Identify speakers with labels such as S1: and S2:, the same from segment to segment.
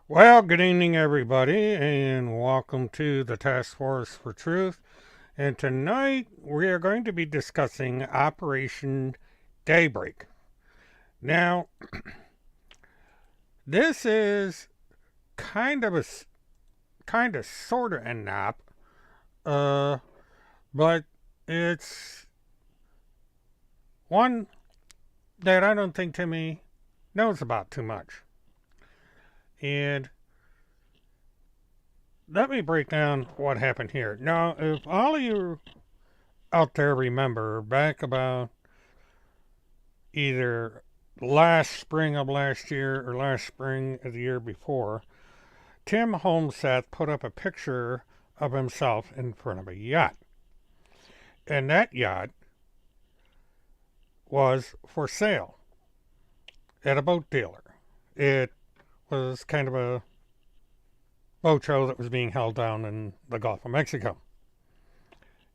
S1: Well, good evening, everybody, and welcome to the Task Force for Truth. And tonight we are going to be discussing Operation Daybreak. Now, this is kind of a kind of sort of a nap, uh, but it's one that I don't think Timmy knows about too much. And let me break down what happened here. Now, if all of you out there remember, back about either last spring of last year or last spring of the year before, Tim Holmseth put up a picture of himself in front of a yacht. And that yacht was for sale at a boat dealer. It was kind of a boat show that was being held down in the Gulf of Mexico.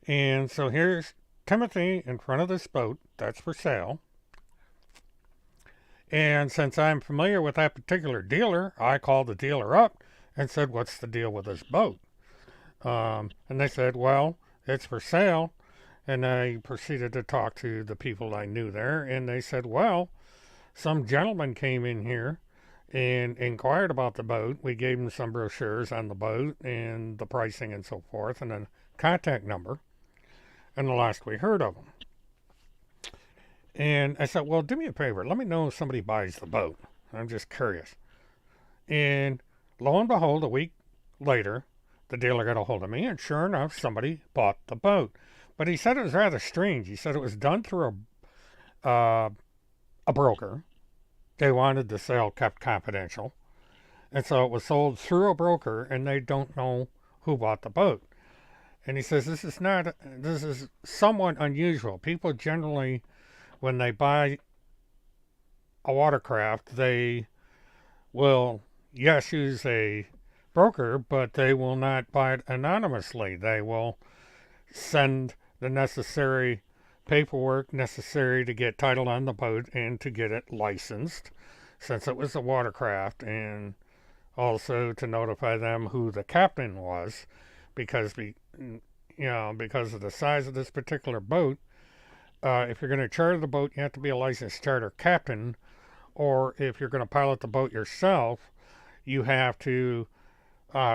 S1: And so here's Timothy in front of this boat that's for sale. And since I'm familiar with that particular dealer, I called the dealer up and said, "What's the deal with this boat?" And they said, "Well, it's for sale." And I proceeded to talk to the people I knew there, and they said, "Well, some gentleman came in here and inquired about the boat. We gave him some brochures on the boat and the pricing and so forth, and a contact number. And the last we heard of him." And I said, "Well, do me a favor. Let me know if somebody buys the boat. I'm just curious." And lo and behold, a week later, the dealer got a hold of me, and sure enough, somebody bought the boat. But he said it was rather strange. He said it was done through a broker. They wanted the sale kept confidential. And so it was sold through a broker, and they don't know who bought the boat. And he says, this is somewhat unusual. People generally, when they buy a watercraft, they will, yes, use a broker, but they will not buy it anonymously. They will send the necessary paperwork necessary to get title on the boat and to get it licensed, since it was a watercraft, and also to notify them who the captain was, because because of the size of this particular boat. If you're going to charter the boat, you have to be a licensed charter captain, or if you're going to pilot the boat yourself, you have to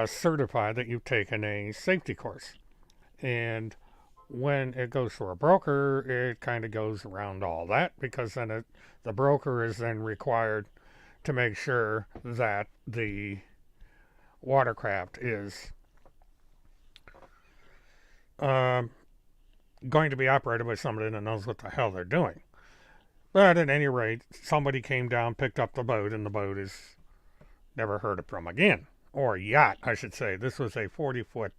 S1: certify that you've taken a safety course. And when it goes for a broker, it kind of goes around all that, because then the broker is then required to make sure that the watercraft is um, going to be operated by somebody that knows what the hell they're doing. But at any rate, somebody came down, picked up the boat, and the boat is never heard of from again. Or yacht, I should say. This was a 40-foot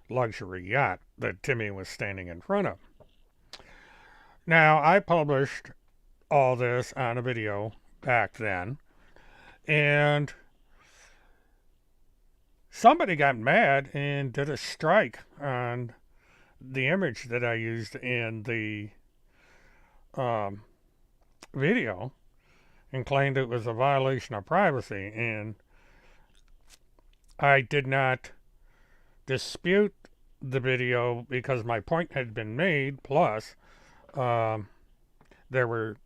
S1: luxury yacht that Timmy was standing in front of. Now, I published all this on a video back then, and somebody got mad and did a strike on the image that I used in the um, video, and claimed it was a violation of privacy. And I did not dispute the video because my point had been made. Plus, um, there were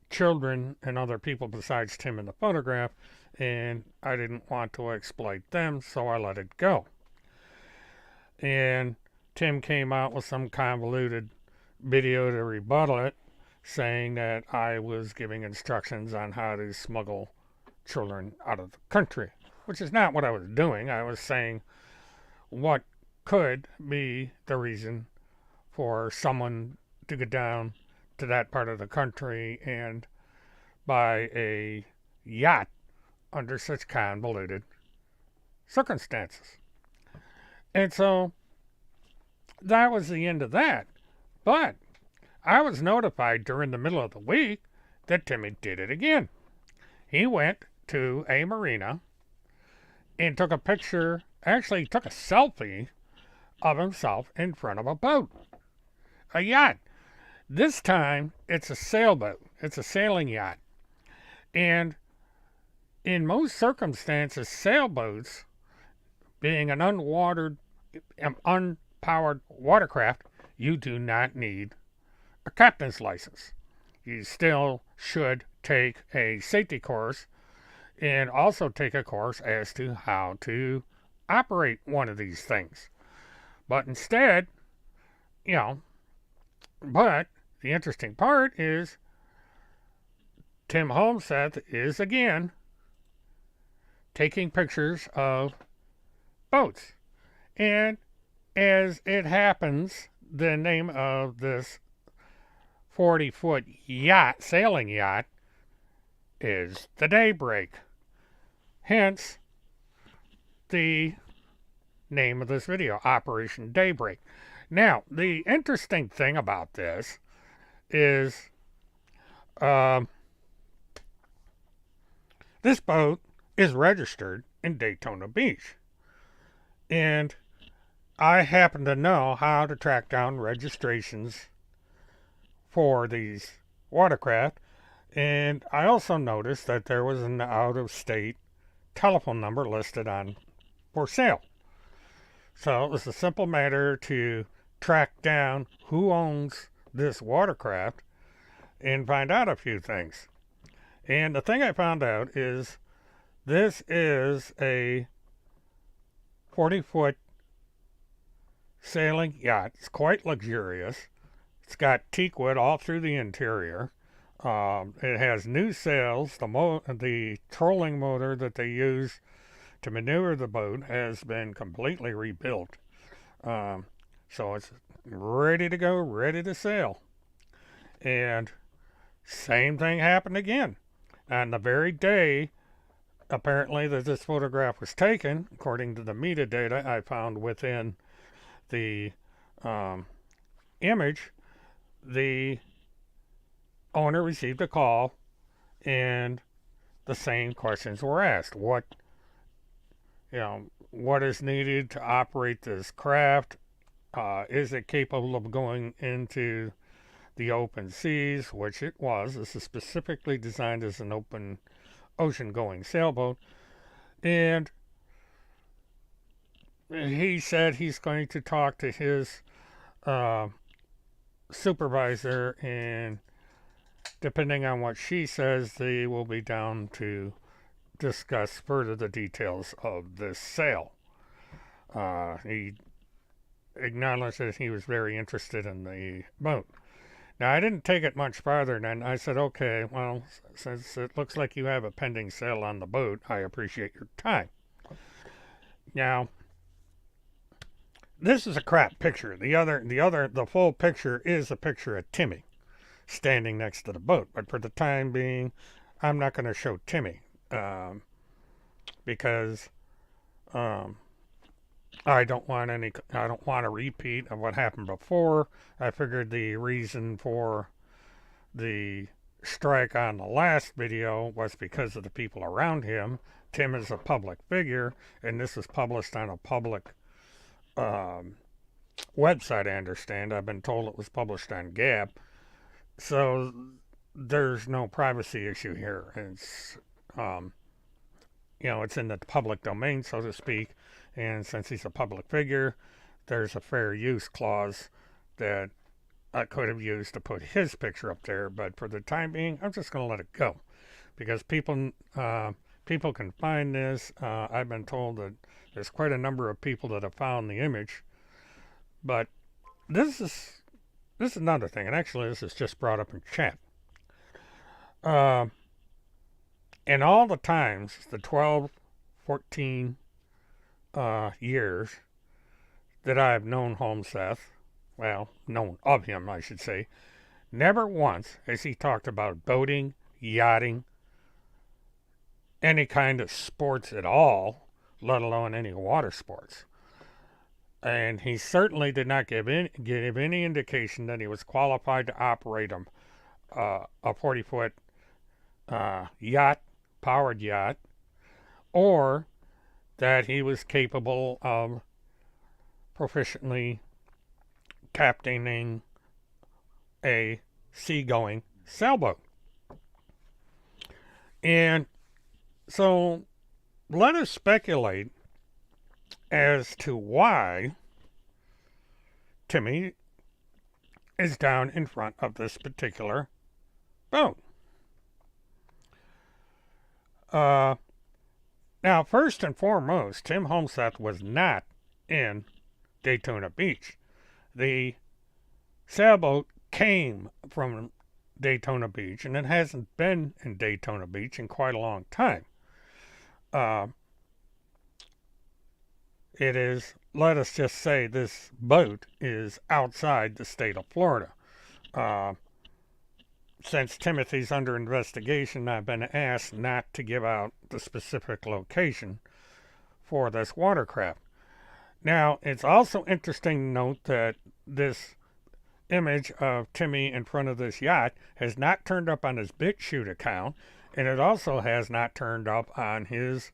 S1: children and other people besides Tim in the photograph, and I didn't want to exploit them, so I let it go. And Tim came out with some convoluted video to rebuttal it, saying that I was giving instructions on how to smuggle children out of the country, which is not what I was doing. I was saying what could be the reason for someone to go down to that part of the country and buy a yacht under such convoluted circumstances. And so that was the end of that. But I was notified during the middle of the week that Timmy did it again. He went to a marina and took a picture, actually took a selfie of himself in front of a boat, a yacht. This time it's a sailboat, it's a sailing yacht. And in most circumstances, sailboats, being an unpowered watercraft, you do not need a captain's license. You still should take a safety course and also take a course as to how to operate one of these things. But instead, you know, but the interesting part is Tim Holmseth is again taking pictures of boats. And as it happens, the name of this 40-foot yacht, sailing yacht, is the Daybreak. Hence, the name of this video, Operation Daybreak. Now, the interesting thing about this is this boat is registered in Daytona Beach. And I happen to know how to track down registrations for these watercraft. And I also noticed that there was an out-of-state telephone number listed on for sale. So it was a simple matter to track down who owns this watercraft and find out a few things. And the thing I found out is this is a 40-foot sailing yacht. It's quite luxurious. It's got teak wood all through the interior. It has new sails. The trolling motor that they use to maneuver the boat has been completely rebuilt. So it's ready to go, ready to sail. And same thing happened again. On the very day, apparently, that this photograph was taken, according to the metadata I found within the image, the owner received a call and the same questions were asked. What is needed to operate this craft? Is it capable of going into the open seas? Which it was. This is specifically designed as an open ocean-going sailboat. And he said he's going to talk to his supervisor, and depending on what she says, they will be down to discuss further the details of this sale. He acknowledged that he was very interested in the boat. Now, I didn't take it much farther than I said, okay, well, since it looks like you have a pending sale on the boat, I appreciate your time. Now, this is a crap picture. The full picture is a picture of Timmy standing next to the boat. But for the time being, I'm not going to show Timmy because I don't want a repeat of what happened before. I figured the reason for the strike on the last video was because of the people around him. Tim is a public figure, and this is published on a public website, I understand. I've been told it was published on Gab. So there's no privacy issue here. It's it's in the public domain, so to speak. And since he's a public figure, there's a fair use clause that I could have used to put his picture up there. But for the time being, I'm just going to let it go. Because people can find this. I've been told that there's quite a number of people that have found the image. But this is another thing. And actually, this is just brought up in chat. In all the times, the 12, 14 years that I've known Holmseth, known of him, I should say, never once has he talked about boating, yachting, any kind of sports at all, let alone any water sports. And he certainly did not give any indication that he was qualified to operate a 40-foot yacht, powered yacht, or that he was capable of proficiently captaining a seagoing sailboat. And So let us speculate as to why Timmy is down in front of this particular boat. Now, first and foremost, Tim Homseth was not in Daytona Beach. The sailboat came from Daytona Beach, and it hasn't been in Daytona Beach in quite a long time. It is, let us just say, this boat is outside the state of Florida. Since Timothy's under investigation, I've been asked not to give out the specific location for this watercraft. Now, it's also interesting to note that this image of Timmy in front of this yacht has not turned up on his BitChute account, and it also has not turned up on his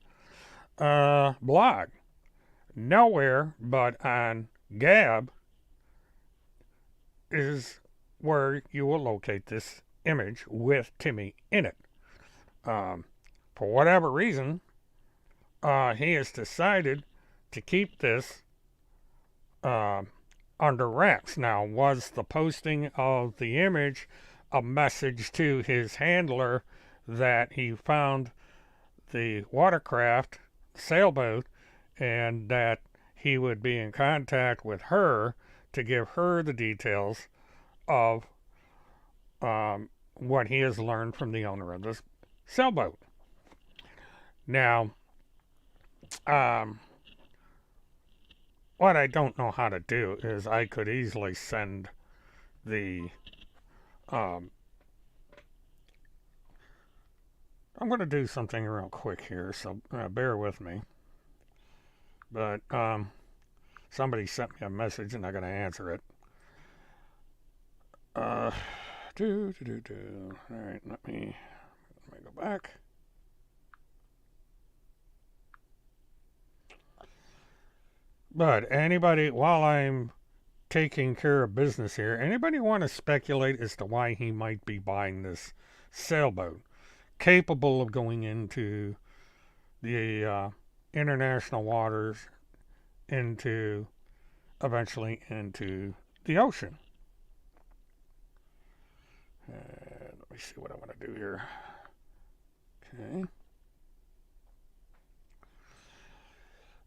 S1: blog. Nowhere but on Gab is where you will locate this image with Timmy in it. For whatever reason, he has decided to keep this under wraps. Now, was the posting of the image a message to his handler that he found the watercraft sailboat and that he would be in contact with her to give her the details of what he has learned from the owner of this sailboat? Now, what I don't know how to do is I could easily send the I'm going to do something real quick here, so bear with me. But somebody sent me a message and I'm going to answer it. All right, let me go back. But anybody, while I'm taking care of business here, anybody want to speculate as to why he might be buying this sailboat capable of going into the international waters, eventually into the ocean? Let me see what I want to do here. Okay.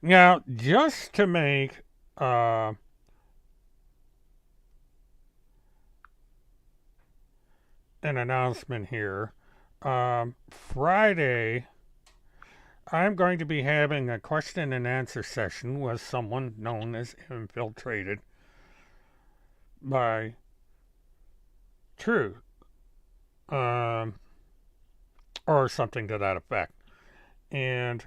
S1: Now, just to make an announcement here, Friday, I'm going to be having a question and answer session with someone known as Infiltrated by Truth, or something to that effect. And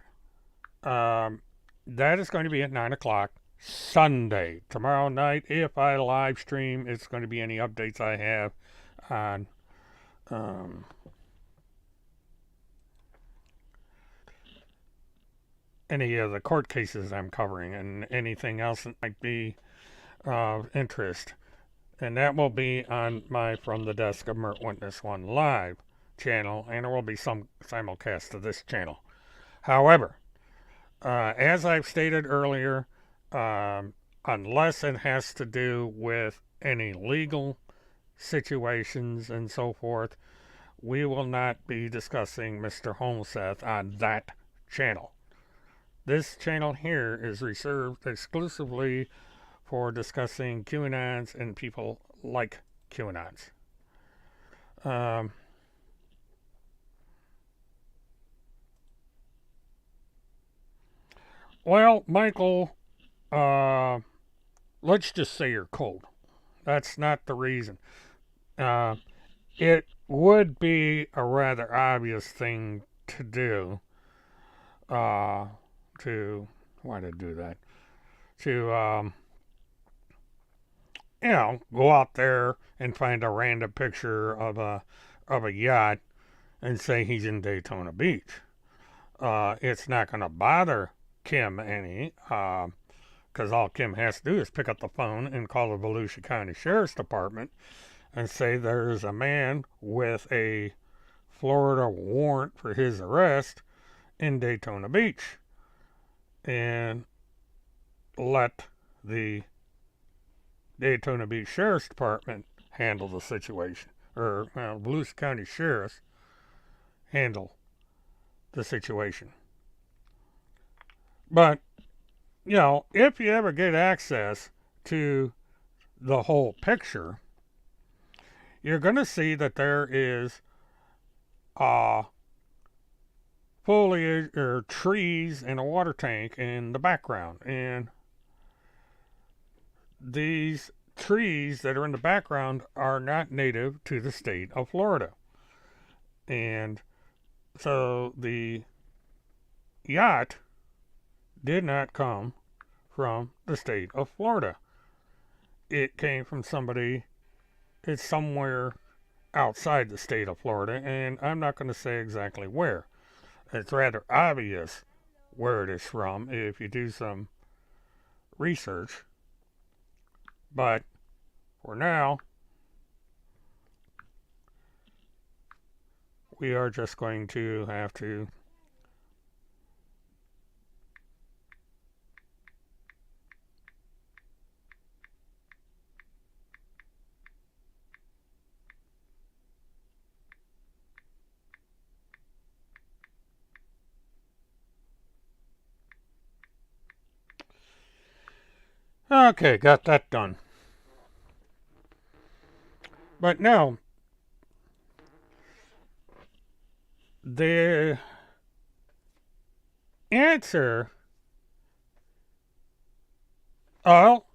S1: that is going to be at 9 o'clock Sunday. Tomorrow night, if I live stream, it's going to be any updates I have on any of the court cases I'm covering and anything else that might be of interest. And that will be on my From the Desk of Mert Witness 1 live channel, and there will be some simulcast to this channel. However, as I've stated earlier, unless it has to do with any legal situations and so forth, we will not be discussing Mr. Homseth on that channel. This channel here is reserved exclusively for discussing QAnons and people like QAnons. Well, Michael, let's just say you're cold. That's not the reason. It would be a rather obvious thing to do. Why did I do that? To, go out there and find a random picture of a yacht and say he's in Daytona Beach. It's not going to bother Kim any, because all Kim has to do is pick up the phone and call the Volusia County Sheriff's Department and say there's a man with a Florida warrant for his arrest in Daytona Beach and let the Daytona Beach Sheriff's Department handle the situation, or Volusia County Sheriff's handle the situation. But, if you ever get access to the whole picture, you're going to see that there is foliage or trees and a water tank in the background. And these trees that are in the background are not native to the state of Florida. And so the yacht did not come from the state of Florida. It came from somebody, it's somewhere outside the state of Florida, and I'm not going to say exactly where. It's rather obvious where it is from if you do some research. But for now, we are just going to have to okay, got that done. But now, the answer, well,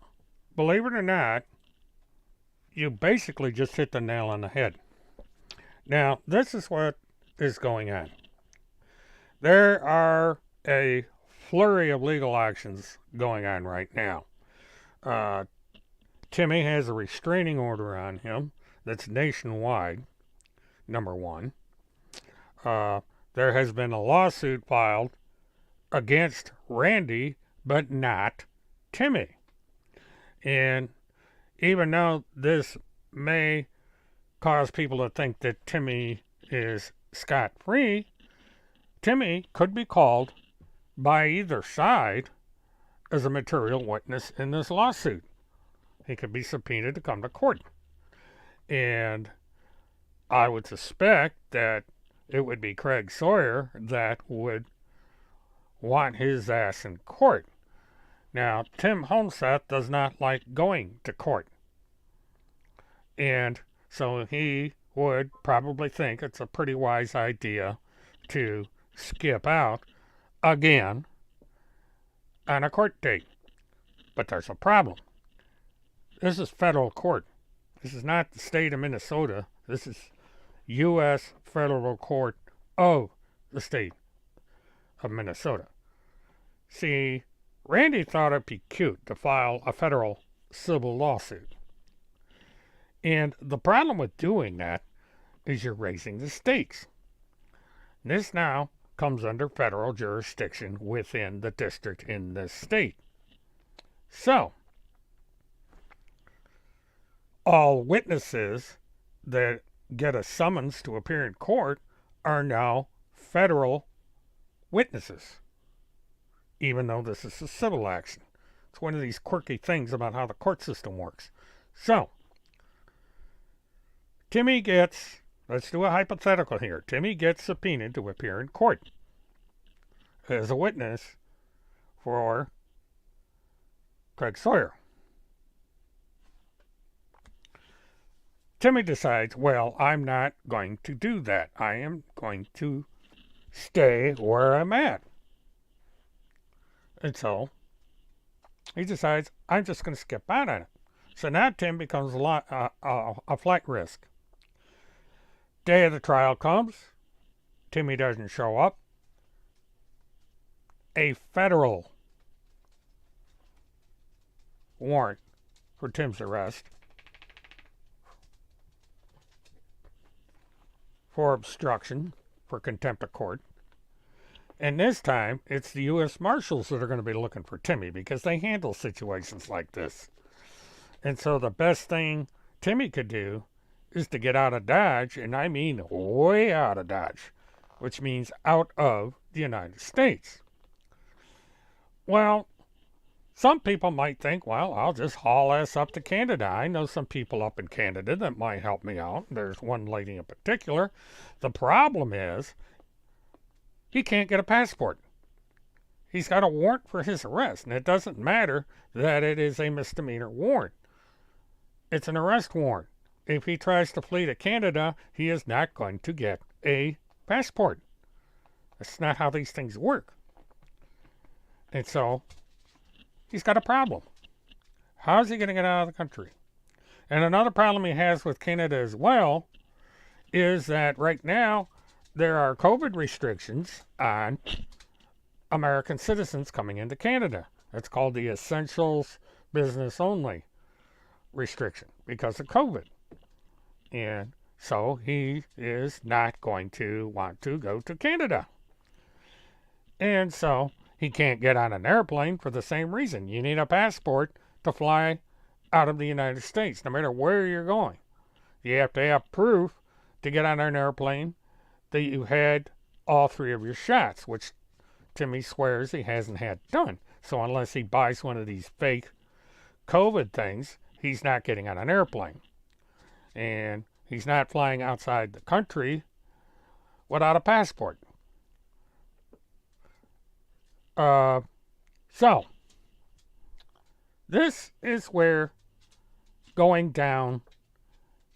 S1: believe it or not, you basically just hit the nail on the head. Now, this is what is going on. There are a flurry of legal actions going on right now. Timmy has a restraining order on him that's nationwide, number one. There has been a lawsuit filed against Randy, but not Timmy. And even though this may cause people to think that Timmy is scot-free, Timmy could be called by either side as a material witness in this lawsuit. He could be subpoenaed to come to court. And I would suspect that it would be Craig Sawyer that would want his ass in court. Now, Tim Homeseth does not like going to court. And so he would probably think it's a pretty wise idea to skip out again on a court date. But there's a problem. This is federal court. This is not the state of Minnesota. This is U.S. federal court of the state of Minnesota. See, Randy thought it'd be cute to file a federal civil lawsuit. And the problem with doing that is you're raising the stakes. This now comes under federal jurisdiction within the district in this state. So, all witnesses that get a summons to appear in court are now federal witnesses, even though this is a civil action. It's one of these quirky things about how the court system works. So, Timmy gets, let's do a hypothetical here. Timmy gets subpoenaed to appear in court as a witness for Craig Sawyer. Timmy decides, well, I'm not going to do that. I am going to stay where I'm at. And so he decides, I'm just going to skip out on it. So now Tim becomes a flight risk. Day of the trial comes. Timmy doesn't show up. A federal warrant for Tim's arrest for obstruction, for contempt of court. And this time, it's the U.S. Marshals that are going to be looking for Timmy because they handle situations like this. And so the best thing Timmy could do is to get out of Dodge, and I mean way out of Dodge. which means out of the United States. Well, some people might think, well, I'll just haul ass up to Canada. I know some people up in Canada that might help me out. There's one lady in particular. The problem is he can't get a passport. He's got a warrant for his arrest, and it doesn't matter that it is a misdemeanor warrant. It's an arrest warrant. If he tries to flee to Canada, he is not going to get a passport. That's not how these things work. And so he's got a problem. How's he going to get out of the country? And another problem he has with Canada as well is that right now there are COVID restrictions on American citizens coming into Canada. That's called the essentials business only restriction because of COVID. And so he is not going to want to go to Canada. And so he can't get on an airplane for the same reason. You need a passport to fly out of the United States, no matter where you're going. You have to have proof to get on an airplane that you had all 3 of your shots, which Timmy swears he hasn't had done. So unless he buys one of these fake COVID things, he's not getting on an airplane. And he's not flying outside the country without a passport. So, this is where going down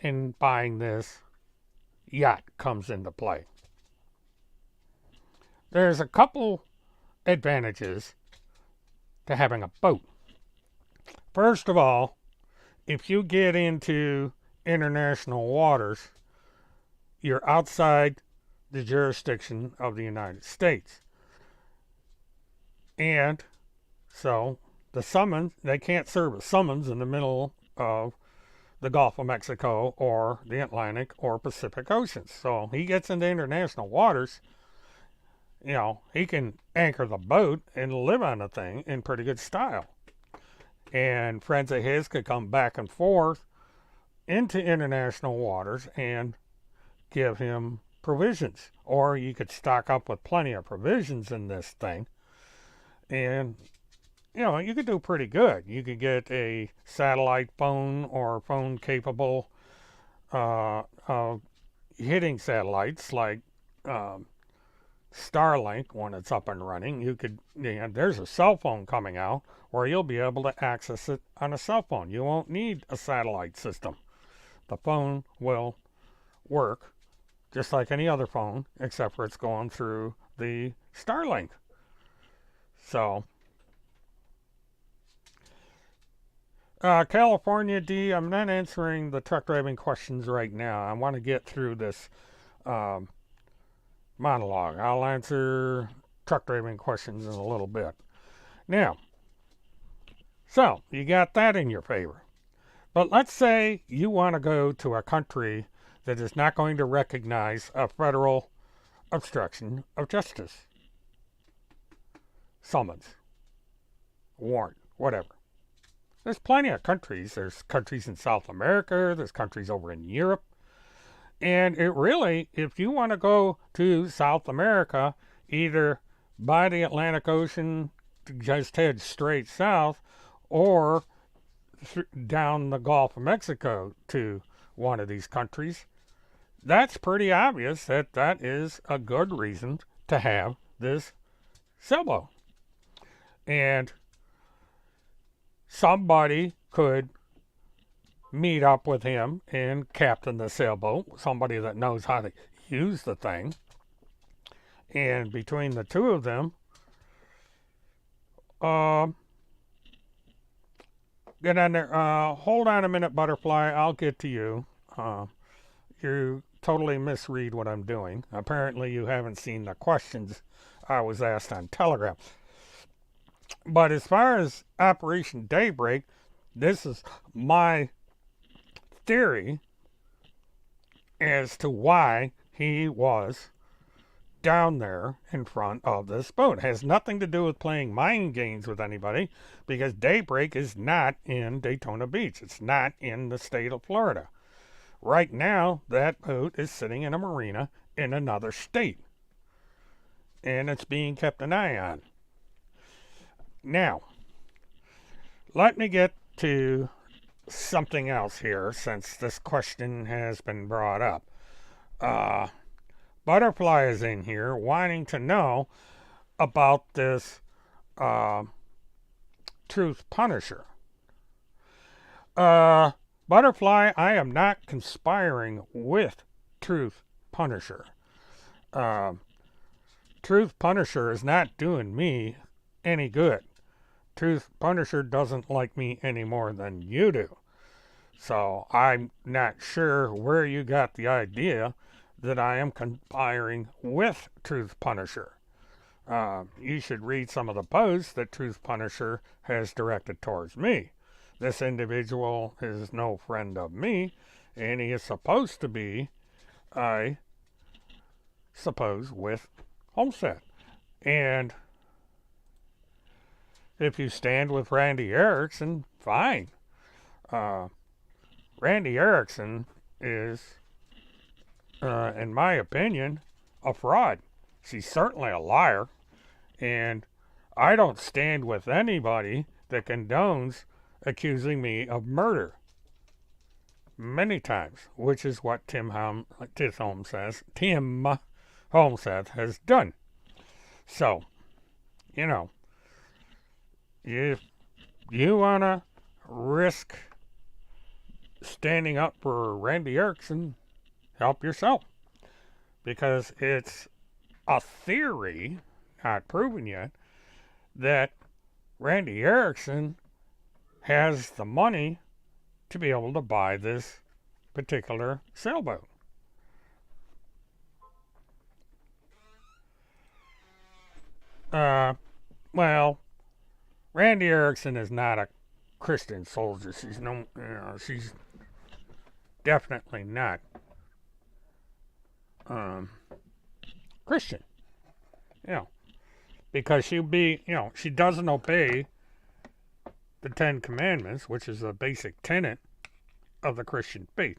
S1: and buying this yacht comes into play. There's a couple advantages to having a boat. First of all, if you get into international waters, you're outside the jurisdiction of the United States. And so the summons, they can't serve a summons in the middle of the Gulf of Mexico or the Atlantic or Pacific Oceans. So he gets into international waters, you know, he can anchor the boat and live on the thing in pretty good style. And friends of his could come back and forth into international waters and give him provisions. Or you could stock up with plenty of provisions in this thing. And, you know, you could do pretty good. You could get a satellite phone or phone capable hitting satellites like Starlink when it's up and running. You could, you know, there's a cell phone coming out where you'll be able to access it on a cell phone. You won't need a satellite system. The phone will work just like any other phone, except for it's going through the Starlink. So, California D, I'm not answering the truck driving questions right now. I want to get through this monologue. I'll answer truck driving questions in a little bit. Now, so you got that in your favor. But let's say you want to go to a country that is not going to recognize a federal obstruction of justice summons, warrant, whatever. There's plenty of countries. There's countries in South America. There's countries over in Europe. And it really, if you want to go to South America, either by the Atlantic Ocean, just head straight south, or down the Gulf of Mexico to one of these countries, that's pretty obvious that that is a good reason to have this sailboat. And somebody could meet up with him and captain the sailboat, somebody that knows how to use the thing. And between the two of them, get on there. Hold on a minute, Butterfly. I'll get to you. You totally misread what I'm doing. Apparently, you haven't seen the questions I was asked on Telegram. But as far as Operation Daybreak, this is my theory as to why he was down there in front of this boat. It has nothing to do with playing mind games with anybody, because Daybreak is not in Daytona Beach. It's not in the state of Florida. Right now, that boat is sitting in a marina in another state. and it's being kept an eye on. Now, let me get to something else here since this question has been brought up. Butterfly is in here wanting to know about this Truth Punisher. Butterfly, I am not conspiring with Truth Punisher. Truth Punisher is not doing me any good. Truth Punisher doesn't like me any more than you do. So I'm not sure where you got the idea that I am conspiring with Truth Punisher. You should read some of the posts that Truth Punisher has directed towards me. This individual is no friend of me, and he is supposed to be, I suppose, with Homestead. And if you stand with Randy Erickson, fine. Randy Erickson is, in my opinion, a fraud. She's certainly a liar. And I don't stand with anybody that condones accusing me of murder. Many times, which is what Tim Homestead has done. So, if you want to risk standing up for Randy Erickson, help yourself. Because it's a theory, not proven yet, that Randy Erickson has the money to be able to buy this particular sailboat. Well, Randy Erickson is not a Christian soldier. She's definitely not Christian. Because she doesn't obey the Ten Commandments, which is a basic tenet of the Christian faith.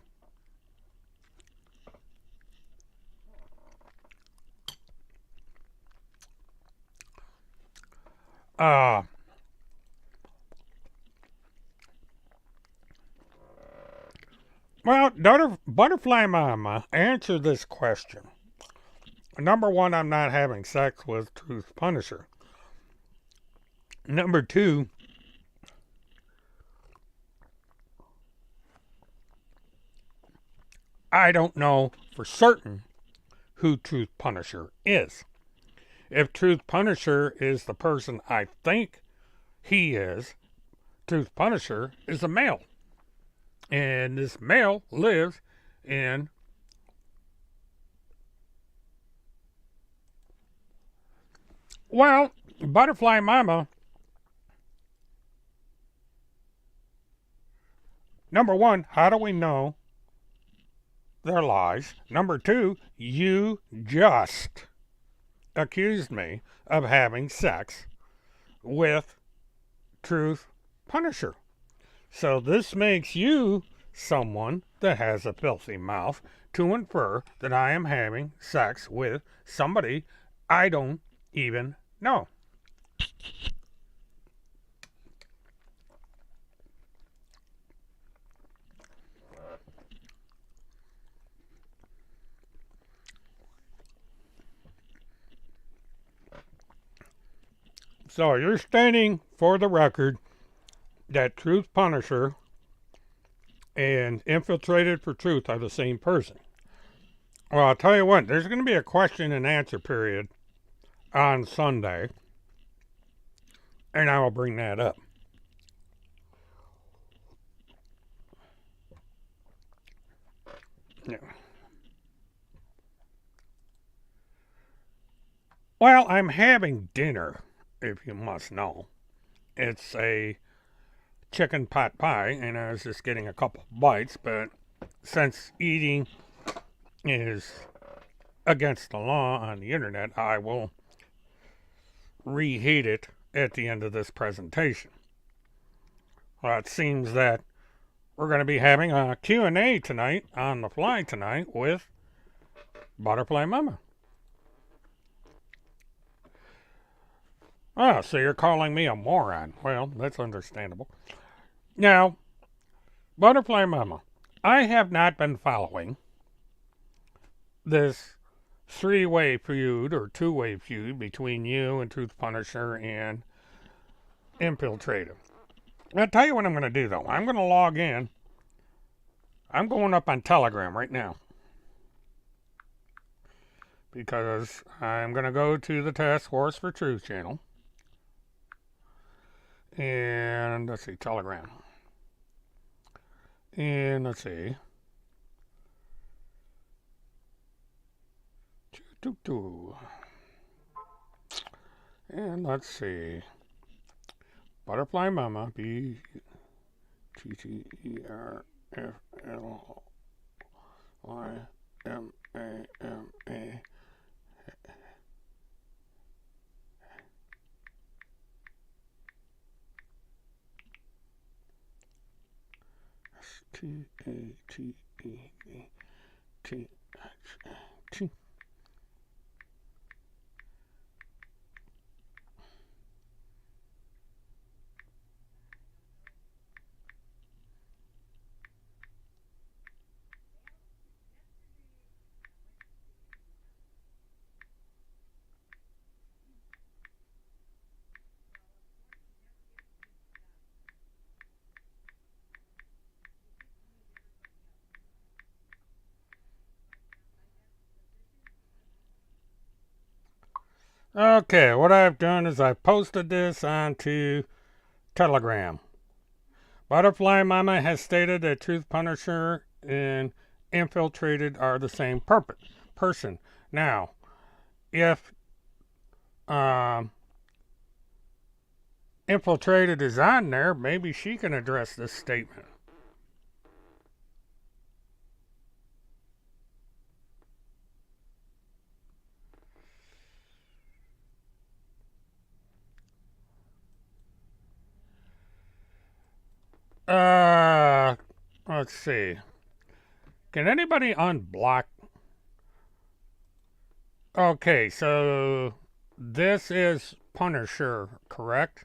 S1: Well, Butterfly Mama, answer this question. Number one, I'm not having sex with Truth Punisher. Number two, I don't know for certain who Truth Punisher is. If Truth Punisher is the person I think he is, Truth Punisher is a male. And this male lives in Butterfly Mama, number one, how do we know they're lies? Number two, you just accused me of having sex with Truth Punisher. So this makes you someone that has a filthy mouth to infer that I am having sex with somebody I don't even know. So you're stating for the record that Truth Punisher and Infiltrated for Truth are the same person. Well, I'll tell you what, there's going to be a question and answer period on Sunday, and I will bring that up. Yeah. Well, I'm having dinner, if you must know. It's a chicken pot pie, and I was just getting a couple bites, but since eating is against the law on the internet, I will reheat it at the end of this presentation. Well, it seems that we're going to be having a Q&A tonight, on the fly tonight, with Butterfly Mama. Ah, so you're calling me a moron. Well, that's understandable. Now, Butterfly Mama, I have not been following this three-way feud or two-way feud between you and Truth Punisher and Infiltrator. I'll tell you what I'm going to do, though. I'm going to log in. I'm going up on Telegram right now because I'm going to go to the Task Force for Truth channel. And let's see, Telegram. And let's see. And let's see. Butterfly Mama, BTTERFLYMAMA. TATET. Okay, what I've done is I've posted this onto Telegram. Butterfly Mama has stated that Truth Punisher and Infiltrated are the same person. Now, if Infiltrated is on there, maybe she can address this statement. Let's see. Can anybody unblock? Okay, so this is Punisher, correct?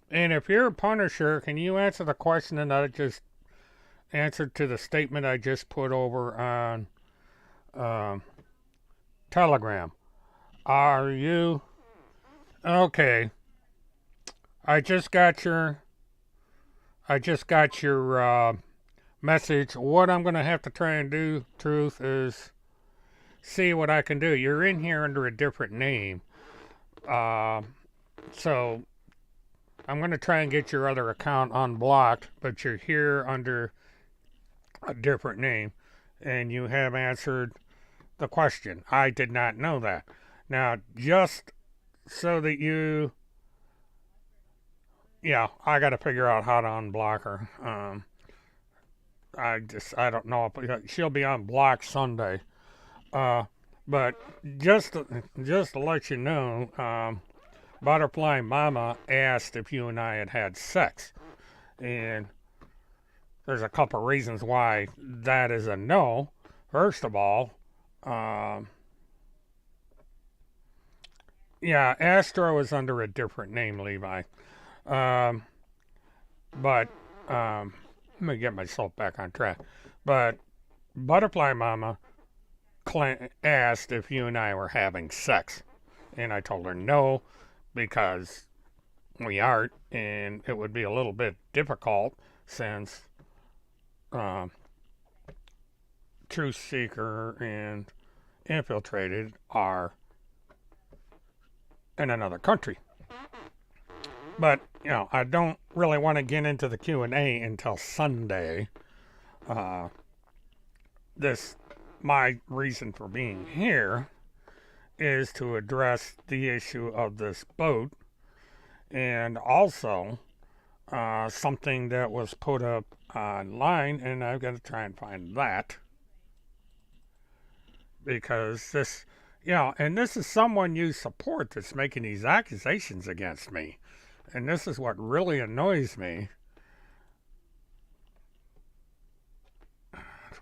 S1: And if you're a Punisher, can you answer the question that I just answered to the statement I just put over on Telegram? Are you okay? I just got your message. What I'm gonna have to try and do, Truth, is see what I can do. You're in here under a different name, so I'm gonna try and get your other account unblocked. But you're here under a different name, and you have answered the question. I did not know that. Now, just so that you, yeah, I got to figure out how to unblock her. I don't know if she'll be unblocked Sunday. But just to let you know, Butterfly Mama asked if you and I had sex, and there's a couple reasons why that is a no. First of all, yeah, Astro is under a different name, Levi. But let me get myself back on track. But Butterfly Mama asked if you and I were having sex, and I told her no because we aren't, and it would be a little bit difficult since Truth Seeker and Infiltrated are in another country. But I don't really want to get into the Q&A until Sunday. My reason for being here is to address the issue of this boat, and also something that was put up online, and I've got to try and find that, because this, and this is someone you support that's making these accusations against me, and this is what really annoys me.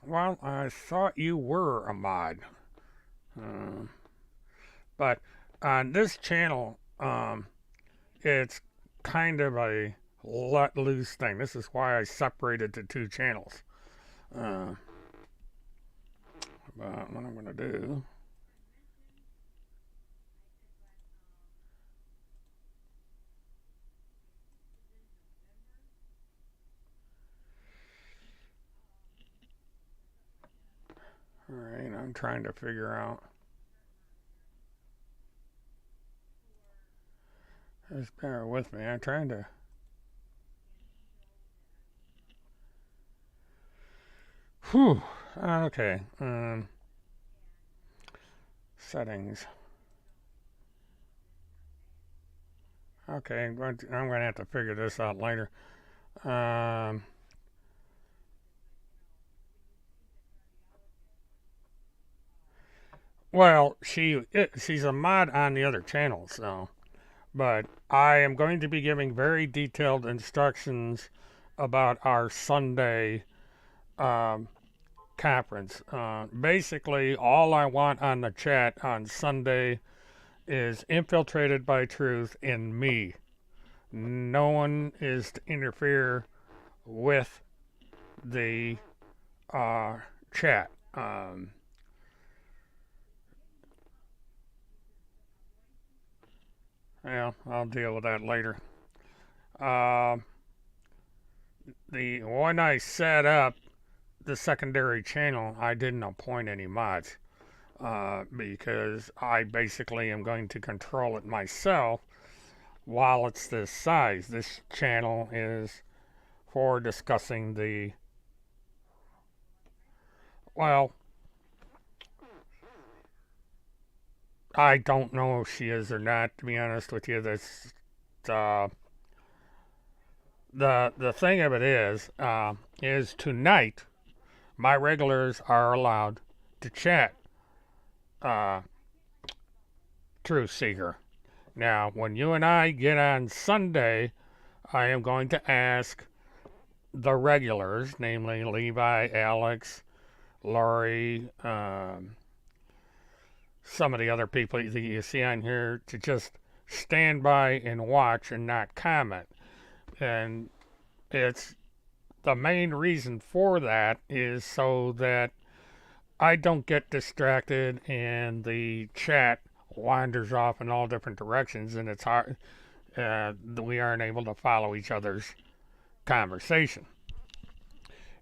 S1: Well, I thought you were a mod. Uh, but on this channel, it's kind of a let loose thing. This is why I separated the two channels. Uh, but what I'm going to do. Alright, I'm trying to figure out. Just bear with me. I'm trying to. Whew. Okay. Settings. Okay, I'm going to have to figure this out later. Um, well, she's a mod on the other channel, so. But I am going to be giving very detailed instructions about our Sunday um, conference. Basically, all I want on the chat on Sunday is infiltrated by truth in me. No one is to interfere with the chat. Yeah, I'll deal with that later. Uh, the when I set up the secondary channel, I didn't appoint any mods because I basically am going to control it myself while it's this size. This channel is for discussing the, well, I don't know if she is or not, to be honest with you. That's uh, the thing of it is tonight my regulars are allowed to chat uh, Truth Seeker. Now, when you and I get on Sunday, I am going to ask the regulars, namely Levi, Alex, Laurie, some of the other people that you see on here, to just stand by and watch and not comment. And it's the main reason for that is so that I don't get distracted and the chat wanders off in all different directions, and it's hard. We aren't able to follow each other's conversation.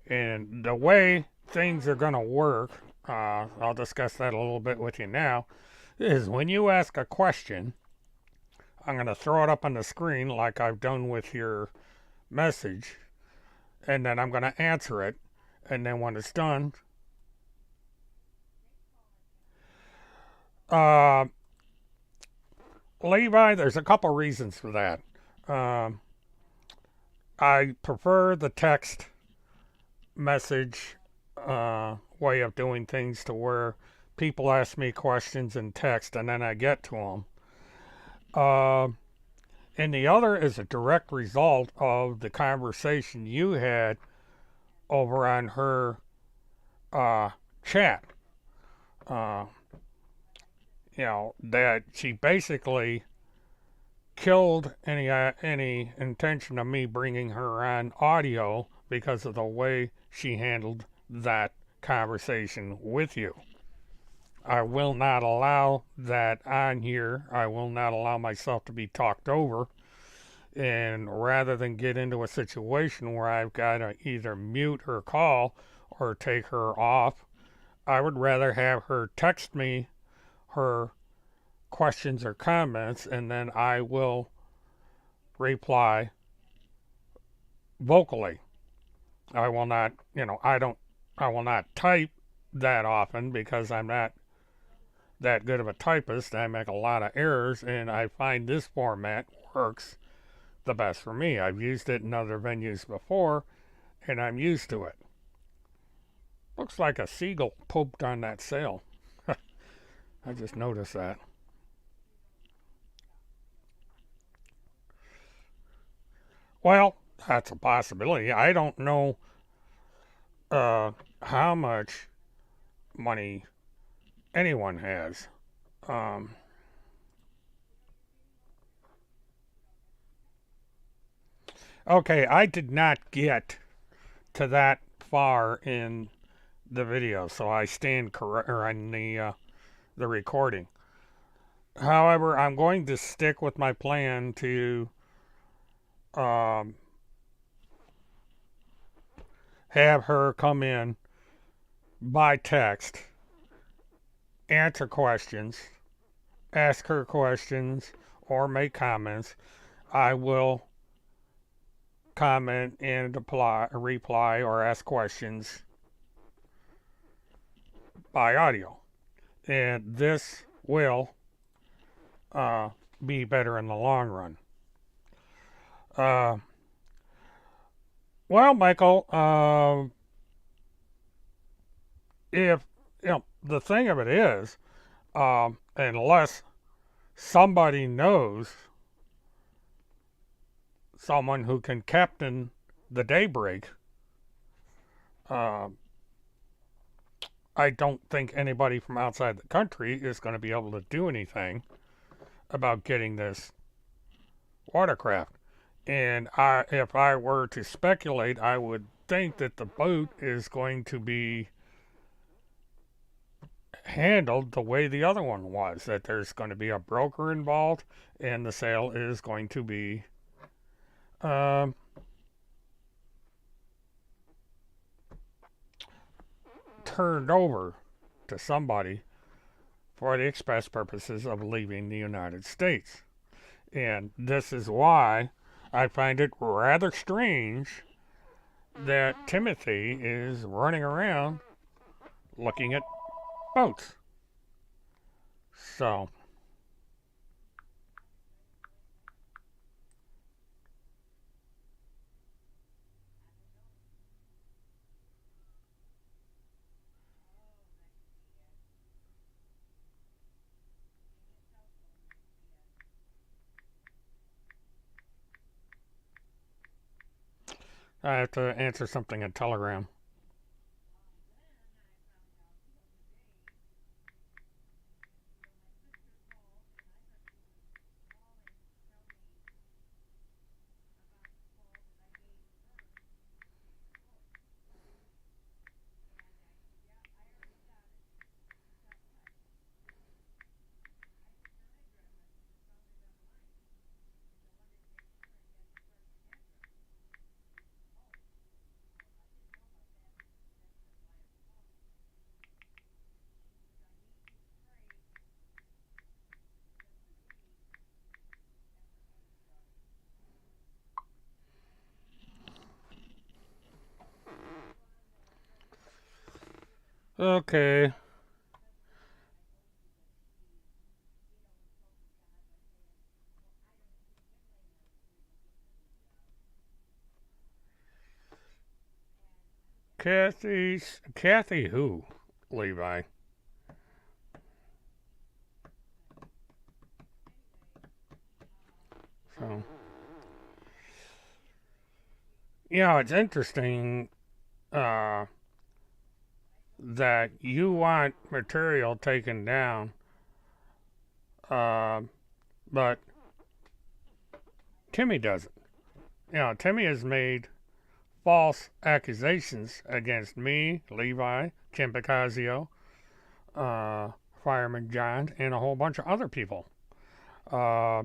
S1: And the way things are going to work, I'll discuss that a little bit with you now, is when you ask a question, I'm going to throw it up on the screen like I've done with your message, and then I'm going to answer it. And then when it's done, uh, Levi, there's a couple reasons for that. Um, I prefer the text message way of doing things to where people ask me questions in text and then I get to them. And the other is a direct result of the conversation you had over on her chat. Uh, that she basically killed any intention of me bringing her on audio because of the way she handled that conversation with you. I will not allow that on here. I will not allow myself to be talked over. And rather than get into a situation where I've got to either mute her call or take her off, I would rather have her text me her questions or comments, and then I will reply vocally. I will not, I will not type that often because I'm not that good of a typist. I make a lot of errors, and I find this format works the best for me. I've used it in other venues before, and I'm used to it. Looks like a seagull pooped on that sail. I just noticed that. Well, that's a possibility. I don't know. how much money anyone has. Um, okay, I did not get to that far in the video, so I stand correct or on the recording. However, I'm going to stick with my plan to um, have her come in by text, answer questions, ask her questions, or make comments. I will comment and reply or ask questions by audio. And this will uh, be better in the long run. Uh, well, Michael, if the thing of it is, unless somebody knows someone who can captain the daybreak, uh, I don't think anybody from outside the country is going to be able to do anything about getting this watercraft. And if I were to speculate, I would think that the boat is going to be handled the way the other one was, that there's going to be a broker involved and the sale is going to be um, turned over to somebody for the express purposes of leaving the United States. And this is why I find it rather strange that Timothy is running around looking at boats. So, I have to answer something in Telegram. Okay. Kathy who? Levi. So, it's interesting uh, that you want material taken down, uh, but Timmy doesn't. Timmy has made false accusations against me, Levi, Kim Picazio, uh, Fireman John, and a whole bunch of other people. Uh,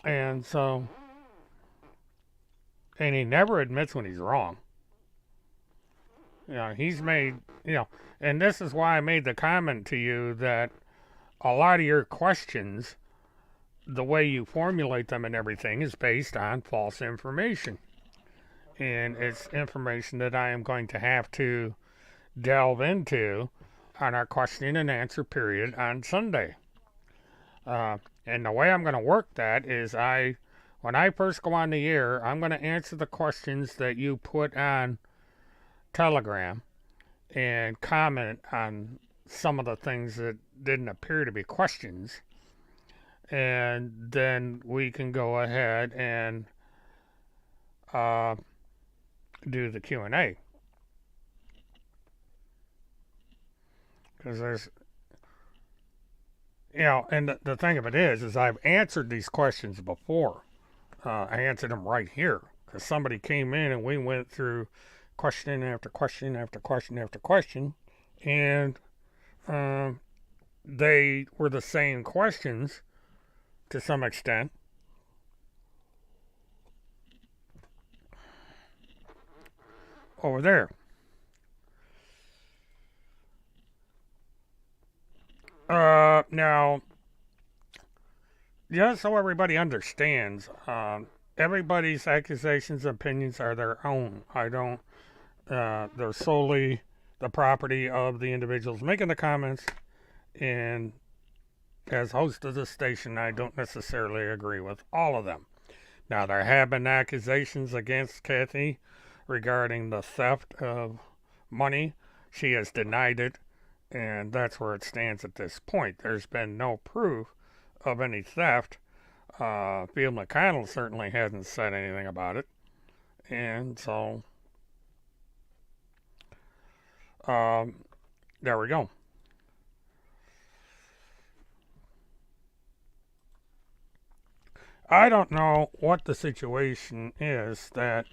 S1: and so, and he never admits when he's wrong. He's made, and this is why I made the comment to you that a lot of your questions, the way you formulate them and everything, is based on false information. And it's information that I am going to have to delve into on our question and answer period on Sunday. And the way I'm going to work that is when I first go on the air, I'm going to answer the questions that you put on Telegram and comment on some of the things that didn't appear to be questions. And then we can go ahead and do the Q&A. Because there's, and the thing of it is I've answered these questions before. I answered them right here because somebody came in and we went through question after question after question after question, and they were the same questions to some extent. Over there. Now, just so everybody understands, everybody's accusations and opinions are their own. I don't, they're solely the property of the individuals making the comments, and as host of this station, I don't necessarily agree with all of them. Now, there have been accusations against Kathy regarding the theft of money. She has denied it, and that's where it stands at this point. There's been no proof of any theft. Field McConnell certainly hasn't said anything about it, and so there we go. I don't know what the situation is that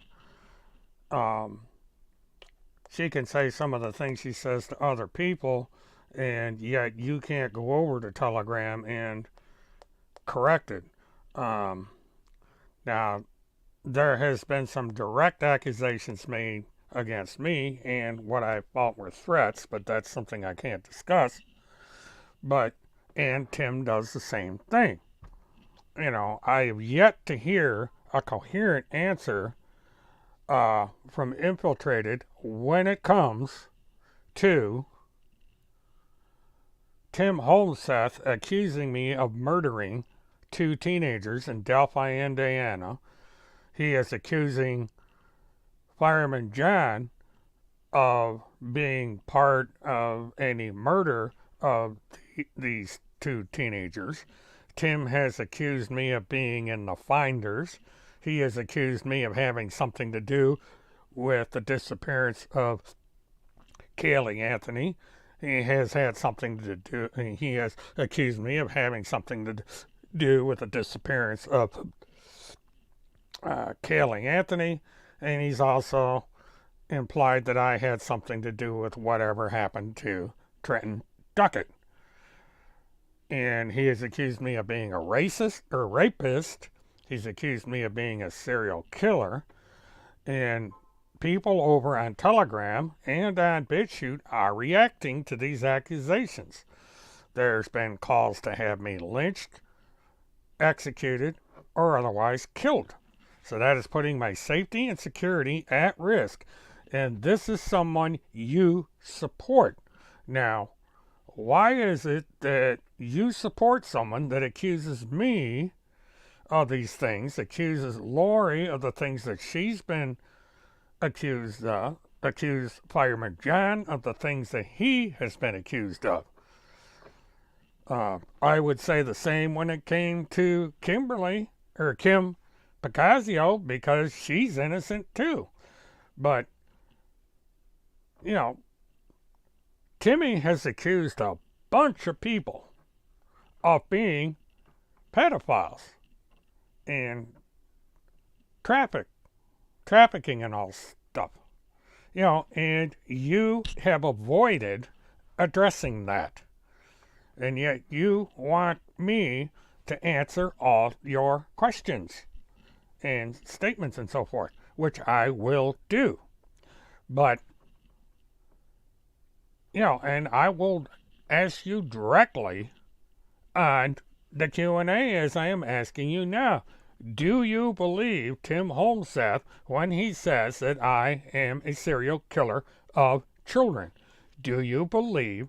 S1: she can say some of the things she says to other people, and yet you can't go over to Telegram and correct it. Now, there has been some direct accusations made against me and what I thought were threats, but that's something I can't discuss. And Tim does the same thing. I have yet to hear a coherent answer from Infiltrated when it comes to Tim Holmseth accusing me of murdering 2 teenagers in Delphi, Indiana. He is accusing Fireman John of being part of any murder of these 2 teenagers. Tim has accused me of being in the finders. He has accused me of having something to do with the disappearance of Kaylee Anthony. He has had something to do. He has accused me of having something to do with the disappearance of Kaylee Anthony, and he's also implied that I had something to do with whatever happened to Trenton Duckett. And he has accused me of being a racist or rapist. He's accused me of being a serial killer. And people over on Telegram and on BitChute are reacting to these accusations. There's been calls to have me lynched, executed, or otherwise killed. So that is putting my safety and security at risk. And this is someone you support. Now, why is it that you support someone that accuses me of these things, accuses Lori of the things that she's been accused of, accused Fireman John of the things that he has been accused of? I would say the same when it came to Kimberly, or Kim Picasio, because she's innocent too. But, Timmy has accused a bunch of people of being pedophiles and trafficking and all stuff. And you have avoided addressing that. And yet you want me to answer all your questions and statements and so forth, which I will do. But and I will ask you directly on the Q&A as I am asking you now. Do you believe Tim Holmseth when he says that I am a serial killer of children? Do you believe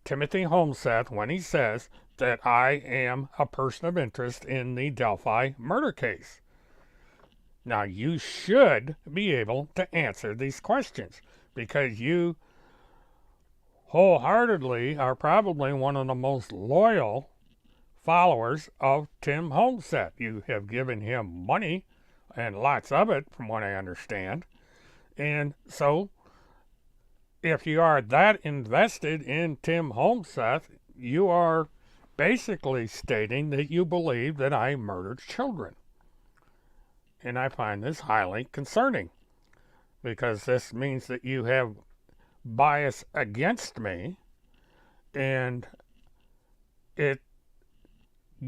S1: Timothy Holmseth when he says that I am a person of interest in the Delphi murder case? Now, you should be able to answer these questions because you wholeheartedly are probably one of the most loyal followers of Tim Holmseth. You have given him money, and lots of it, from what I understand. And so, if you are that invested in Tim Holmseth, you are basically stating that you believe that I murdered children. And I find this highly concerning because this means that you have bias against me, and it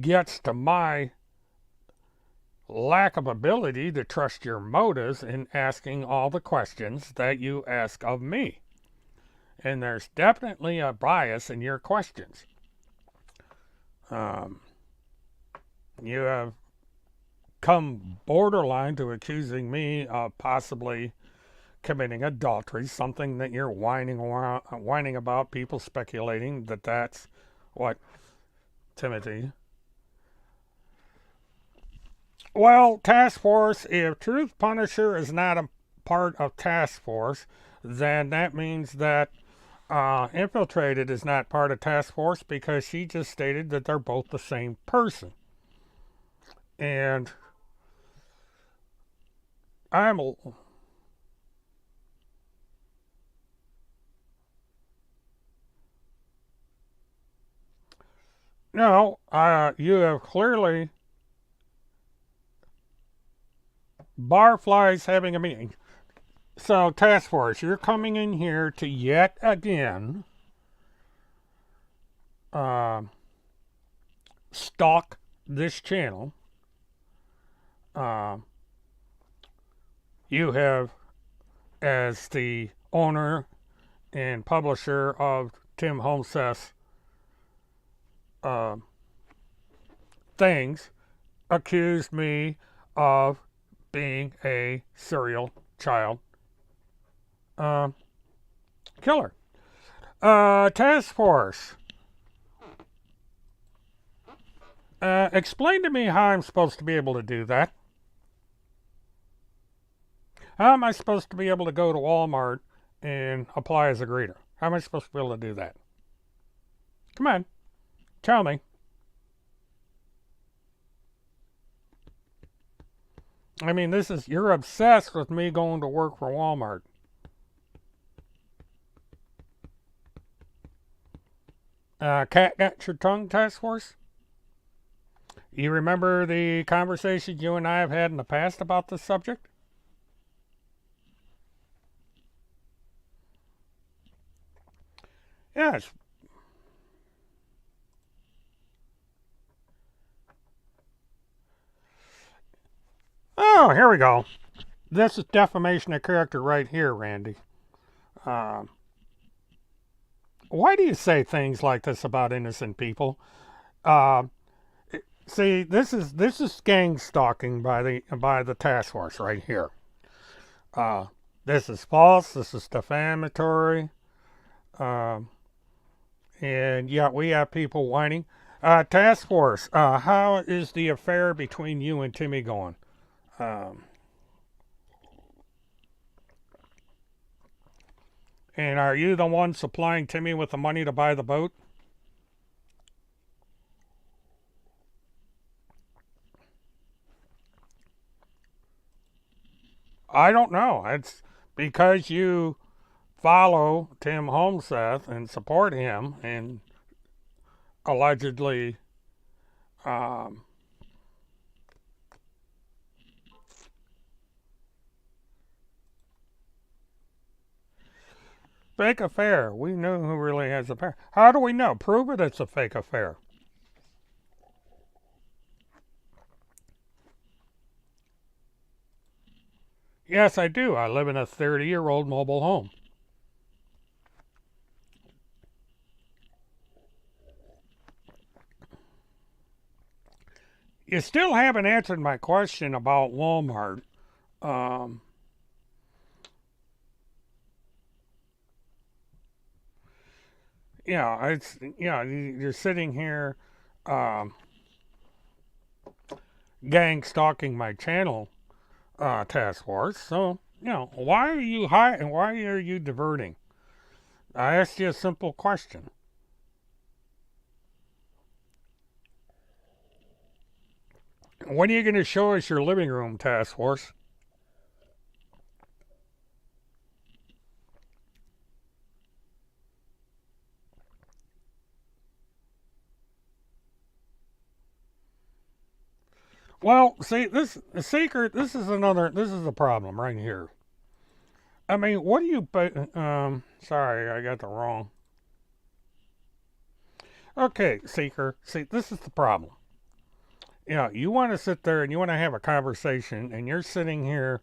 S1: gets to my lack of ability to trust your motives in asking all the questions that you ask of me. And there's definitely a bias in your questions. You have come borderline to accusing me of possibly committing adultery, something that you're whining about, people speculating that that's what, Timothy? Well, Task Force, if Truth Punisher is not a part of Task Force, then that means that Infiltrated is not part of Task Force because she just stated that they're both the same person. And I'm no, you have clearly barflies having a meeting. So, Task Force, you're coming in here to yet again stalk this channel. You have, as the owner and publisher of Tim Holmseth's things, accused me of being a serial child killer. Task Force, explain to me how I'm supposed to be able to do that. How am I supposed to be able to go to Walmart and apply as a greeter? How am I supposed to be able to do that? Come on, tell me. I mean, you're obsessed with me going to work for Walmart. Cat got your tongue, Task Force? You remember the conversations you and I have had in the past about this subject? Yes. Oh, here we go. This is defamation of character right here, Randy. Why do you say things like this about innocent people? See, this is gang stalking by the task force right here. This is false. This is defamatory. And yeah, we have people whining. Task force, how is the affair between you and Timmy going? And are you the one supplying Timmy with the money to buy the boat? I don't know. It's because you follow Tim Holmseth and support him and allegedly fake affair. We know who really has the affair. How do we know? Prove it, it's a fake affair. Yes, I do. I live in a 30-year-old mobile home. You still haven't answered my question about Walmart. You're sitting here gang stalking my channel, task force. So, why are you and why are you diverting? I asked you a simple question. When are you going to show us your living room, task force? Well, see, this Seeker, this is the problem right here. I mean, what do you, sorry, I got the wrong. Okay, Seeker, see, this is the problem. You know, you want to sit there and you want to have a conversation, and you're sitting here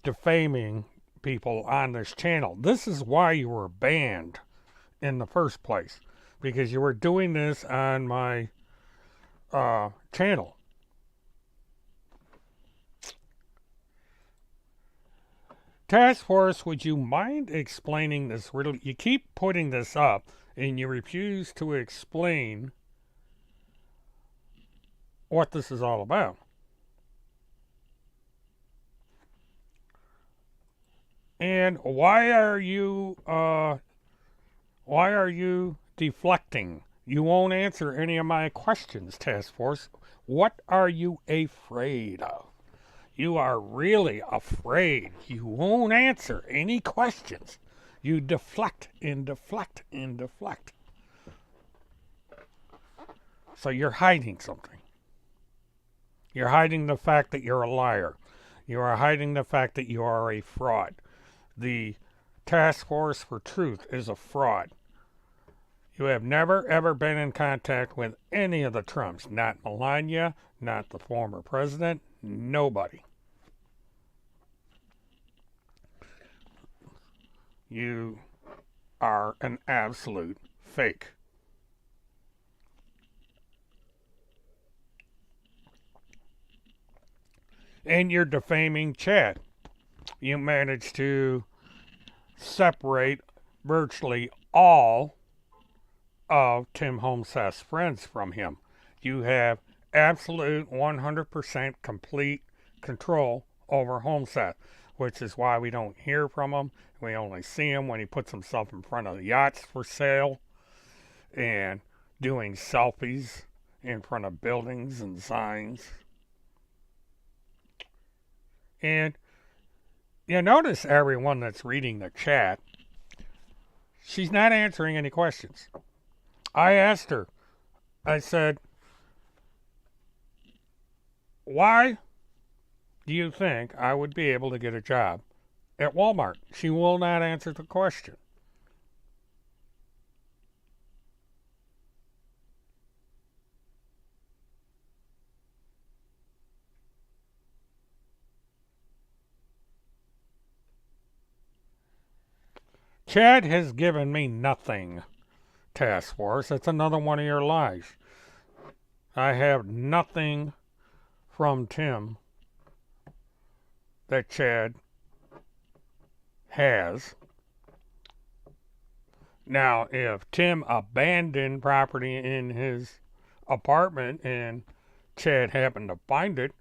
S1: defaming people on this channel. This is why you were banned in the first place, because you were doing this on my channel. Task Force, would you mind explaining this riddle? You keep putting this up and you refuse to explain what this is all about. And why are you deflecting? You won't answer any of my questions, Task Force. What are you afraid of? You are really afraid. You won't answer any questions. You deflect and deflect and deflect. So you're hiding something. You're hiding the fact that you're a liar. You are hiding the fact that you are a fraud. The Task Force for Truth is a fraud. You have never, ever been in contact with any of the Trumps. Not Melania, not the former president, nobody. You are an absolute fake. And you're defaming Chad. You managed to separate virtually all of Tim Homeseth's friends from him. You have absolute 100% complete control over Homeseth, which is why we don't hear from him. We only see him when he puts himself in front of the yachts for sale and doing selfies in front of buildings and signs. And you notice everyone that's reading the chat, she's not answering any questions. I asked her, I said, why do you think I would be able to get a job at Walmart? She will not answer the question. Chad has given me nothing, Task Force. That's another one of your lies. I have nothing from Tim that Chad has. Now, if Tim abandoned property in his apartment and Chad happened to find it,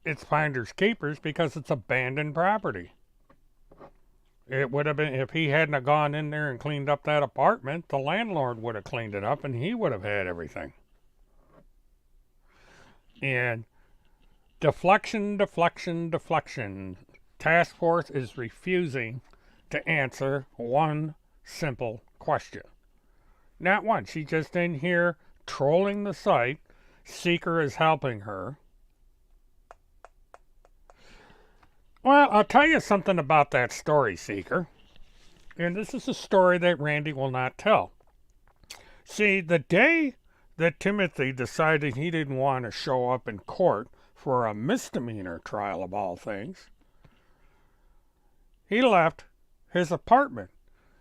S1: it's finders keepers because it's abandoned property. It would have been, if he hadn't gone in there and cleaned up that apartment, the landlord would have cleaned it up and he would have had everything. And deflection, deflection, deflection. Task Force is refusing to answer one simple question. Not one. She's just in here trolling the site. Seeker is helping her. Well, I'll tell you something about that story, Seeker. And this is a story that Randy will not tell. See, the day that Timothy decided he didn't want to show up in court for a misdemeanor trial of all things, he left his apartment.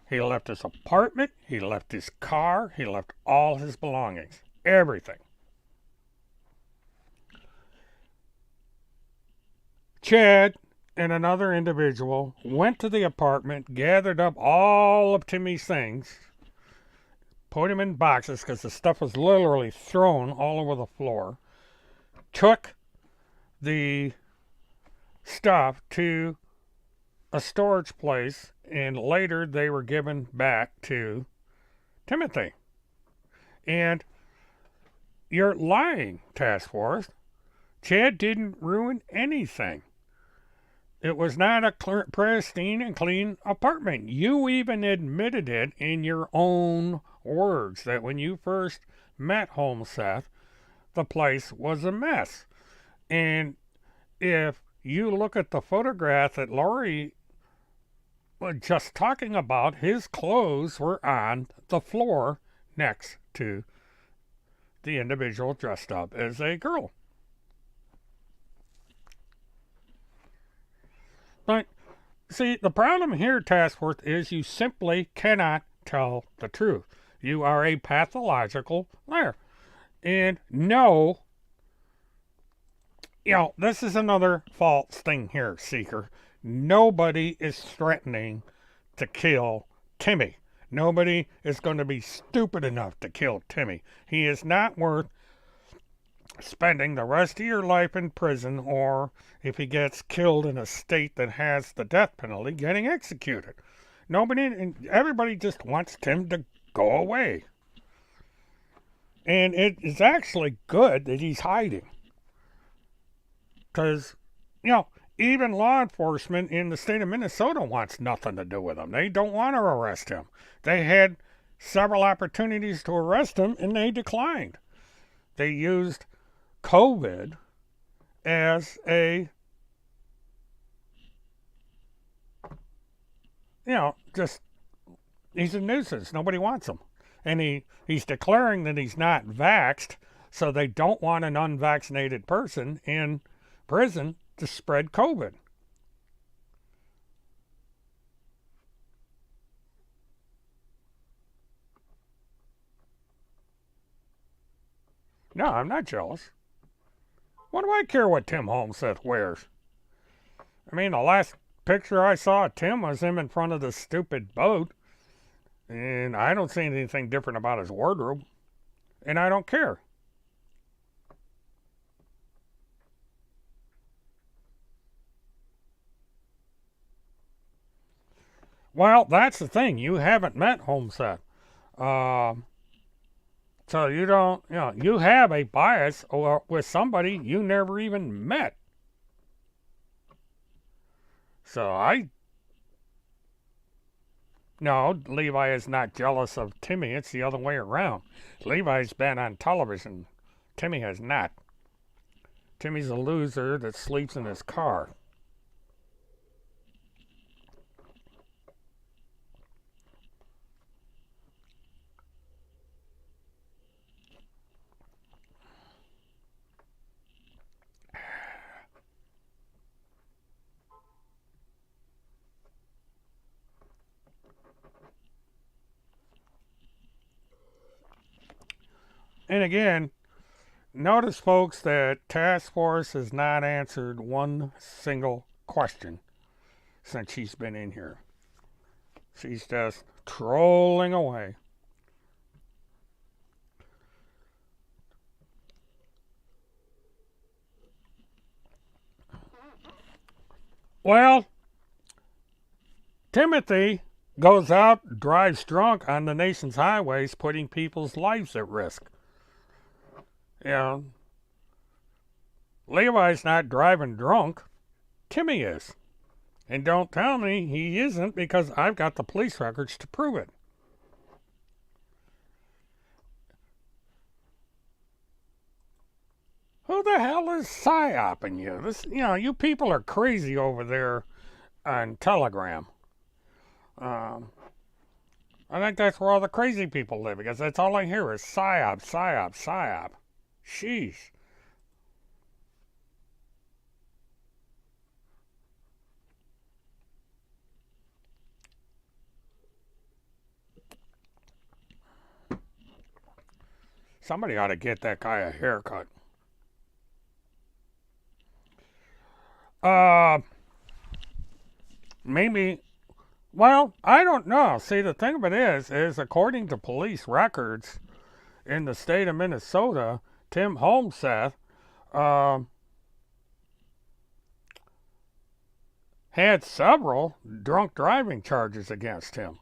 S1: He left his apartment, he left his car, he left all his belongings, everything. Chad and another individual went to the apartment, gathered up all of Timmy's things, put him in boxes because the stuff was literally thrown all over the floor, took the stuff to a storage place, and later they were given back to Timothy. And you're lying, Task Force. Chad didn't ruin anything. It was not a pristine and clean apartment. You even admitted it in your own words that when you first met Homeseth, the place was a mess. And if you look at the photograph that Lori was just talking about, his clothes were on the floor next to the individual dressed up as a girl. But see, the problem here, Task Force, is you simply cannot tell the truth. You are a pathological liar. And no, this is another false thing here, Seeker. Nobody is threatening to kill Timmy. Nobody is going to be stupid enough to kill Timmy. He is not worth spending the rest of your life in prison, or if he gets killed in a state that has the death penalty, getting executed. Everybody just wants Tim to go away. And it is actually good that he's hiding. Because, even law enforcement in the state of Minnesota wants nothing to do with him. They don't want to arrest him. They had several opportunities to arrest him, and they declined. They used COVID as a, just, he's a nuisance. Nobody wants him. And he's declaring that he's not vaxxed, so they don't want an unvaccinated person in prison to spread COVID. No, I'm not jealous. What do I care what Tim Holmseth wears? I mean, the last picture I saw of Tim was him in front of the stupid boat, and I don't see anything different about his wardrobe, and I don't care. Well, that's the thing. You haven't met Homestead. So you don't, you have a bias with somebody you never even met. So no, Levi is not jealous of Timmy. It's the other way around. Levi's been on television. Timmy has not. Timmy's a loser that sleeps in his car. And again, notice, folks, that Task Force has not answered one single question since she's been in here. She's just trolling away. Well, Timothy goes out, drives drunk on the nation's highways, putting people's lives at risk. Levi's not driving drunk. Timmy is. And don't tell me he isn't, because I've got the police records to prove it. Who the hell is psyoping you? You people are crazy over there on Telegram. I think that's where all the crazy people live, because that's all I hear is psyop, psyop, psyop. Sheesh. Somebody ought to get that guy a haircut. Maybe. Well, I don't know. See, the thing of it is according to police records in the state of Minnesota, Tim Holmseth had several drunk driving charges against him.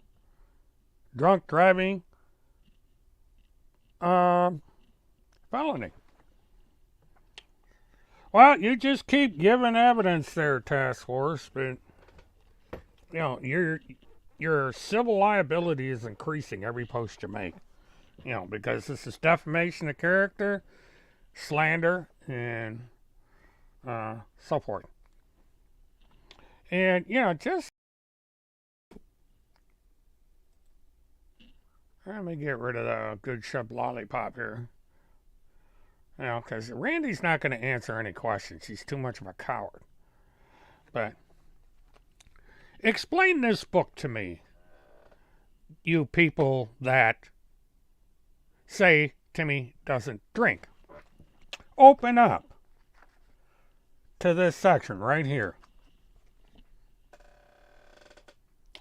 S1: Drunk driving felony. Well, you just keep giving evidence there, Task Force, but your civil liability is increasing every post you make. Because this is defamation of character, slander, and so forth. And, just let me get rid of the good ship lollipop here. Because Randy's not going to answer any questions. He's too much of a coward. But explain this book to me, you people that say Timmy doesn't drink. Open up to this section right here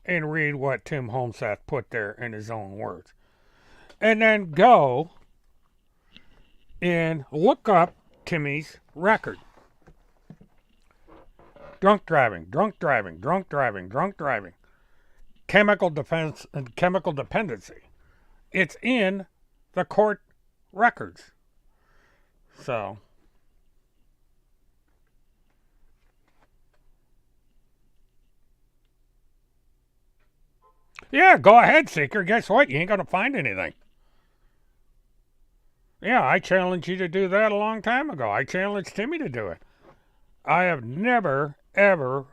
S1: and read what Tim Holmseth put there in his own words. And then go and look up Timmy's record. Drunk driving, drunk driving, drunk driving, drunk driving. Chemical defense and chemical dependency. It's in the court records. So, yeah, go ahead, Seeker. Guess what? You ain't going to find anything. Yeah, I challenged you to do that a long time ago. I challenged Timmy to do it. I have never, ever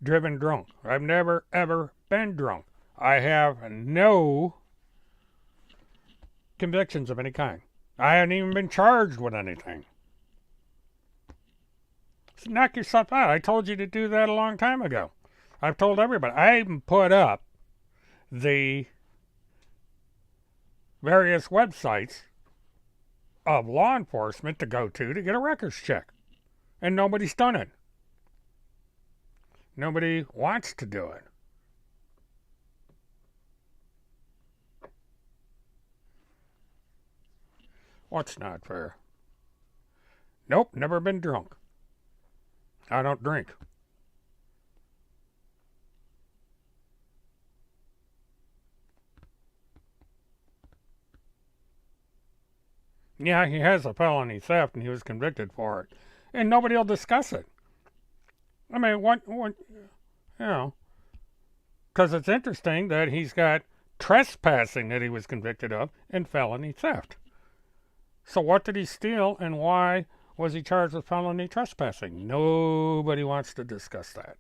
S1: driven drunk. I've never, ever been drunk. I have no convictions of any kind. I haven't even been charged with anything. So knock yourself out. I told you to do that a long time ago. I've told everybody. I even put up the various websites of law enforcement to go to get a records check. And nobody's done it. Nobody wants to do it. What's not fair? Nope, never been drunk. I don't drink. Yeah, he has a felony theft and he was convicted for it. And nobody will discuss it. I mean, what, because it's interesting that he's got trespassing that he was convicted of and felony theft. So what did he steal and why was he charged with felony trespassing? Nobody wants to discuss that.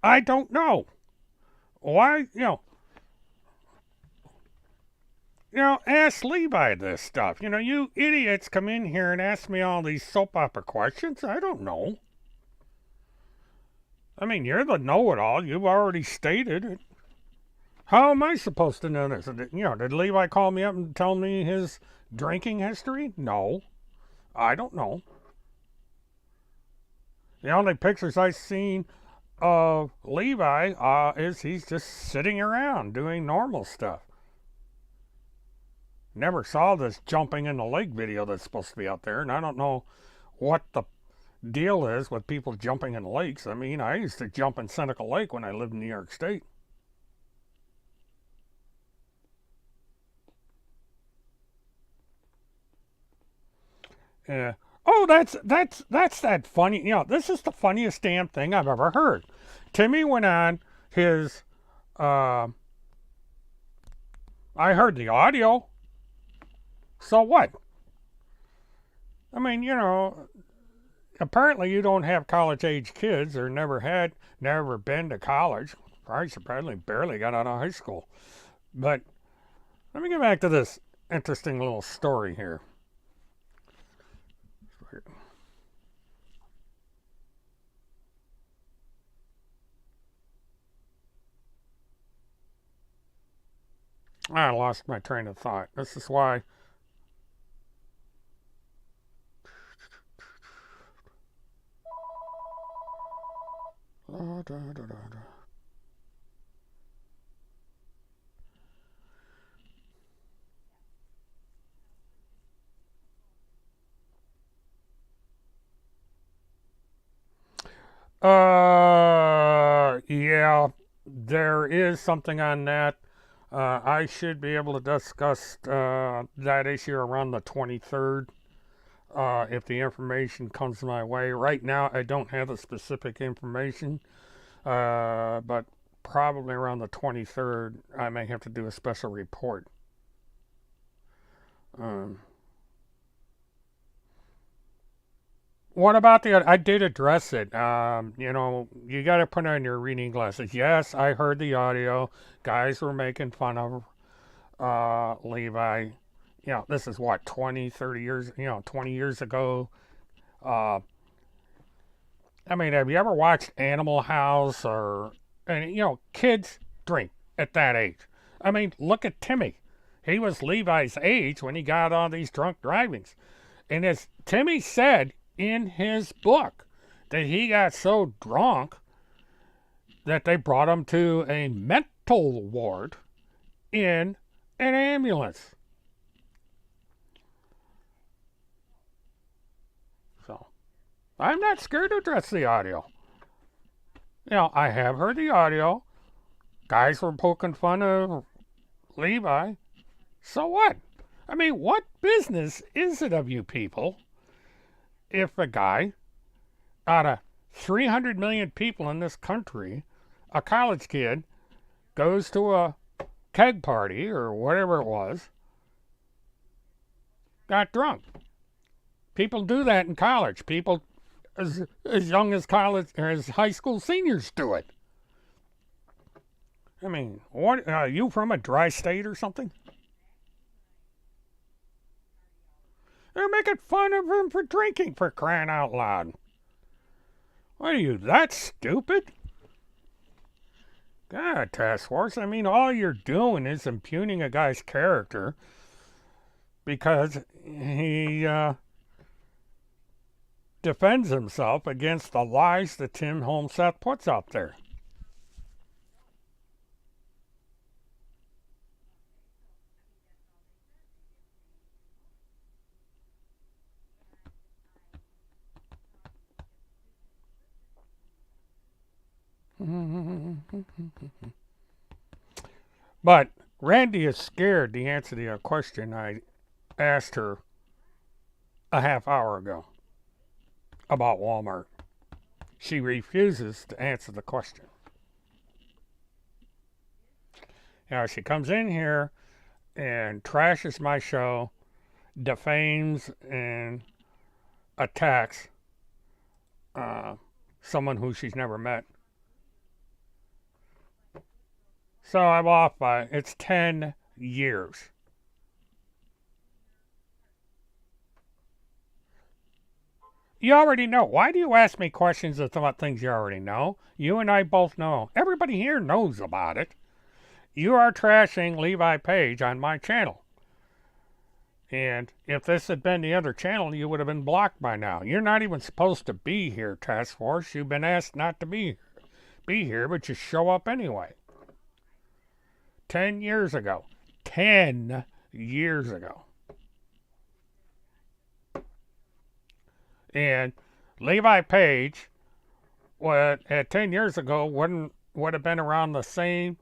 S1: I don't know. Why, ask Levi this stuff. You idiots come in here and ask me all these soap opera questions. I don't know. I mean, you're the know-it-all. You've already stated it. How am I supposed to know this? Did Levi call me up and tell me his drinking history? No. I don't know. The only pictures I've seen of Levi is he's just sitting around doing normal stuff. Never saw this jumping in the lake video that's supposed to be out there, and I don't know what the deal is with people jumping in lakes. I mean, I used to jump in Seneca Lake when I lived in New York State. Yeah. Oh, that's that funny. This is the funniest damn thing I've ever heard. Timmy went on his. I heard the audio. So what? I mean, apparently you don't have college age kids or never been to college. Probably barely got out of high school. But let me get back to this interesting little story here. I lost my train of thought. This is why. Yeah, there is something on that. I should be able to discuss that issue around the 23rd if the information comes my way. Right now, I don't have the specific information, but probably around the 23rd, I may have to do a special report. Um, what about the? I did address it. You got to put on your reading glasses. Yes, I heard the audio. Guys were making fun of Levi. This is what 20, 30 years. 20 years ago. Uh, I mean, have you ever watched Animal House and kids drink at that age? I mean, look at Timmy. He was Levi's age when he got all these drunk drivings. And as Timmy said in his book, that he got so drunk that they brought him to a mental ward in an ambulance. So, I'm not scared to address the audio. I have heard the audio. Guys were poking fun of Levi. So what? I mean, what business is it of you people if a guy out of 300 million people in this country, a college kid, goes to a keg party or whatever it was, got drunk? People do that in college. People as young as college or as high school seniors do it. I mean, what are you from a dry state or something? They're making fun of him for drinking, for crying out loud. What are you, that stupid? God, Task Force, I mean, all you're doing is impugning a guy's character because he defends himself against the lies that Tim Holmseth puts out there. But Randy is scared to answer the question I asked her a half hour ago about Walmart. She refuses to answer the question. She comes in here and trashes my show, defames and attacks someone who she's never met. So I'm off by, it's 10 years. You already know. Why do you ask me questions about things you already know? You and I both know. Everybody here knows about it. You are trashing Levi Page on my channel. And if this had been the other channel, you would have been blocked by now. You're not even supposed to be here, Task Force. You've been asked not to be here, but you show up anyway. 10 years ago. 10 years ago. And Levi Page, at 10 years ago, would have been around the same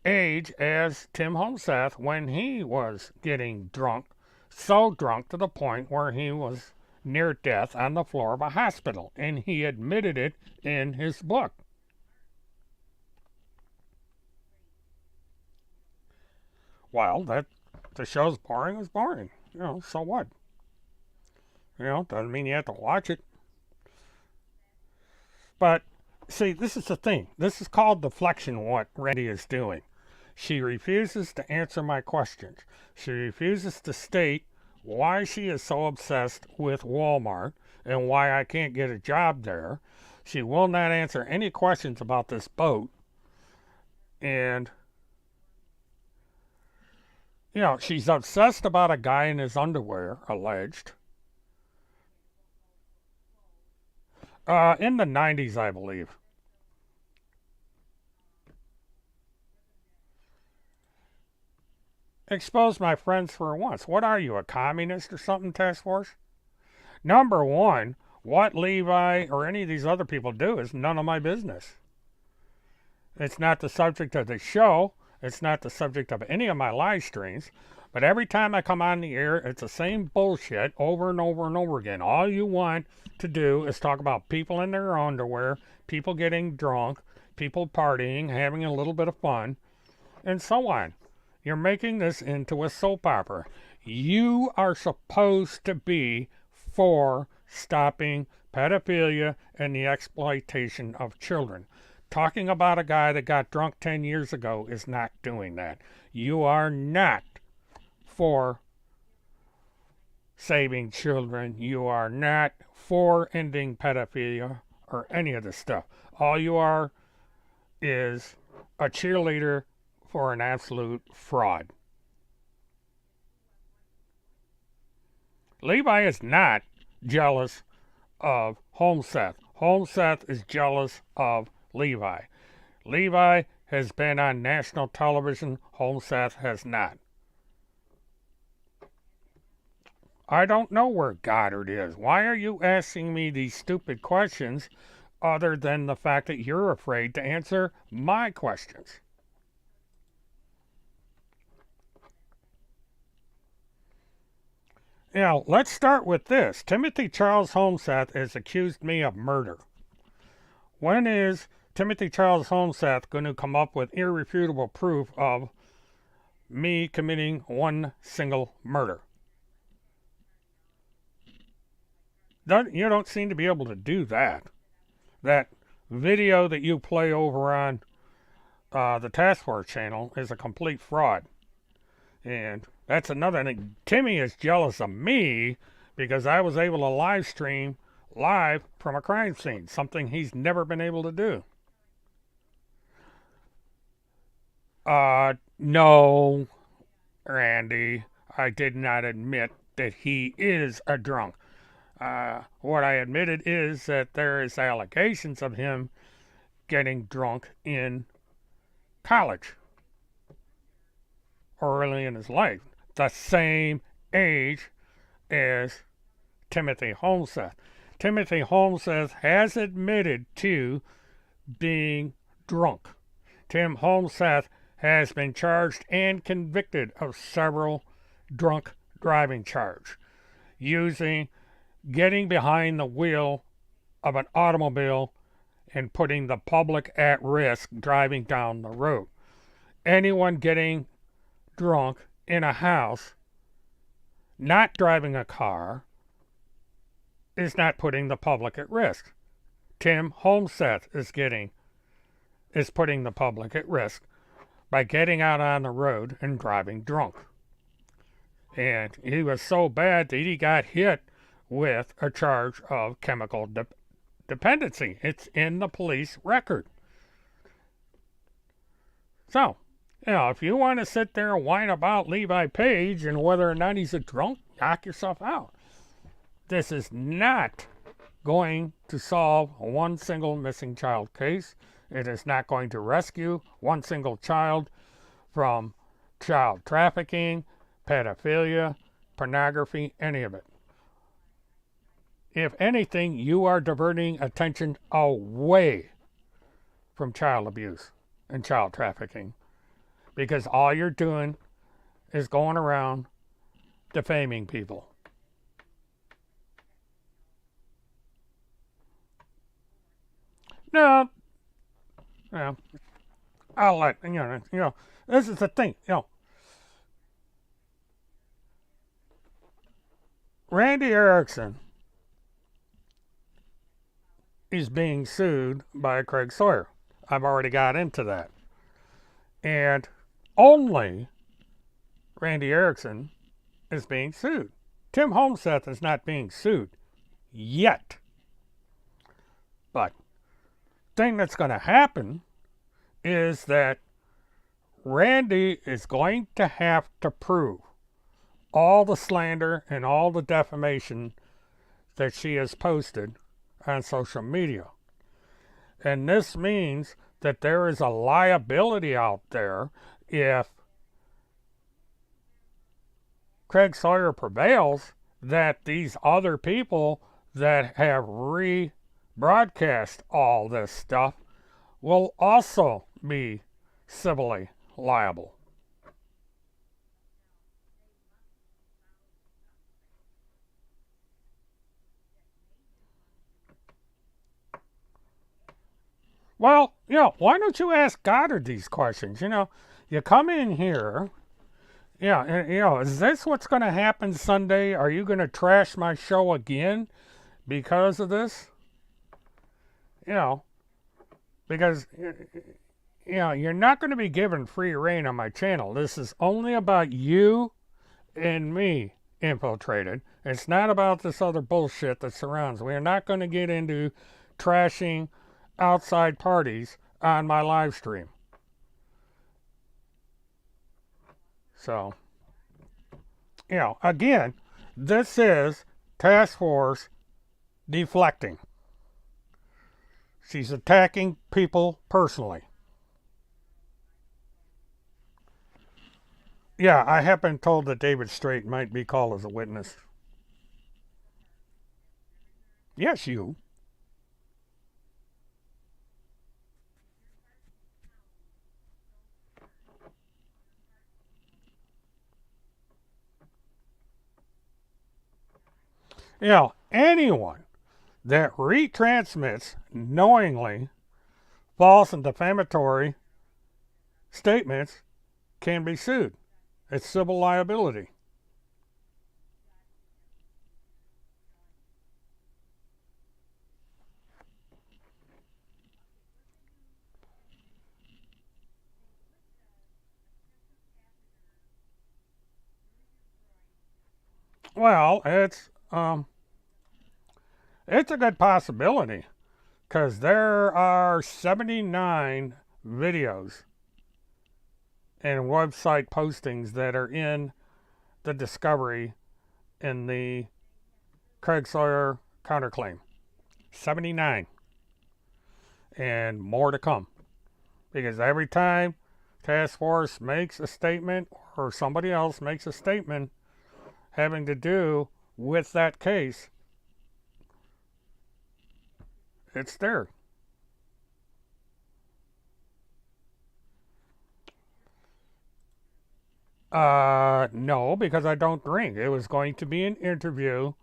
S1: age as Tim Holmseth when he was getting drunk, so drunk to the point where he was near death on the floor of a hospital, and he admitted it in his book. Well, that the show's boring is boring. So what? Doesn't mean you have to watch it. But see, this is the thing. This is called deflection, what Randy is doing. She refuses to answer my questions. She refuses to state why she is so obsessed with Walmart and why I can't get a job there. She will not answer any questions about this boat. And, she's obsessed about a guy in his underwear, alleged. In the 90s, I believe. Expose my friends for once. What are you, a communist or something, Task Force? Number one, what Levi or any of these other people do is none of my business. It's not the subject of the show. It's not the subject of any of my live streams. But every time I come on the air, it's the same bullshit over and over and over again. All you want to do is talk about people in their underwear, people getting drunk, people partying, having a little bit of fun, and so on. You're making this into a soap opera. You are supposed to be for stopping pedophilia and the exploitation of children. Talking about a guy that got drunk 10 years ago is not doing that. You are not for saving children. You are not for ending pedophilia or any of this stuff. All you are is a cheerleader for an absolute fraud. Levi is not jealous of Homeseth. Homeseth is jealous of Levi. Levi has been on national television. Homeseth has not. I don't know where Goddard is. Why are you asking me these stupid questions other than the fact that you're afraid to answer my questions? Now, let's start with this. Timothy Charles Homeseth has accused me of murder. When is Timothy Charles Homeseth going to come up with irrefutable proof of me committing one single murder? You don't seem to be able to do that. That video that you play over on the Task Force channel is a complete fraud. And that's another thing. Timmy is jealous of me because I was able to live stream live from a crime scene, something he's never been able to do. No, Randy, I did not admit that he is a drunk. What I admitted is that there is allegations of him getting drunk in college or early in his life, the same age as Timothy Homeseth. Timothy Homeseth has admitted to being drunk. Tim Homeseth has been charged and convicted of several drunk driving charges, getting behind the wheel of an automobile and putting the public at risk driving down the road. Anyone getting drunk in a house, not driving a car, is not putting the public at risk. Tim Homeseth is putting the public at risk by getting out on the road and driving drunk. And he was so bad that he got hit with a charge of chemical dependency. It's in the police record. So, if you want to sit there and whine about Levi Page and whether or not he's a drunk, knock yourself out. This is not going to solve one single missing child case. It is not going to rescue one single child from child trafficking, pedophilia, pornography, any of it. If anything, you are diverting attention away from child abuse and child trafficking, because all you're doing is going around defaming people. No, I'll let this is the thing, Randy Erickson is being sued by Craig Sawyer. I've already got into that. And only Randy Erickson is being sued. Tim Homeseth is not being sued yet. But the thing that's going to happen is that Randy is going to have to prove all the slander and all the defamation that she has posted on social media. And this means that there is a liability out there if Craig Sawyer prevails, that these other people that have rebroadcast all this stuff will also be civilly liable. Well, why don't you ask Goddard these questions? You come in here Yeah, and, is this what's going to happen Sunday? Are you going to trash my show again because of this? You know, because you're not going to be given free reign on my channel. This is only about you and me infiltrated. It's not about this other bullshit that surrounds. We are not going to get into trashing outside parties on my live stream. So, again, this is Task Force deflecting. She's attacking people personally. Yeah, I have been told that David Strait might be called as a witness. Yes, you. Anyone that retransmits knowingly false and defamatory statements can be sued. It's civil liability. Well, it's a good possibility because there are 79 videos and website postings that are in the discovery in the Craig Sawyer counterclaim. 79. And more to come. Because every time Task Force makes a statement or somebody else makes a statement having to do with that case, it's there. No, because I don't drink. It was going to be an interview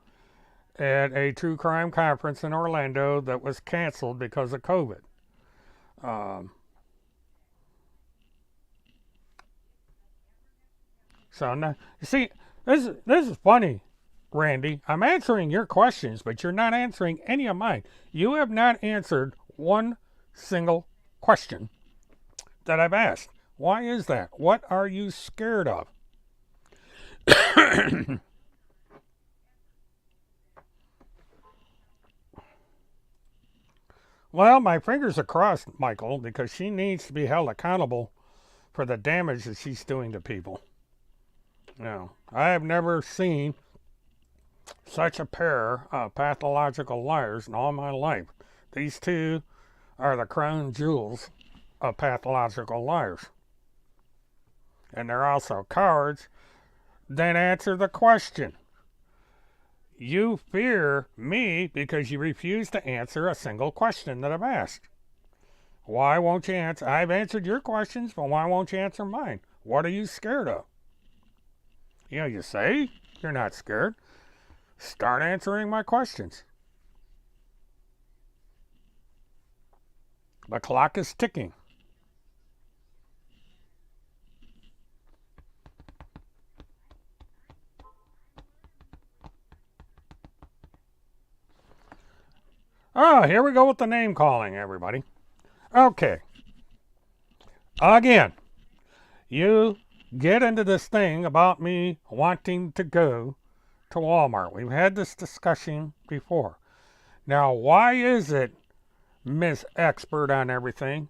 S1: at a true crime conference in Orlando that was canceled because of COVID. Um, so now, you see, this is funny, Randy. I'm answering your questions, but you're not answering any of mine. You have not answered one single question that I've asked. Why is that? What are you scared of? Well, my fingers are crossed, Michael, because she needs to be held accountable for the damage that she's doing to people. I have never seen such a pair of pathological liars in all my life. These two are the crown jewels of pathological liars. And they're also cowards. Then answer the question. You fear me because you refuse to answer a single question that I've asked. Why won't you answer? I've answered your questions, but why won't you answer mine? What are you scared of? You say you're not scared. Start answering my questions. The clock is ticking. Oh, here we go with the name calling, everybody. Okay. Again, you get into this thing about me wanting to go to Walmart. We've had this discussion before. Now, why is it, Miss Expert on Everything,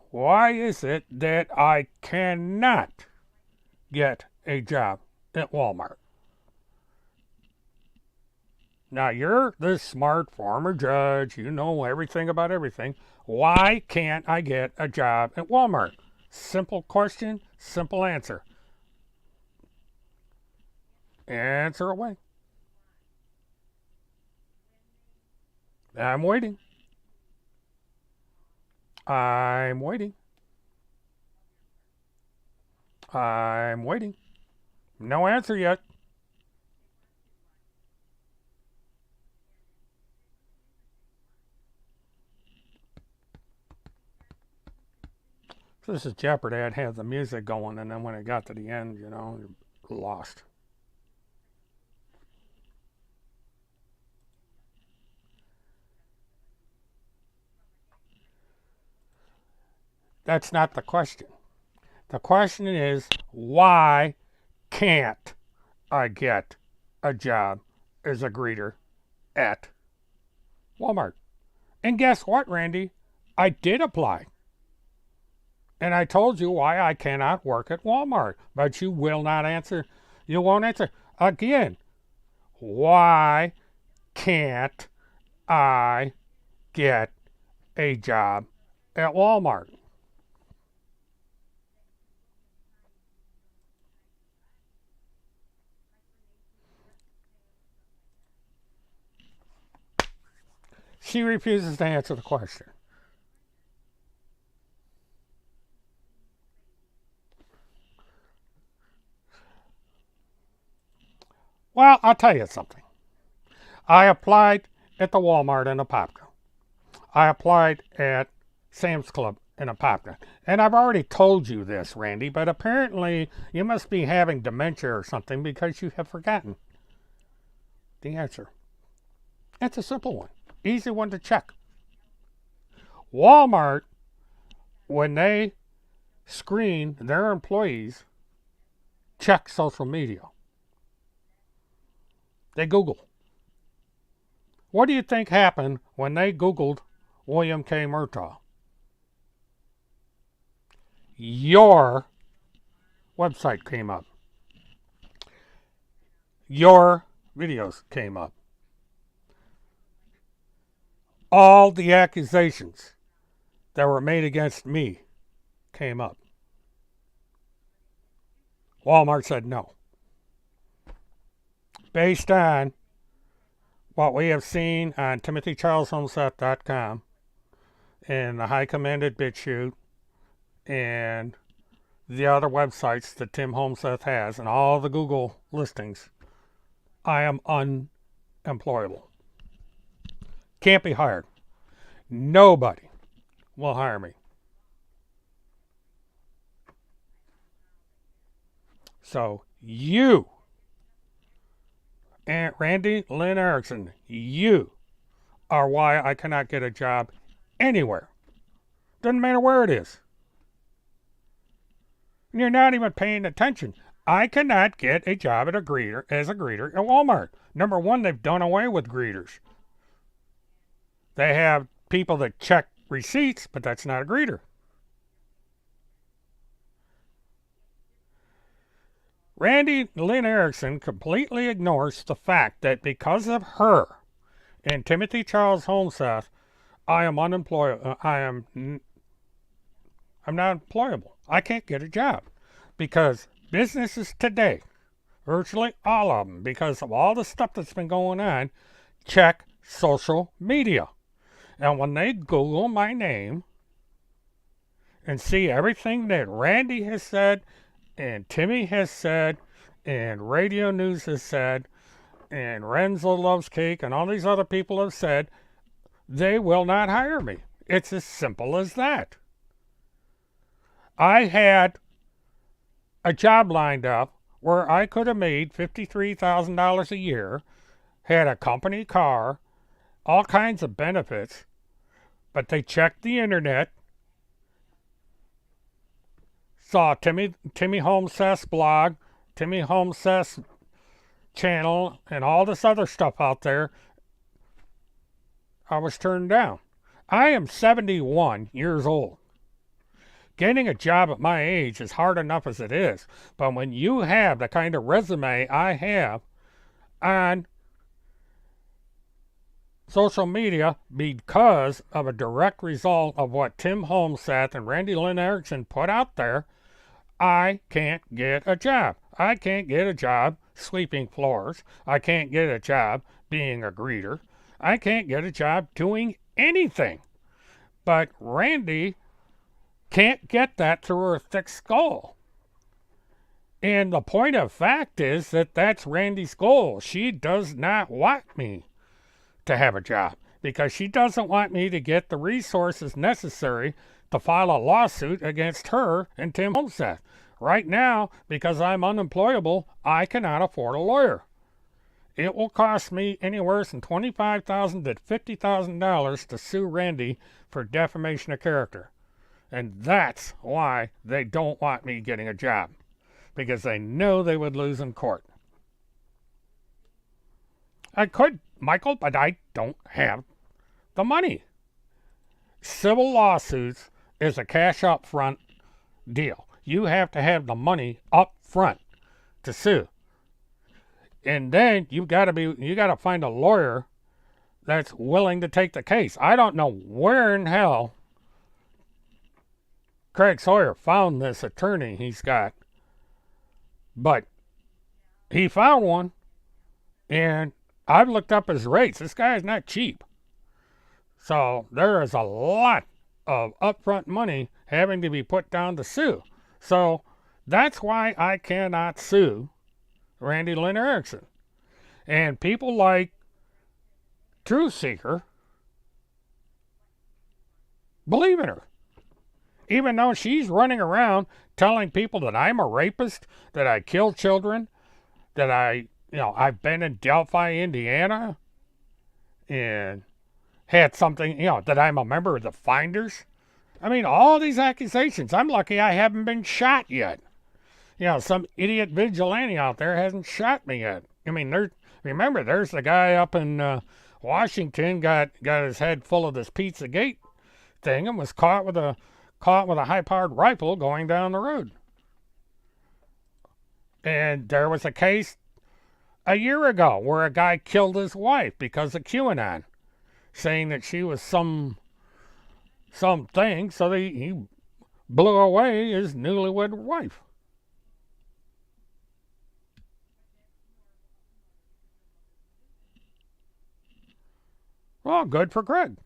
S1: why is it that I cannot get a job at Walmart? Now, you're the smart former judge. You know everything about everything. Why can't I get a job at Walmart? Simple question, simple answer. Answer away. I'm waiting. I'm waiting. I'm waiting. No answer yet. So this is Jeopardy. I'd have the music going, and then when it got to the end, lost. That's not the question. The question is, why can't I get a job as a greeter at Walmart? And guess what, Randy? I did apply. And I told you why I cannot work at Walmart. But you will not answer. You won't answer. Again, why can't I get a job at Walmart? She refuses to answer the question. Well, I'll tell you something. I applied at the Walmart in Apopka. I applied at Sam's Club in Apopka. And I've already told you this, Randy, but apparently you must be having dementia or something because you have forgotten the answer. It's a simple one, easy one to check. Walmart, when they screen their employees, check social media. They Google. What do you think happened when they Googled William K. Murtaugh? Your website came up. Your videos came up. All the accusations that were made against me came up. Walmart said no. Based on what we have seen on timothycharleshomeseth.com and the High Commanded BitChute and the other websites that Tim Homeseth has and all the Google listings, I am unemployable. Can't be hired. Nobody will hire me. So you, and Randy Lynn Erickson, you are why I cannot get a job anywhere. Doesn't matter where it is. And you're not even paying attention. I cannot get a job as a greeter at Walmart. Number one, they've done away with greeters. They have people that check receipts, but that's not a greeter. Randy Lynn Erickson completely ignores the fact that because of her and Timothy Charles Homeseth, I am unemployable. I'm not employable. I can't get a job because businesses today, virtually all of them, because of all the stuff that's been going on, check social media. And when they Google my name and see everything that Randy has said and Timmy has said and Radio News has said and Renzo Loves Cake and all these other people have said, they will not hire me. It's as simple as that. I had a job lined up where I could have made $53,000 a year, had a company car, all kinds of benefits, but they checked the internet, saw Timmy Homeseth's blog, Timmy Homeseth's channel, and all this other stuff out there. I was turned down. I am 71 years old. Getting a job at my age is hard enough as it is, but when you have the kind of resume I have on social media because of a direct result of what Tim Homeseth and Randy Lynn Erickson put out there, I can't get a job. I can't get a job sweeping floors. I can't get a job being a greeter. I can't get a job doing anything. But Randy can't get that through her thick skull. And the point of fact is that that's Randy's goal. She does not want me to have a job because she doesn't want me to get the resources necessary to file a lawsuit against her and Tim Homestead. Right now, because I'm unemployable, I cannot afford a lawyer. It will cost me anywhere from $25,000 to $50,000 to sue Randy for defamation of character. And that's why they don't want me getting a job, because they know they would lose in court. I could, Michael, but I don't have the money. Civil lawsuits is a cash up front deal. You have to have the money up front to sue. And then you got to find a lawyer that's willing to take the case. I don't know where in hell Craig Sawyer found this attorney he's got, but he found one, and I've looked up his rates. This guy is not cheap. So there is a lot of upfront money having to be put down to sue. So that's why I cannot sue Randy Lynn Erickson. And people like Truth Seeker believe in her. Even though she's running around telling people that I'm a rapist, that I kill children, that I've been in Delphi, Indiana, and had something, that I'm a member of the Finders. I mean, all these accusations. I'm lucky I haven't been shot yet. Some idiot vigilante out there hasn't shot me yet. I mean, there's the guy up in Washington got his head full of this Pizzagate thing and was caught with a high-powered rifle going down the road. And there was a case a year ago where a guy killed his wife because of QAnon, saying that she was something, so he blew away his newlywed wife. Well, good for Greg.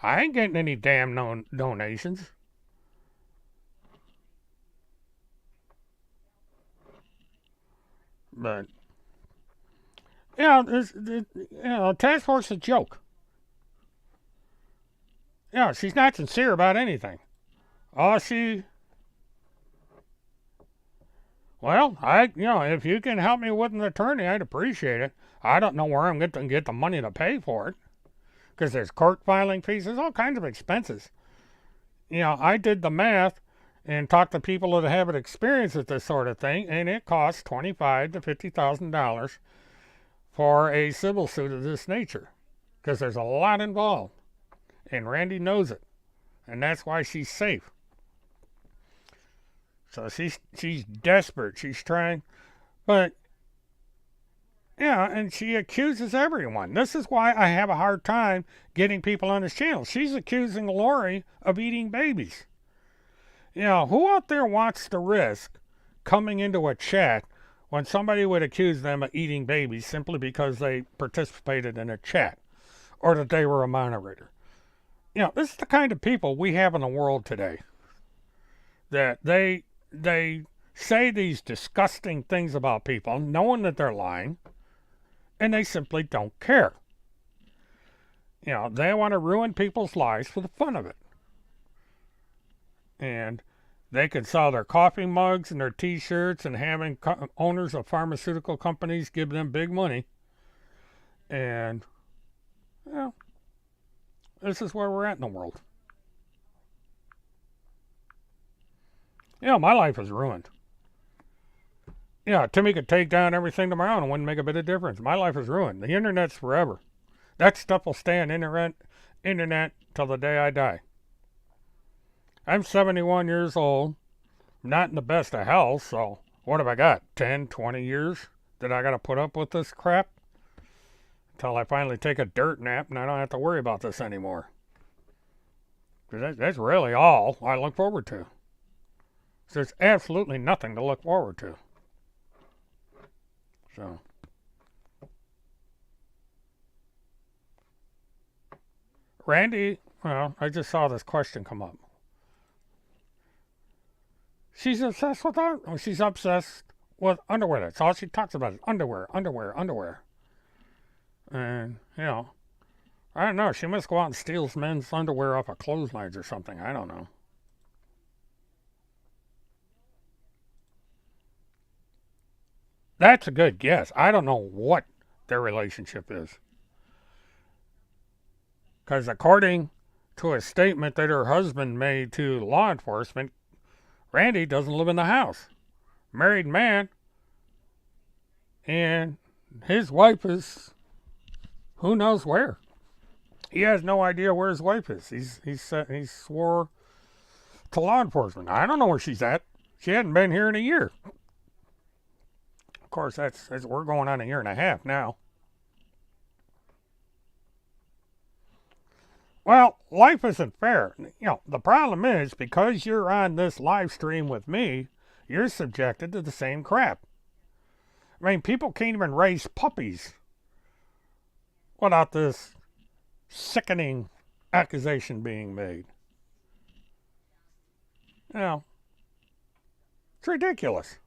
S1: I ain't getting any damn donations. But, task force is a joke. She's not sincere about anything. Well, if you can help me with an attorney, I'd appreciate it. I don't know where I'm going to get the money to pay for it, because there's court filing fees, there's all kinds of expenses. I did the math and talked to people that have experience with this sort of thing, and it costs $25,000 to $50,000 for a civil suit of this nature, because there's a lot involved, and Randy knows it, and that's why she's safe. So she's desperate. She's trying, but and she accuses everyone. This is why I have a hard time getting people on this channel. She's accusing Lori of eating babies. Who out there wants to risk coming into a chat when somebody would accuse them of eating babies simply because they participated in a chat or that they were a moderator? This is the kind of people we have in the world today. That they say these disgusting things about people, knowing that they're lying, and they simply don't care. They want to ruin people's lives for the fun of it. And they can sell their coffee mugs and their t-shirts and having owners of pharmaceutical companies give them big money. And, this is where we're at in the world. My life is ruined. Timmy could take down everything tomorrow and it wouldn't make a bit of difference. My life is ruined. The internet's forever. That stuff will stay on internet till the day I die. I'm 71 years old, not in the best of health, so what have I got? 10, 20 years that I got to put up with this crap? Until I finally take a dirt nap and I don't have to worry about this anymore. Because that's really all I look forward to. So there's absolutely nothing to look forward to. So. Randy, well, I just saw this question come up. She's obsessed with she's obsessed with underwear. That's all she talks about is underwear. And, I don't know. She must go out and steal men's underwear off of clotheslines or something. I don't know. That's a good guess. I don't know what their relationship is. Because according to a statement that her husband made to law enforcement, Randy doesn't live in the house. Married man, and his wife is who knows where. He has no idea where his wife is. He swore to law enforcement. I don't know where she's at. She hadn't been here in a year. Of course, that's we're going on a year and a half now. Well, life isn't fair. The problem is because you're on this live stream with me, you're subjected to the same crap. I mean, people can't even raise puppies without this sickening accusation being made. It's ridiculous.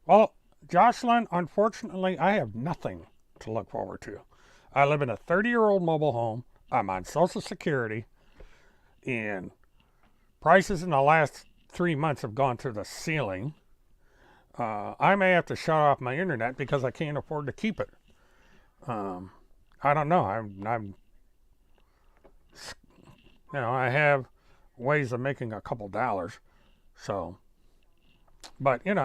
S1: Well, Jocelyn, unfortunately, I have nothing to look forward to. I live in a 30-year-old mobile home. I'm on Social Security, and prices in the last 3 months have gone through the ceiling. I may have to shut off my internet because I can't afford to keep it. I don't know. I have ways of making a couple dollars. So, but it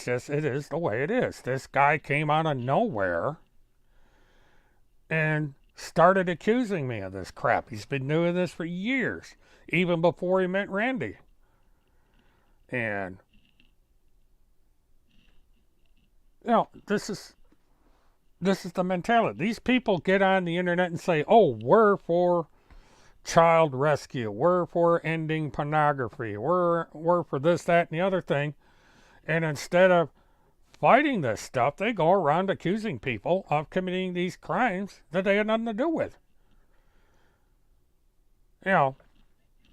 S1: is the way it is. This guy came out of nowhere and started accusing me of this crap. He's been doing this for years, even before he met Randy. And this is the mentality. These people get on the internet and say, "Oh, we're for child rescue. We're for ending pornography. We're for this, that, and the other thing." And instead of fighting this stuff, they go around accusing people of committing these crimes that they had nothing to do with.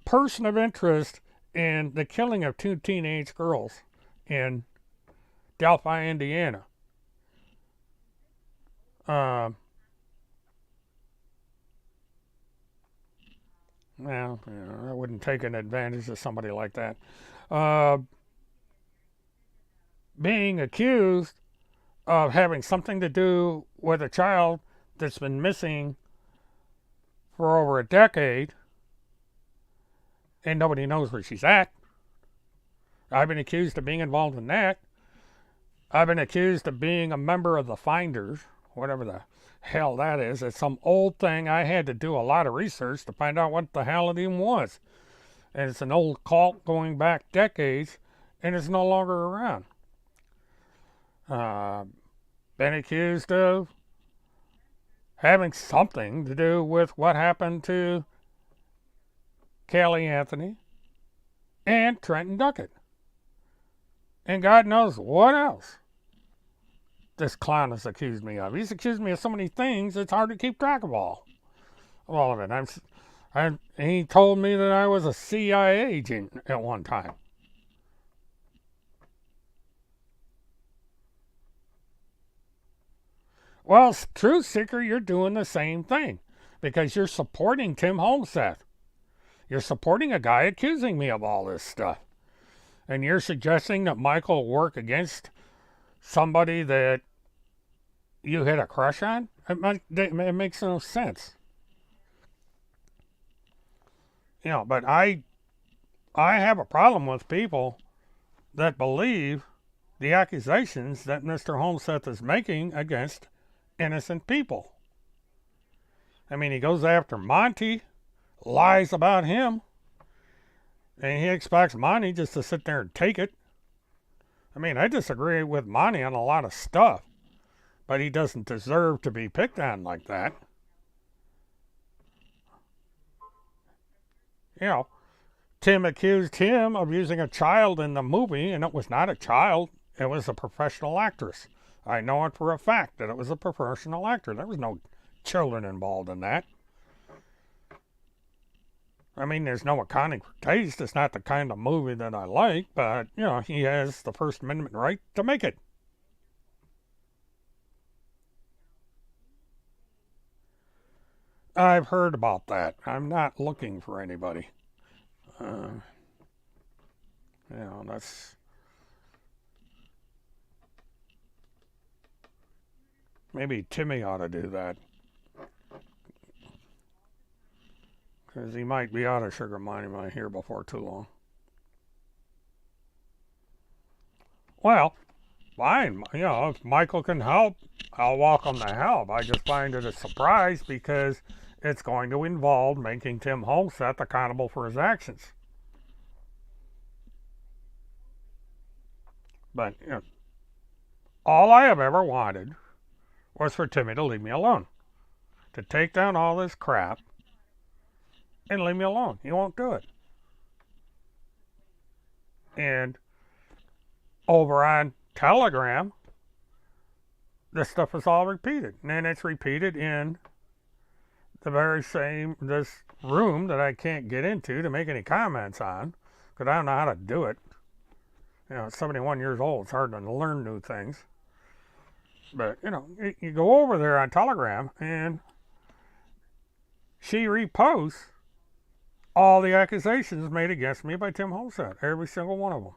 S1: Person of interest in the killing of 2 teenage girls in Delphi, Indiana. I wouldn't take an advantage of somebody like that. Being accused of having something to do with a child that's been missing for over a decade and nobody knows where she's at. I've been accused of being involved in that. I've been accused of being a member of the Finders, whatever the hell that is. It's some old thing. I had to do a lot of research to find out what the hell it even was. And it's an old cult going back decades, and it's no longer around. Been accused of having something to do with what happened to Kelly Anthony and Trenton Duckett. And God knows what else this clown has accused me of. He's accused me of so many things, it's hard to keep track of all of it. He told me that I was a CIA agent at one time. Well, Truth Seeker, you're doing the same thing because you're supporting Tim Holmseth. You're supporting a guy accusing me of all this stuff. And you're suggesting that Michael work against somebody that you had a crush on? It makes no sense. But I have a problem with people that believe the accusations that Mr. Holmseth is making against innocent people. I mean, he goes after Monty, lies about him, and he expects Monty just to sit there and take it. I mean, I disagree with Monty on a lot of stuff, but he doesn't deserve to be picked on like that. Tim accused him of using a child in the movie, and it was not a child. It was a professional actress. I know it for a fact that it was a professional actor. There was no children involved in that. I mean, there's no accounting for taste. It's not the kind of movie that I like, but, he has the First Amendment right to make it. I've heard about that. I'm not looking for anybody. Uh, that's maybe Timmy ought to do that because he might be out of sugar money here before too long. Well, fine. If Michael can help, I'll welcome the help. I just find it a surprise because it's going to involve making Tim Holmseth accountable for his actions. But all I have ever wanted was for Timmy to leave me alone, to take down all this crap and leave me alone. He won't do it. And over on Telegram, this stuff is all repeated. And then it's repeated in the very same, this room that I can't get into to make any comments on, because I don't know how to do it. At 71 years old, it's hard to learn new things. But, you go over there on Telegram, and she reposts all the accusations made against me by Tim Holmseth, every single one of them.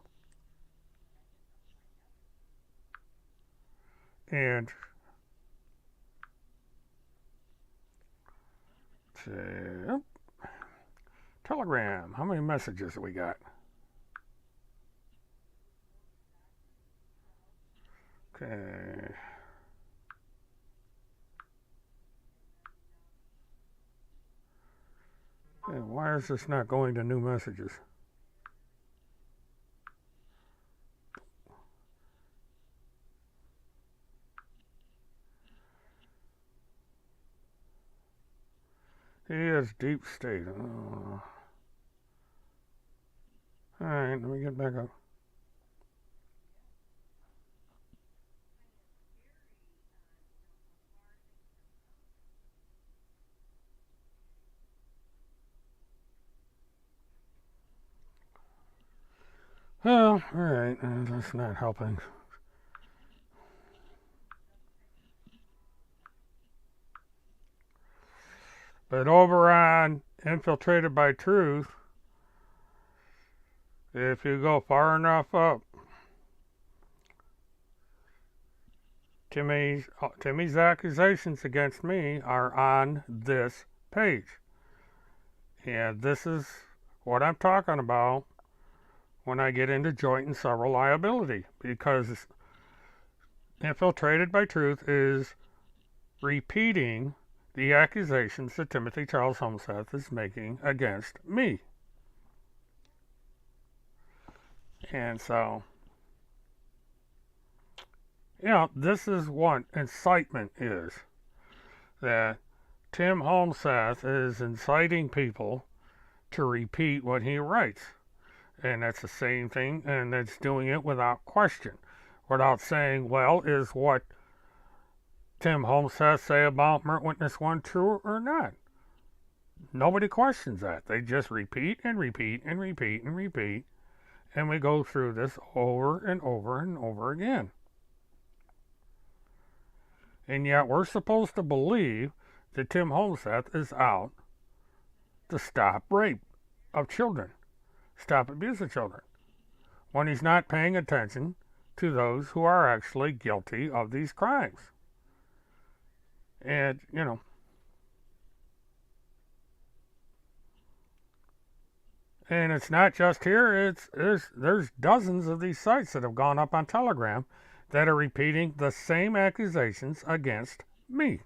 S1: And Telegram, how many messages have we got? Okay. Okay, why is this not going to new messages? He is deep state. Alright, let me get back up. Well, alright, that's not helping. But over on Infiltrated by Truth, if you go far enough up, Timmy's accusations against me are on this page. And this is what I'm talking about when I get into joint and several liability, because Infiltrated by Truth is repeating the accusations that Timothy Charles Holmseth is making against me. And so, this is what incitement is. That Tim Holmseth is inciting people to repeat what he writes. And that's the same thing, and it's doing it without question. Without saying, well, is what Tim Holmseth say about Witness 1 true or not? Nobody questions that. They just repeat and repeat and repeat and repeat. And we go through this over and over and over again. And yet we're supposed to believe that Tim Holmseth is out to stop rape of children, stop abuse of children, when he's not paying attention to those who are actually guilty of these crimes. And, and it's not just here, there's dozens of these sites that have gone up on Telegram that are repeating the same accusations against me.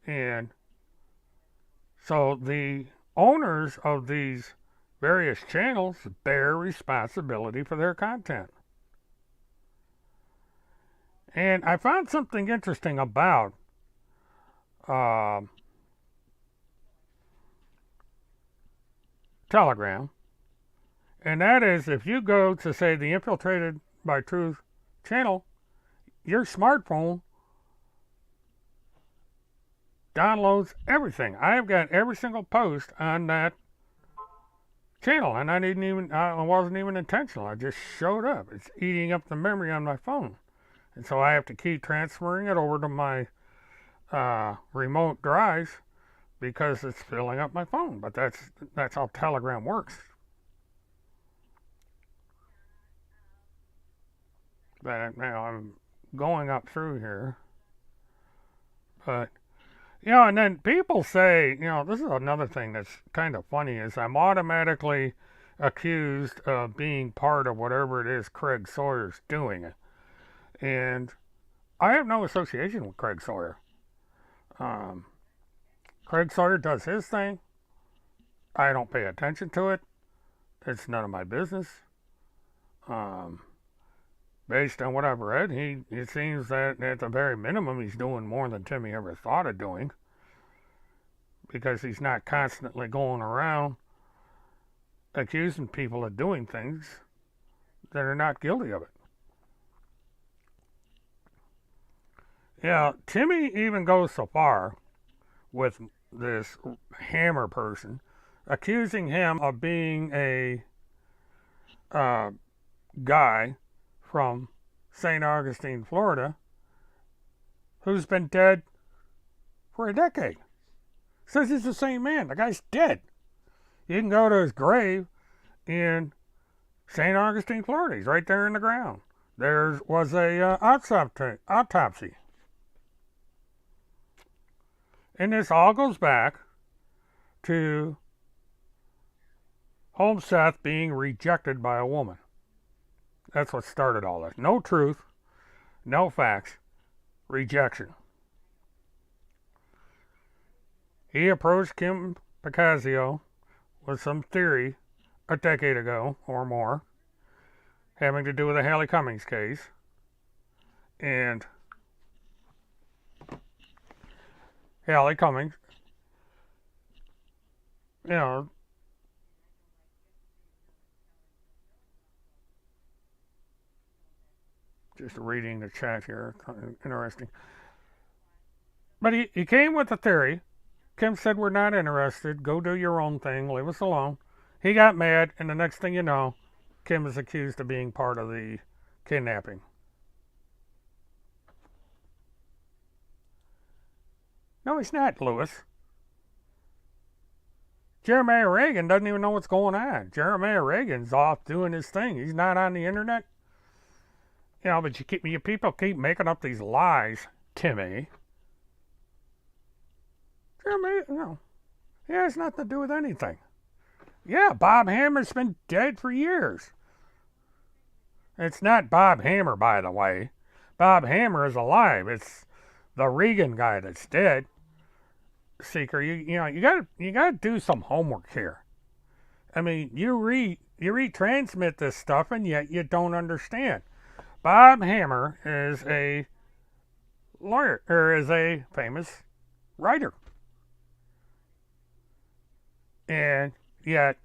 S1: And so the owners of these various channels bear responsibility for their content. And I found something interesting about Telegram, and that is if you go to, say, the Infiltrated by Truth channel, your smartphone downloads everything. I've got every single post on that channel, and I wasn't even intentional. I just showed up. It's eating up the memory on my phone. And so I have to keep transferring it over to my remote drives because it's filling up my phone. But that's how Telegram works. But now I'm going up through here. But and then people say, this is another thing that's kind of funny is I'm automatically accused of being part of whatever it is Craig Sawyer's doing. And I have no association with Craig Sawyer. Um, Craig Sawyer does his thing. I don't pay attention to it. It's none of my business. Um, Based on what I've read, it seems that at the very minimum he's doing more than Timmy ever thought of doing, because he's not constantly going around accusing people of doing things that are not guilty of it. Yeah, Timmy even goes so far with this Hammer person, accusing him of being a guy from St. Augustine, Florida, who's been dead for a decade. Says he's the same man. The guy's dead. You can go to his grave in St. Augustine, Florida. He's right there in the ground. There was a autopsy. And this all goes back to Holmes Seth being rejected by a woman. That's what started all this. No truth, no facts, rejection. He approached Kim Picasio with some theory a decade ago or more having to do with the Hallie Cummings case. And Hallie Cummings, just reading the chat here, kind of interesting. But he came with a theory. Kim said, we're not interested. Go do your own thing. Leave us alone. He got mad, and the next thing you know, Kim is accused of being part of the kidnapping. No, he's not, Lewis. Jeremiah Reagan doesn't even know what's going on. Jeremiah Reagan's off doing his thing. He's not on the internet. But you people keep making up these lies, Timmy. Jeremiah, he has nothing to do with anything. Yeah, Bob Hammer's been dead for years. It's not Bob Hammer, by the way. Bob Hammer is alive. It's the Reagan guy that's dead. Seeker, you gotta do some homework here. I mean, you retransmit this stuff and yet you don't understand. Bob Hammer is a lawyer, or is a famous writer. And yet,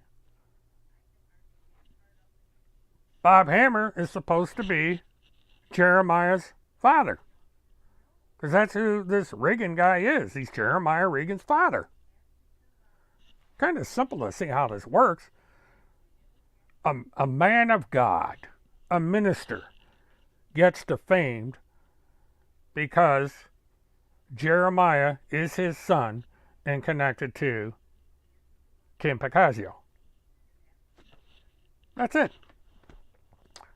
S1: Bob Hammer is supposed to be Jeremiah's father. Because that's who this Reagan guy is. He's Jeremiah Reagan's father. Kind of simple to see how this works. A man of God, a minister, gets defamed because Jeremiah is his son and connected to Kim Picasio. That's it.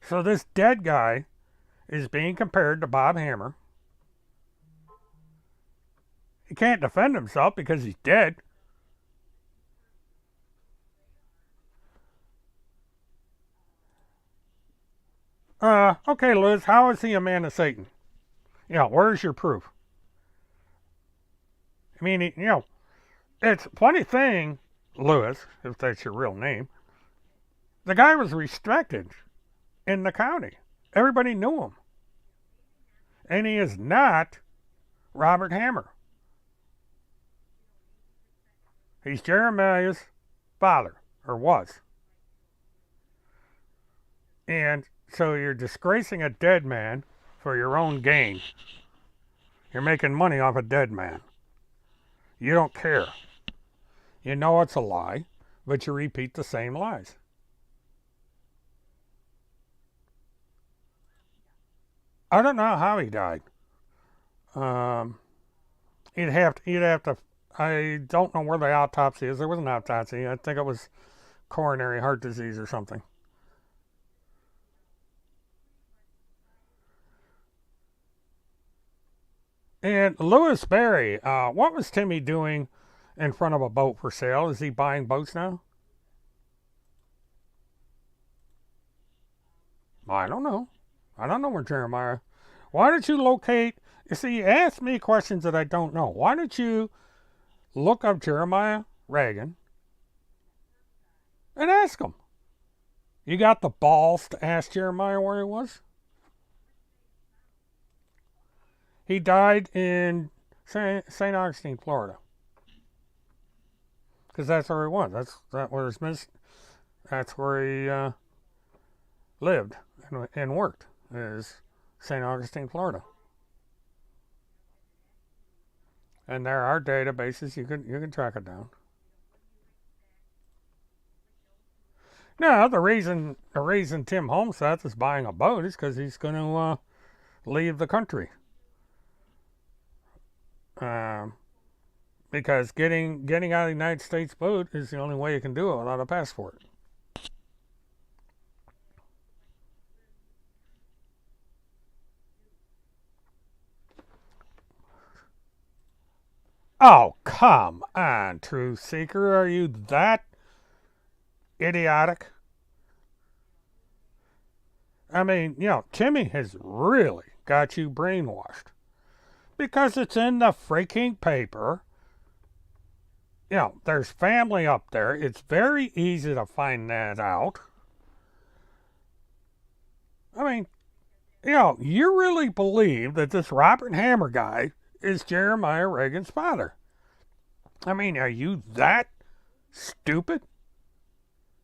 S1: So this dead guy is being compared to Bob Hammer. He can't defend himself because he's dead. Okay, Liz, how is he a man of Satan? Where's your proof? I mean, it's a funny thing, Lewis, if that's your real name. The guy was respected in the county. Everybody knew him. And he is not Robert Hammer. He's Jeremiah's father, or was. And so you're disgracing a dead man for your own gain. You're making money off a dead man. You don't care. You know it's a lie, but you repeat the same lies. I don't know how he died. You'd have to. I don't know where the autopsy is. There was an autopsy. I think it was coronary heart disease or something. And Lewis Berry, what was Timmy doing in front of a boat for sale? Is he buying boats now? I don't know. I don't know where Jeremiah. Why don't you locate? You see, you ask me questions that I don't know. Why don't you look up Jeremiah Reagan and ask him? You got the balls to ask Jeremiah where he was? He died in St. Augustine, Florida, because that's where he was. That's where he lived and worked. Is St. Augustine, Florida. And there are databases you can track it down. No, the reason Tim Homeseth is buying a boat is because he's going to leave the country. Um, because getting out of the United States boat is the only way you can do it without a passport. Oh, come on, Truth Seeker. Are you that idiotic? I mean, Timmy has really got you brainwashed because it's in the freaking paper. There's family up there. It's very easy to find that out. I mean, you really believe that this Robert Hammer guy is Jeremiah Reagan's father? I mean, are you that stupid?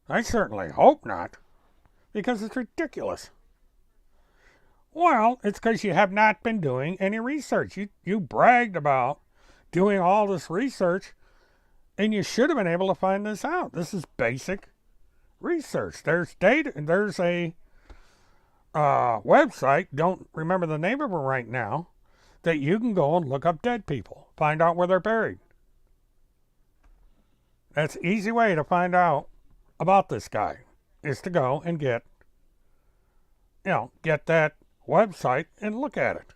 S1: I certainly hope not, because it's ridiculous. Well, it's because you have not been doing any research. You bragged about doing all this research, and you should have been able to find this out. This is basic research. There's data. There's a website. Don't remember the name of it right now. That you can go and look up dead people, find out where they're buried. That's an easy way to find out about this guy is to go and get that website and look at it.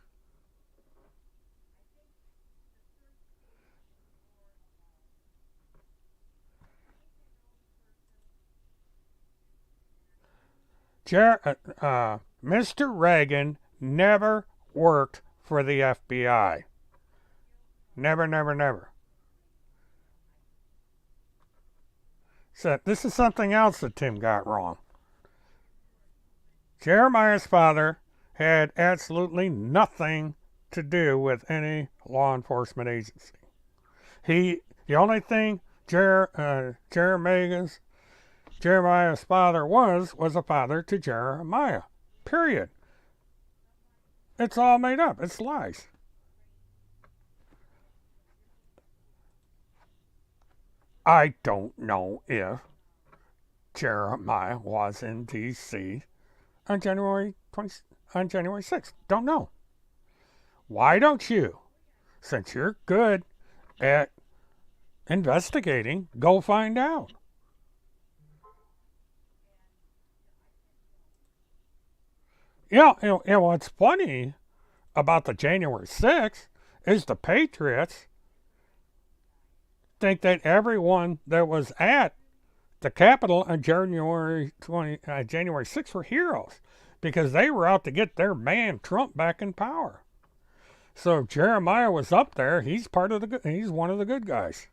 S1: Mr. Reagan never worked for the FBI. Never, never, never. So this is something else that Tim got wrong. Jeremiah's father had absolutely nothing to do with any law enforcement agency. The only thing Jeremiah's father was a father to Jeremiah. Period. It's all made up. It's lies. I don't know if Jeremiah was in D.C. on January 20, on January 6th. Don't know. Why don't you, since you're good at investigating, go find out? What's funny about the January 6th is the Patriots think that everyone that was at the Capitol on January 6th were heroes because they were out to get their man Trump back in power. So if Jeremiah was up there, he's one of the good guys.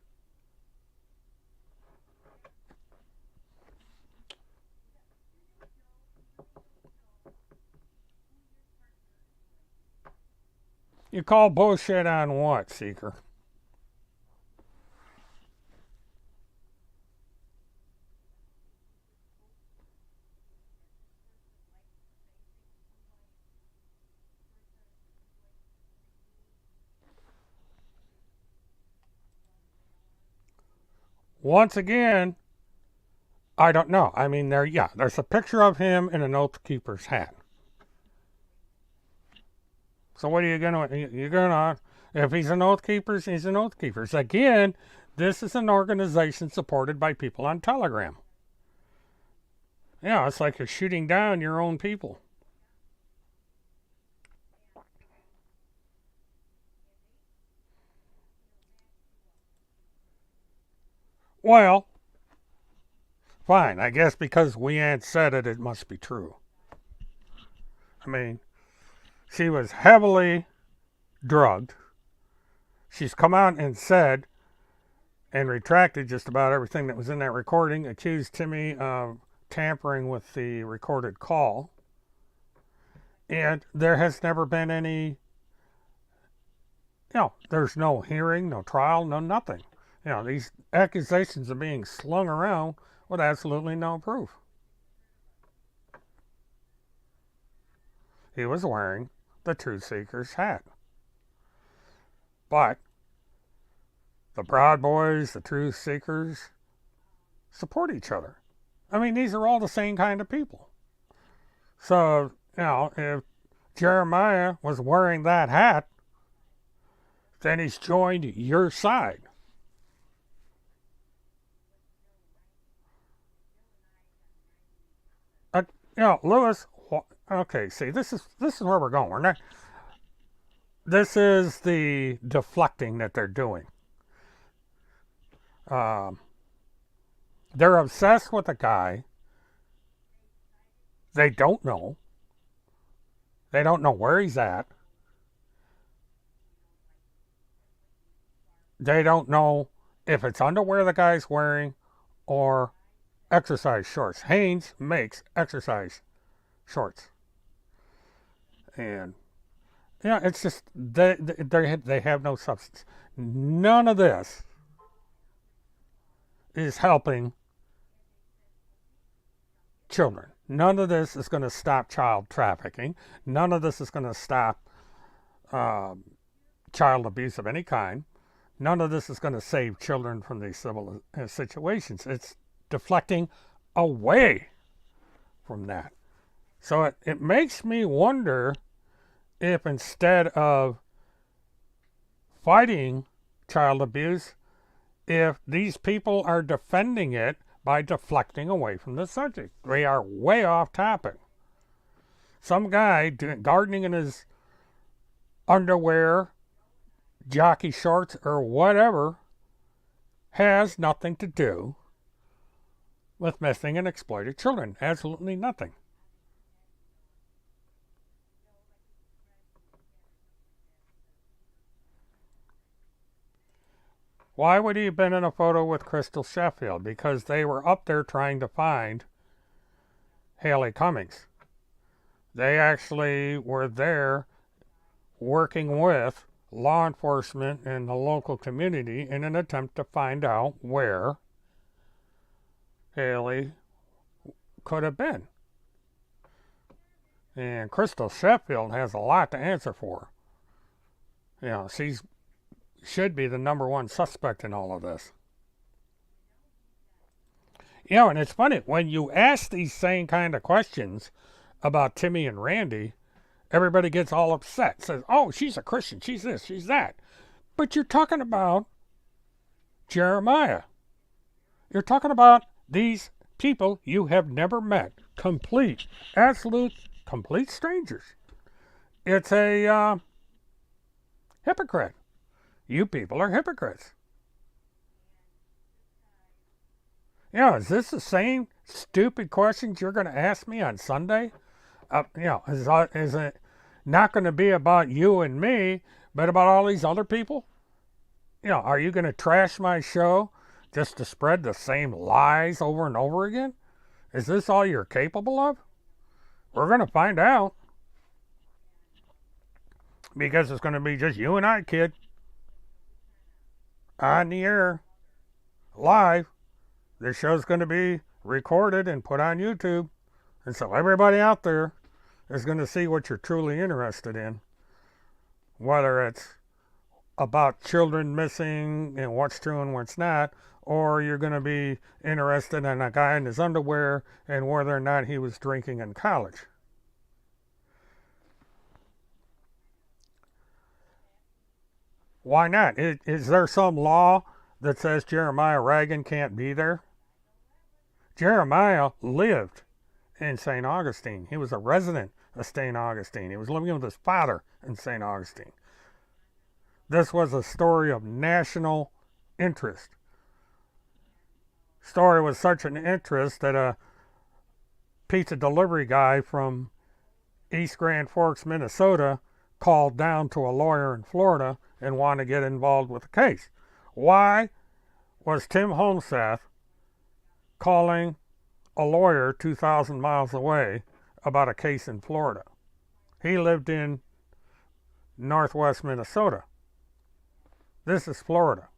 S1: You call bullshit on what, Seeker? Once again, I don't know. I mean, there's a picture of him in an oath keeper's hat. So what are you gonna? You're gonna? If he's an oath keeper, he's an oath keeper. Again, this is an organization supported by people on Telegram. Yeah, it's like you're shooting down your own people. Well, fine. I guess because we ain't said it, it must be true. I mean, she was heavily drugged. She's come out and said and retracted just about everything that was in that recording, accused Timmy of tampering with the recorded call. And there has never been any, there's no hearing, no trial, no nothing. These accusations are being slung around with absolutely no proof. He was wearing the Truth Seeker's hat. But the Proud Boys, the Truth Seekers, support each other. I mean, these are all the same kind of people. So, if Jeremiah was wearing that hat, then he's joined your side. Lewis. Okay, see, this is where we're going. This is the deflecting that they're doing. They're obsessed with a guy they don't know. They don't know where he's at. They don't know if it's underwear the guy's wearing or exercise shorts. Hanes makes exercise shorts. And it's just they have no substance. None of this is helping children. None of this is going to stop child trafficking. None of this is going to stop child abuse of any kind. None of this is going to save children from these civil situations. It's deflecting away from that. So it makes me wonder if instead of fighting child abuse, if these people are defending it by deflecting away from the subject. They are way off topic. Some guy gardening in his underwear, jockey shorts, or whatever has nothing to do with missing and exploited children. Absolutely nothing. Why would he have been in a photo with Crystal Sheffield? Because they were up there trying to find Haley Cummings. They actually were there working with law enforcement and the local community in an attempt to find out where Haley could have been. And Crystal Sheffield has a lot to answer for. She's should be the number one suspect in all of this. And it's funny, when you ask these same kind of questions about Timmy and Randy, everybody gets all upset. Says, oh, she's a Christian, she's this, she's that. But you're talking about Jeremiah. You're talking about these people you have never met. Absolute, complete strangers. It's a hypocrite. You people are hypocrites. Is this the same stupid questions you're going to ask me on Sunday? Is it not going to be about you and me, but about all these other people? Are you going to trash my show just to spread the same lies over and over again? Is this all you're capable of? We're going to find out. Because it's going to be just you and I, kid. On the air, live. This show's going to be recorded and put on YouTube. And so everybody out there is going to see what you're truly interested in. Whether it's about children missing and what's true and what's not, or you're going to be interested in a guy in his underwear and whether or not he was drinking in college. Why not? Is there some law that says Jeremiah Reagan can't be there? Jeremiah lived in St. Augustine. He was a resident of St. Augustine. He was living with his father in St. Augustine. This was a story of national interest. Story was such an interest that a pizza delivery guy from East Grand Forks, Minnesota, called down to a lawyer in Florida and wanted to get involved with the case. Why was Tim Homseth calling a lawyer 2,000 miles away about a case in Florida? He lived in northwest Minnesota. This is Florida.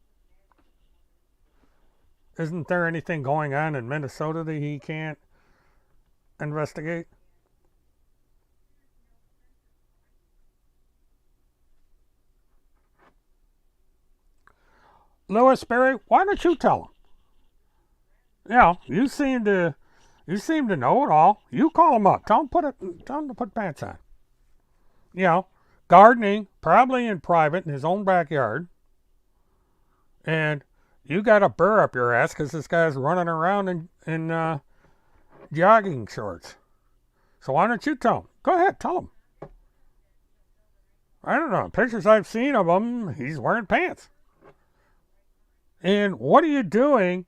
S1: Isn't there anything going on in Minnesota that he can't investigate? Louis Berry, why don't you tell him? Yeah, you seem to know it all. You call him up. Tell him to put pants on. You know, gardening, probably in private in his own backyard. And you got a burr up your ass because this guy's running around in jogging shorts. So why don't you tell him? Go ahead, tell him. I don't know. Pictures I've seen of him, he's wearing pants. And what are you doing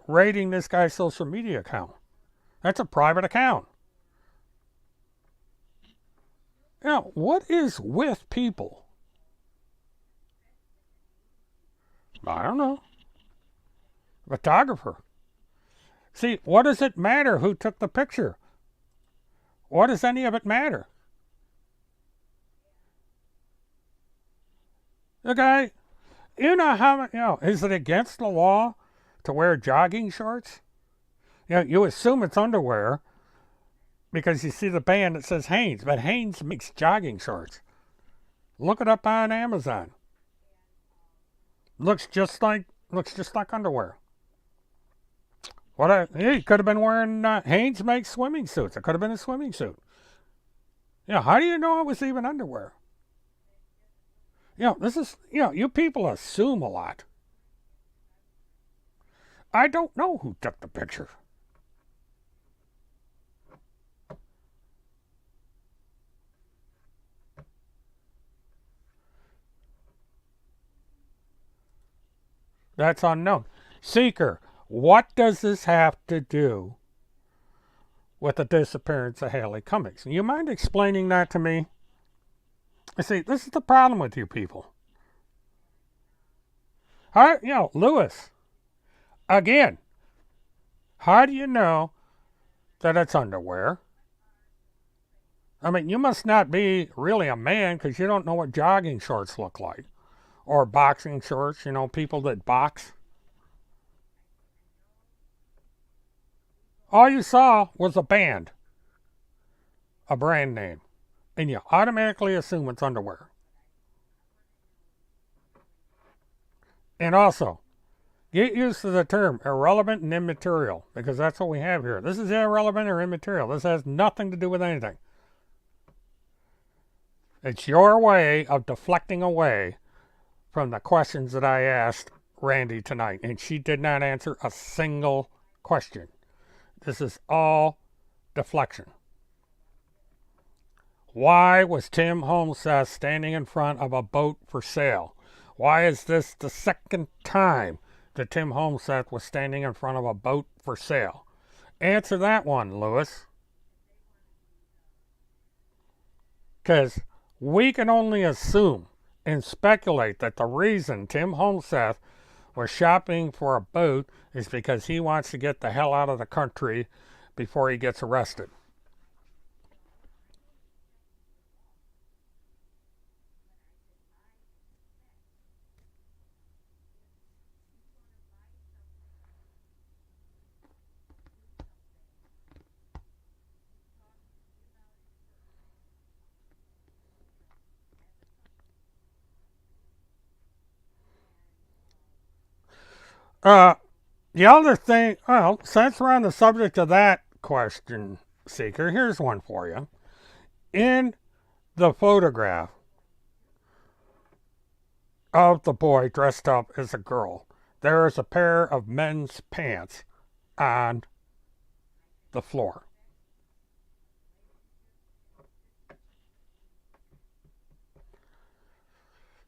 S1: raiding this guy's social media account? That's a private account. Now, what is with people? I don't know. Photographer. See, what does it matter who took the picture? What does any of it matter? The guy, is it against the law to wear jogging shorts? You assume it's underwear because you see the band that says Hanes, but Hanes makes jogging shorts. Look it up on Amazon. Looks just like underwear. He could have been wearing Hanes makes swimming suits. It could have been a swimming suit. How do you know it was even underwear? This is you people assume a lot. I don't know who took the picture. That's unknown. Seeker, what does this have to do with the disappearance of Haley Cummings? You mind explaining that to me? See, this is the problem with you people. Lewis, again, how do you know that it's underwear? I mean, you must not be really a man because you don't know what jogging shorts look like. Or boxing shorts, people that box. All you saw was a brand name, and you automatically assume it's underwear. And also, get used to the term irrelevant and immaterial, because that's what we have here. This is irrelevant or immaterial. This has nothing to do with anything. It's your way of deflecting away from the questions that I asked Randy tonight, and she did not answer a single question. This is all deflection. Why was Tim Homseth standing in front of a boat for sale? Why is this the second time that Tim Homseth was standing in front of a boat for sale? Answer that one, Lewis. Because we can only assume and speculate that the reason Tim Homseth was shopping for a boat is because he wants to get the hell out of the country before he gets arrested. The other thing, since we're on the subject of that question, Seeker, here's one for you. In the photograph, of the boy dressed up as a girl. There is a pair of men's pants on the floor.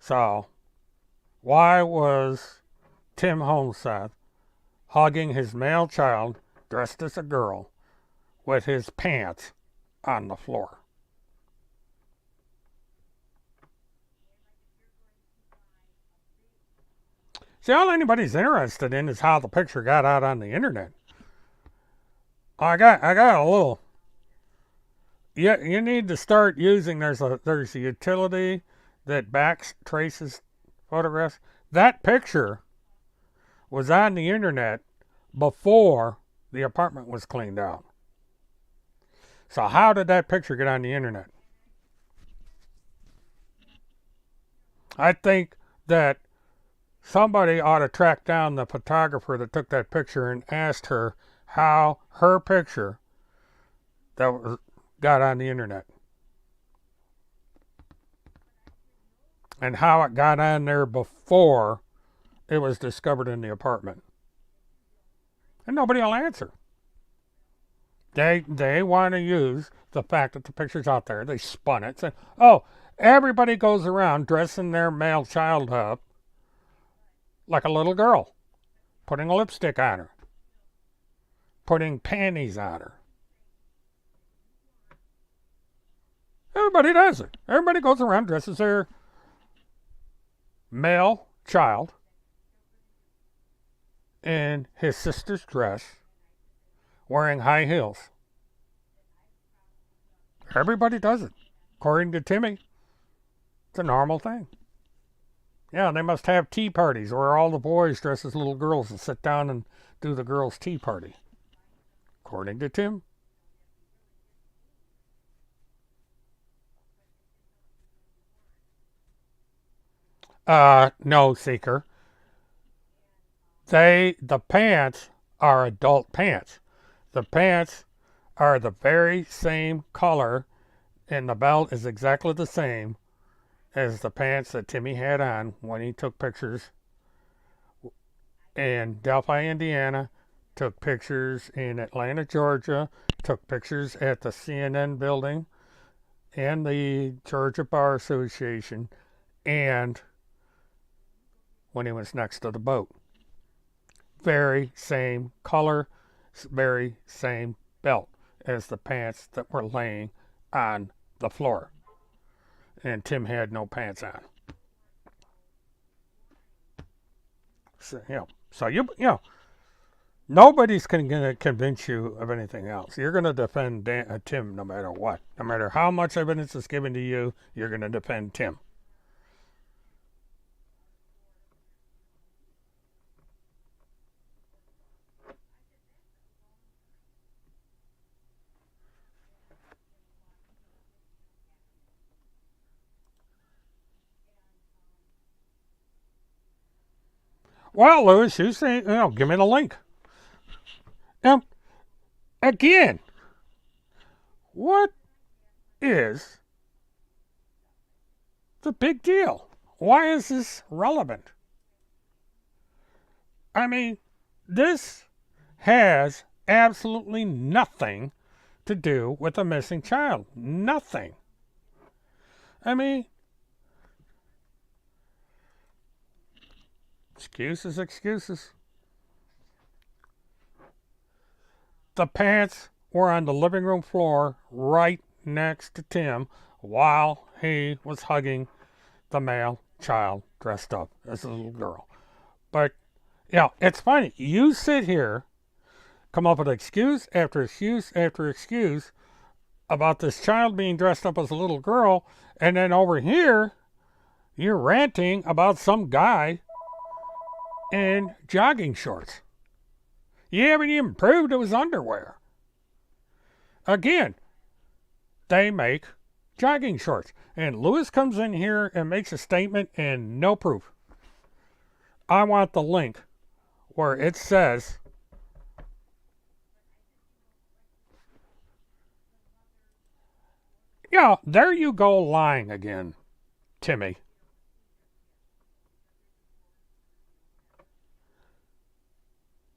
S1: So, why was Tim Homeseth hugging his male child dressed as a girl with his pants on the floor? See, all anybody's interested in is how the picture got out on the internet. I got a little. Yeah, you need to start using. There's a utility that back traces photographs. That picture was on the internet before the apartment was cleaned out. So how did that picture get on the internet? I think that somebody ought to track down the photographer that took that picture and asked her how her picture that was, got on the internet and how it got on there before it was discovered in the apartment. And nobody will answer. They want to use the fact that the picture's out there. They spun it. Said, oh, everybody goes around dressing their male child up like a little girl, putting a lipstick on her, putting panties on her. Everybody does it. Everybody goes around dresses their male child in his sister's dress, wearing high heels. Everybody does it. According to Timmy, it's a normal thing. Yeah, they must have tea parties where all the boys dress as little girls and sit down and do the girls' tea party. According to Tim. No, Seeker. The pants are adult pants. The pants are the very same color, and the belt is exactly the same as the pants that Timmy had on when he took pictures in Delphi, Indiana, took pictures in Atlanta, Georgia, took pictures at the CNN building and the Georgia Bar Association, and when he was next to the boat. Very same color, very same belt as the pants that were laying on the floor. And Tim had no pants on. So nobody's going to convince you of anything else. You're going to defend Tim no matter what. No matter how much evidence is given to you, you're going to defend Tim. Well, Lewis, you say, give me the link. Now, again, what is the big deal? Why is this relevant? I mean, this has absolutely nothing to do with a missing child. Nothing. I mean, excuses, excuses. The pants were on the living room floor right next to Tim while he was hugging the male child dressed up as a little girl. But, it's funny. You sit here, come up with excuse after excuse after excuse about this child being dressed up as a little girl, and then over here, you're ranting about some guy in jogging shorts. You haven't even proved it was underwear. Again, they make jogging shorts. And Lewis comes in here and makes a statement and no proof. I want the link where it says there you go lying again, Timmy.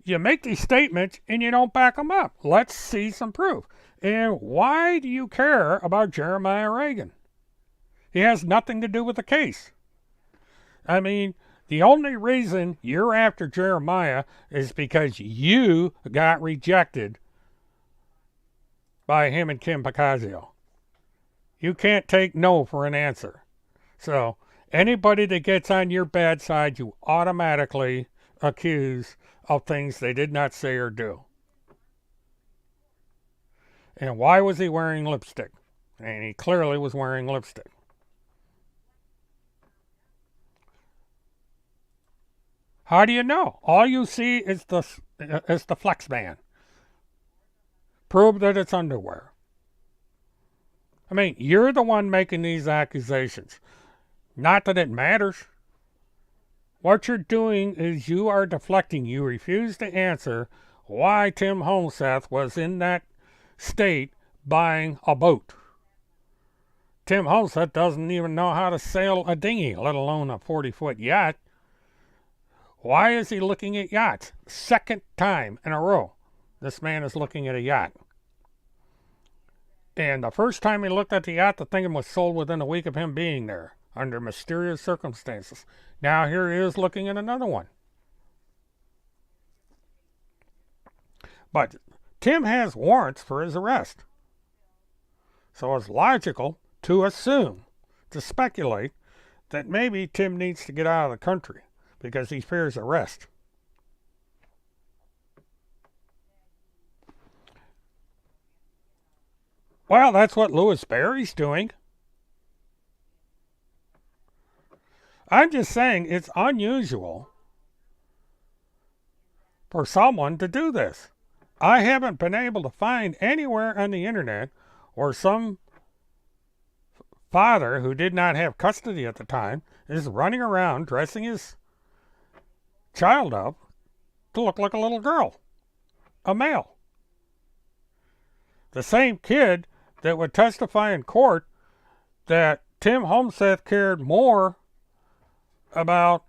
S1: You make these statements and you don't back them up. Let's see some proof. And why do you care about Jeremiah Reagan? He has nothing to do with the case. I mean, the only reason you're after Jeremiah is because you got rejected by him and Kim Picazio. You can't take no for an answer. So anybody that gets on your bad side, you automatically accuse of things they did not say or do. And why was he wearing lipstick? And he clearly was wearing lipstick. How do you know? All you see is the flex band. Prove that it's underwear. I mean, you're the one making these accusations. Not that it matters. What you're doing is you are deflecting. You refuse to answer why Tim Homseth was in that state buying a boat. Tim Homseth doesn't even know how to sail a dinghy, let alone a 40-foot yacht. Why is he looking at yachts? Second time in a row, this man is looking at a yacht. And the first time he looked at the yacht, the thing was sold within a week of him being there, under mysterious circumstances. Now here he is looking at another one. But Tim has warrants for his arrest. So it's logical to assume, to speculate, that maybe Tim needs to get out of the country because he fears arrest. Well, that's what Louis Barry's doing. I'm just saying it's unusual for someone to do this. I haven't been able to find anywhere on the internet where some father who did not have custody at the time is running around dressing his child up to look like a little girl, a male. The same kid that would testify in court that Tim Homseth cared more about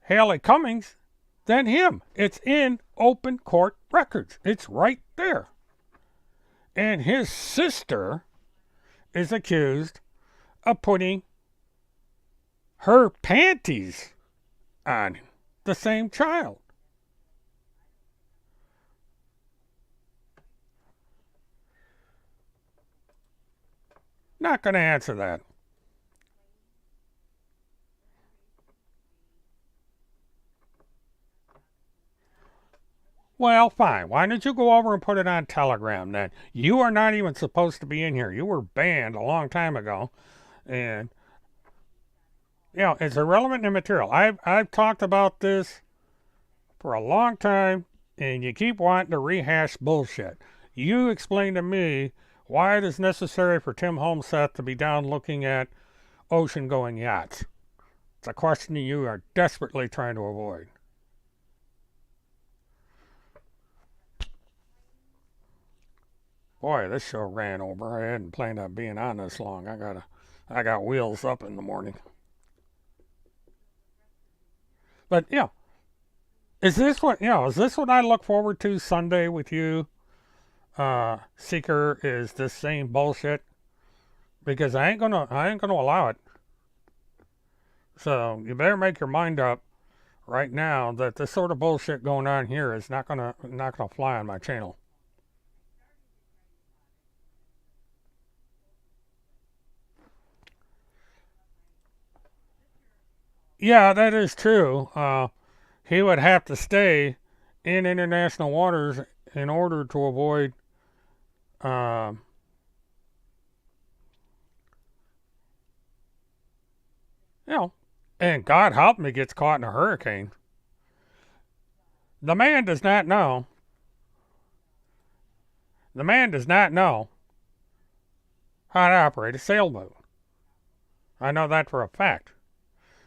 S1: Haley Cummings than him. It's in open court records. It's right there. And his sister is accused of putting her panties on the same child. Not going to answer that. Well, fine. Why don't you go over and put it on Telegram then? You are not even supposed to be in here. You were banned a long time ago. And, you know, it's irrelevant and immaterial. I've talked about this for a long time, and you keep wanting to rehash bullshit. You explain to me why it is necessary for Tim Homseth to be down looking at ocean-going yachts. It's a question you are desperately trying to avoid. Boy, this show ran over. I hadn't planned on being on this long. I got wheels up in the morning. But yeah, is this what I look forward to Sunday with you? Seeker, is this same bullshit? Because I ain't gonna allow it. So you better make your mind up right now that this sort of bullshit going on here is not gonna fly on my channel. Yeah, that is true. He would have to stay in international waters in order to avoid you know, and God help me gets caught in a hurricane. The man does not know. The man does not know how to operate a sailboat. I know that for a fact.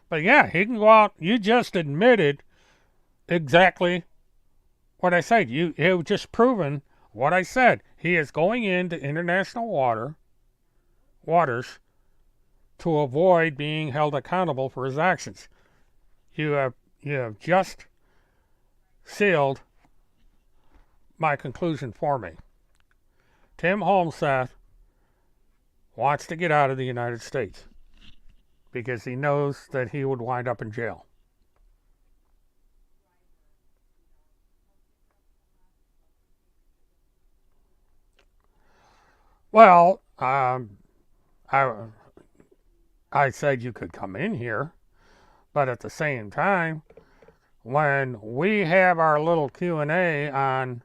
S1: But yeah, he can go out. You just admitted exactly what I said. You've just proven what I said. He is going into international waters to avoid being held accountable for his actions. You have just sealed my conclusion for me. Tim Holmseth wants to get out of the United States because he knows that he would wind up in jail. Well, I said you could come in here, but at the same time, when we have our little Q&A on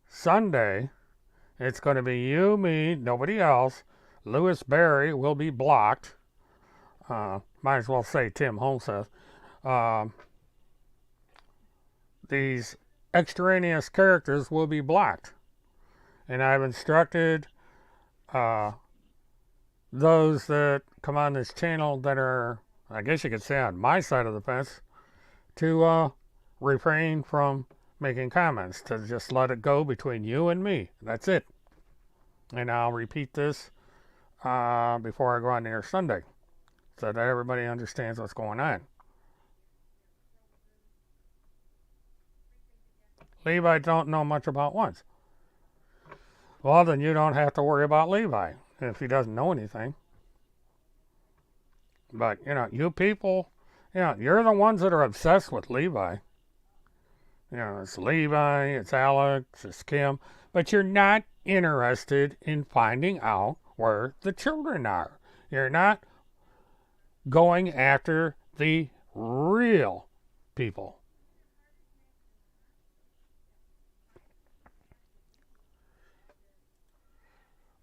S1: Sunday, it's going to be you, me, nobody else. Louis Berry will be blocked. Might as well say Tim Holmseth. These extraneous characters will be blocked. And I've instructed those that come on this channel that are, I guess you could say, on my side of the fence, to refrain from making comments, to just let it go between you and me. That's it. And I'll repeat this before I go on air Sunday, so that everybody understands what's going on. Levi don't know much about once. Well, then you don't have to worry about Levi if he doesn't know anything. But, you people, you're the ones that are obsessed with Levi. It's Levi, it's Alex, it's Kim, but you're not interested in finding out where the children are. You're not going after the real people.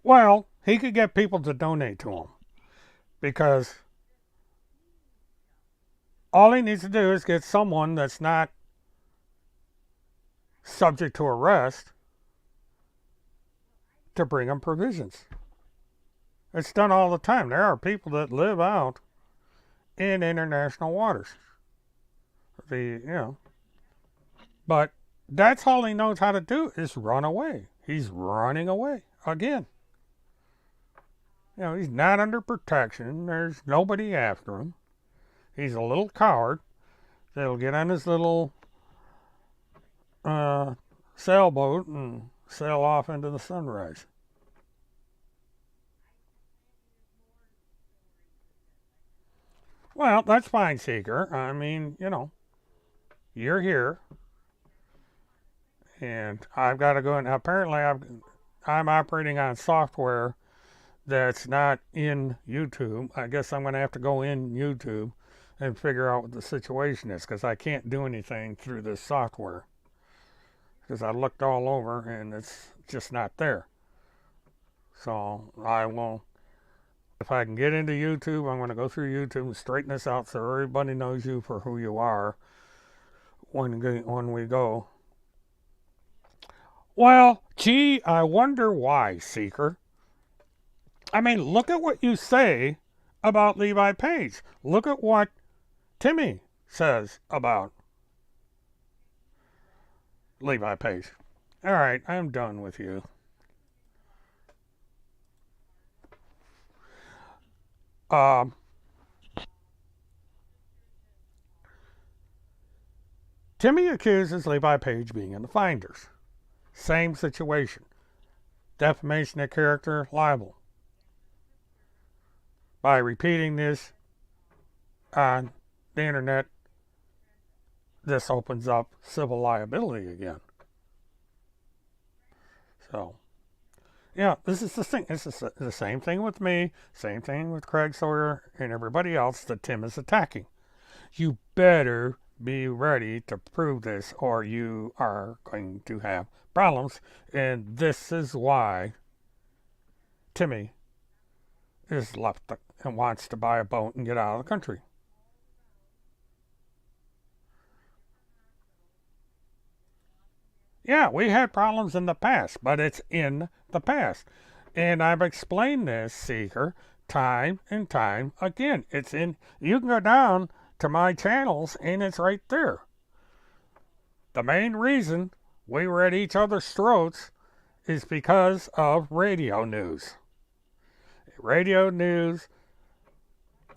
S1: Well, he could get people to donate to him, because all he needs to do is get someone that's not subject to arrest to bring him provisions. It's done all the time. There are people that live out in international waters. But that's all he knows how to do, is run away. He's running away again. He's not under protection. There's nobody after him. He's a little coward that'll get on his little sailboat and sail off into the sunrise. Well, that's fine, Seeker. I mean, you're here, and I've got to go. And apparently, I'm operating on software that's not in YouTube. I guess I'm going to have to go in YouTube and figure out what the situation is, because I can't do anything through this software, because I looked all over and it's just not there. So I will, if I can get into YouTube, I'm going to go through YouTube and straighten this out so everybody knows you for who you are when we go. Well, gee, I wonder why, Seeker. I mean, look at what you say about Levi Page. Look at what Timmy says about Levi Page. All right, I'm done with you. Timmy accuses Levi Page being in the finders. Same situation. Defamation of character, libel. By repeating this on the internet, this opens up civil liability again. So, this is the thing. This is the same thing with me, same thing with Craig Sawyer and everybody else that Tim is attacking. You better be ready to prove this, or you are going to have problems. And this is why Timmy is left and wants to buy a boat and get out of the country. Yeah, we had problems in the past, but it's in the past. And I've explained this, Seeker, time and time again. It's in, you can go down to my channels and it's right there. The main reason we were at each other's throats is because of radio news. Radio news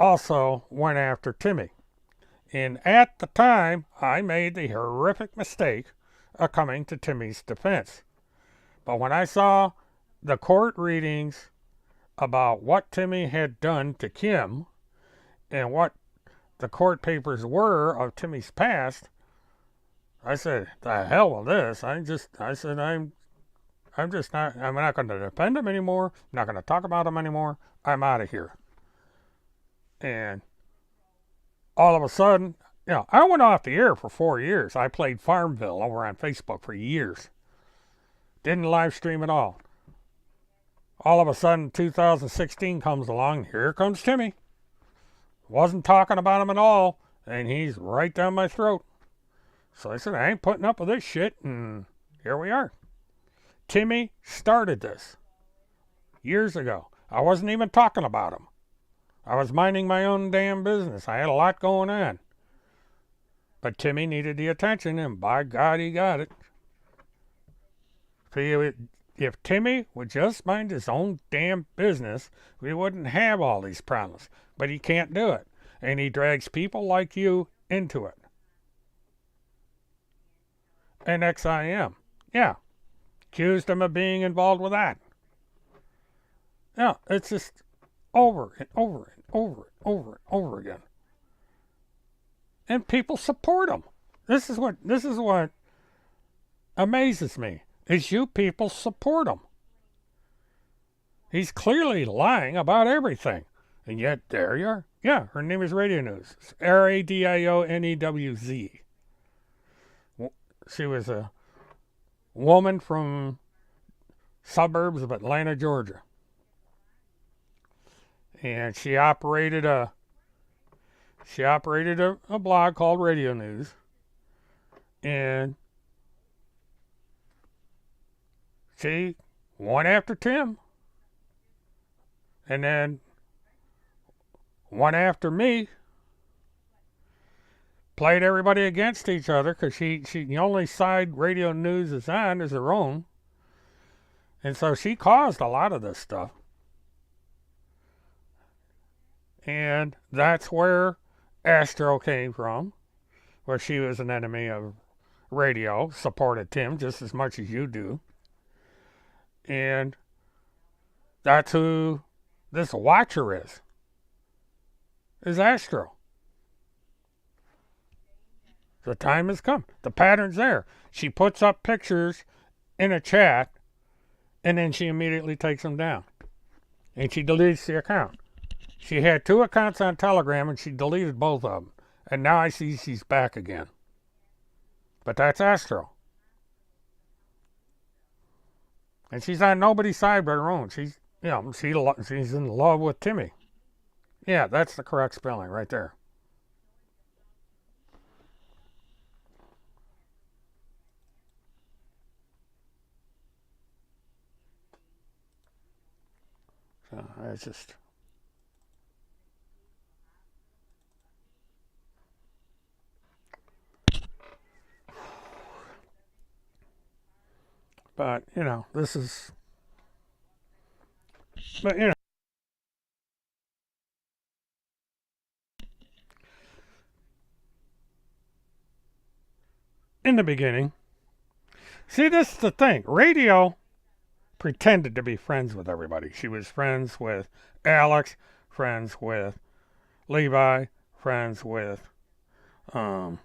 S1: also went after Timmy. And at the time, I made the horrific mistake of coming to Timmy's defense. But when I saw the court readings about what Timmy had done to Kim and what the court papers were of Timmy's past, I said, "The hell with this!" I said, I'm not going to defend him anymore. I'm not going to talk about him anymore. I'm out of here." And all of a sudden, I went off the air for 4 years. I played Farmville over on Facebook for years. Didn't live stream at all. All of a sudden, 2016 comes along. Here comes Timmy. Wasn't talking about him at all, and he's right down my throat. So I said, I ain't putting up with this shit, and here we are. Timmy started this years ago. I wasn't even talking about him. I was minding my own damn business. I had a lot going on. But Timmy needed the attention, and by God, he got it. See, if Timmy would just mind his own damn business, we wouldn't have all these problems. But he can't do it. And he drags people like you into it. And XIM. Yeah. Accused him of being involved with that. Yeah, it's just over and over and over and over and over again. And people support him. This is what amazes me, is you people support him. He's clearly lying about everything. And yet, there you are. Yeah, her name is Radio News. It's RADIONEWZ. She was a woman from suburbs of Atlanta, Georgia. And she operated a blog called Radio News. And she went after Tim. And then one after me, played everybody against each other, because she the only side Radio News is on is her own. And so she caused a lot of this stuff. And that's where Astro came from, where she was an enemy of radio, supported Tim just as much as you do. And that's who this watcher is Astro. The time has come. The pattern's there. She puts up pictures in a chat, and then she immediately takes them down. And she deletes the account. She had 2 accounts on Telegram, and she deleted both of them. And now I see she's back again. But that's Astro. And she's on nobody's side but her own. She's in love with Timmy. Yeah, that's the correct spelling right there. So it's just... But, this is... But, in the beginning, see, this is the thing. Radio pretended to be friends with everybody. She was friends with Alex, friends with Levi, friends with, Alex,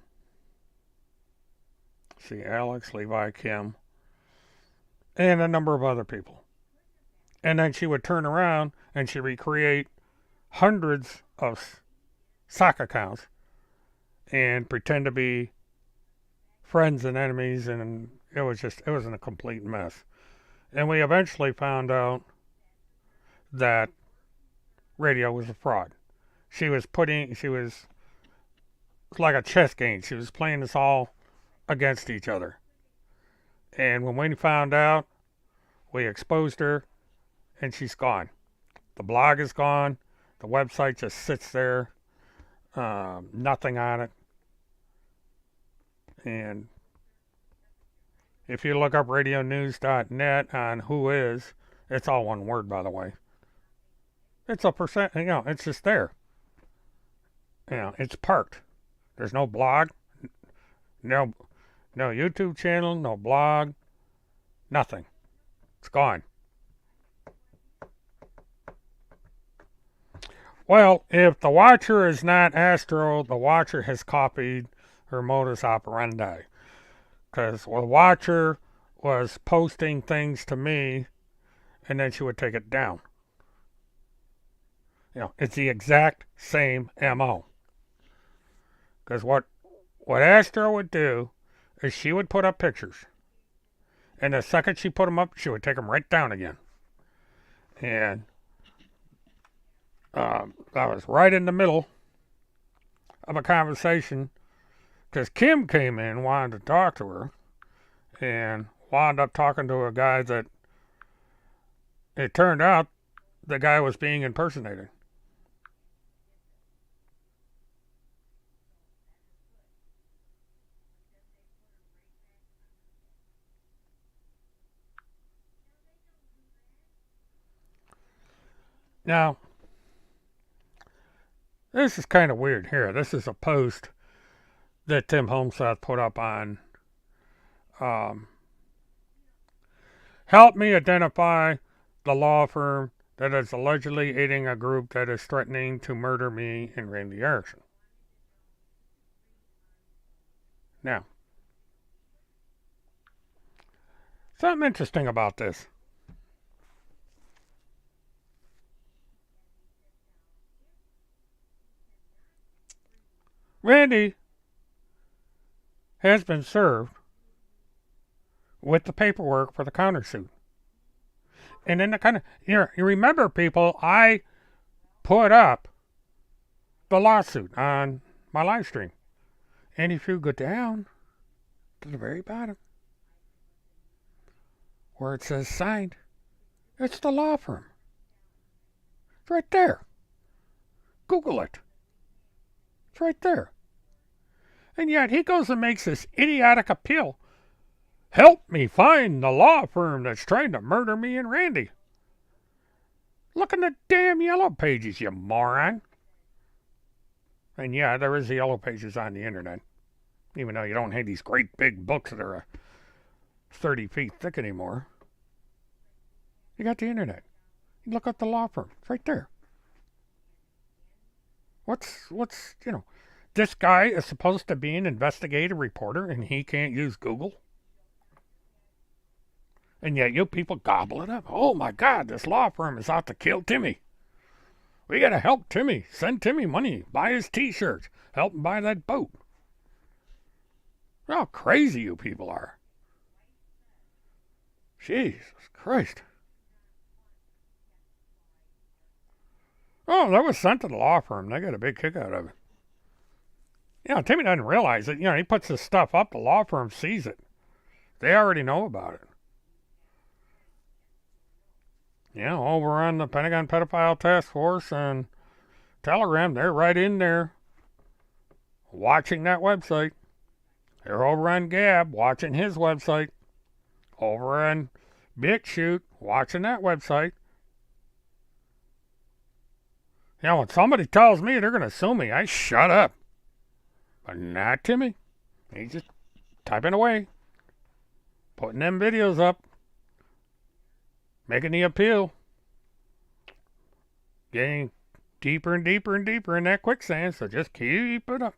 S1: Levi, Kim, and a number of other people. And then she would turn around and she recreate hundreds of sock accounts and pretend to be friends and enemies, and it was a complete mess. And we eventually found out that radio was a fraud. She was like a chess game. She was playing us all against each other. And when we found out, we exposed her, and she's gone. The blog is gone. The website just sits there. Nothing on it. And if you look up radionews.net on who is, it's all one word, by the way. It's a percent, it's just there. It's parked. There's no blog, no no YouTube channel, no blog, nothing. It's gone. Well, if the watcher is not Astro, the watcher has copied her modus operandi. Because the watcher was posting things to me, and then she would take it down. It's the exact same MO. Because what Astro would do is she would put up pictures, and the second she put them up, she would take them right down again. And I was right in the middle of a conversation because Kim came in, wanted to talk to her, and wound up talking to a guy that it turned out the guy was being impersonated. Now, this is kind of weird here. This is a post that Tim Homeseth put up on help me identify the law firm that is allegedly aiding a group that is threatening to murder me and Randy Erickson. Now, something interesting about this. Randy has been served with the paperwork for the countersuit. And then you remember, people, I put up the lawsuit on my live stream. And if you go down to the very bottom, where it says signed, it's the law firm. It's right there. Google it. It's right there. And yet he goes and makes this idiotic appeal. Help me find the law firm that's trying to murder me and Randy. Look in the damn yellow pages, you moron. And yeah, there is the yellow pages on the internet. Even though you don't have these great big books that are 30 feet thick anymore. You got the internet. You look up the law firm. It's right there. What's this guy is supposed to be an investigative reporter and he can't use Google? And yet you people gobble it up. Oh my God, this law firm is out to kill Timmy. We gotta help Timmy. Send Timmy money. Buy his t-shirts. Help him buy that boat. How crazy you people are. Jesus Christ. Oh, that was sent to the law firm. They got a big kick out of it. Timmy doesn't realize it. He puts this stuff up. The law firm sees it. They already know about it. Over on the Pentagon Pedophile Task Force and Telegram, they're right in there watching that website. They're over on Gab watching his website. Over on BitChute watching that website. When somebody tells me they're going to sue me, I shut up. But not Timmy. He's just typing away. Putting them videos up. Making the appeal. Getting deeper and deeper and deeper in that quicksand, so just keep it up.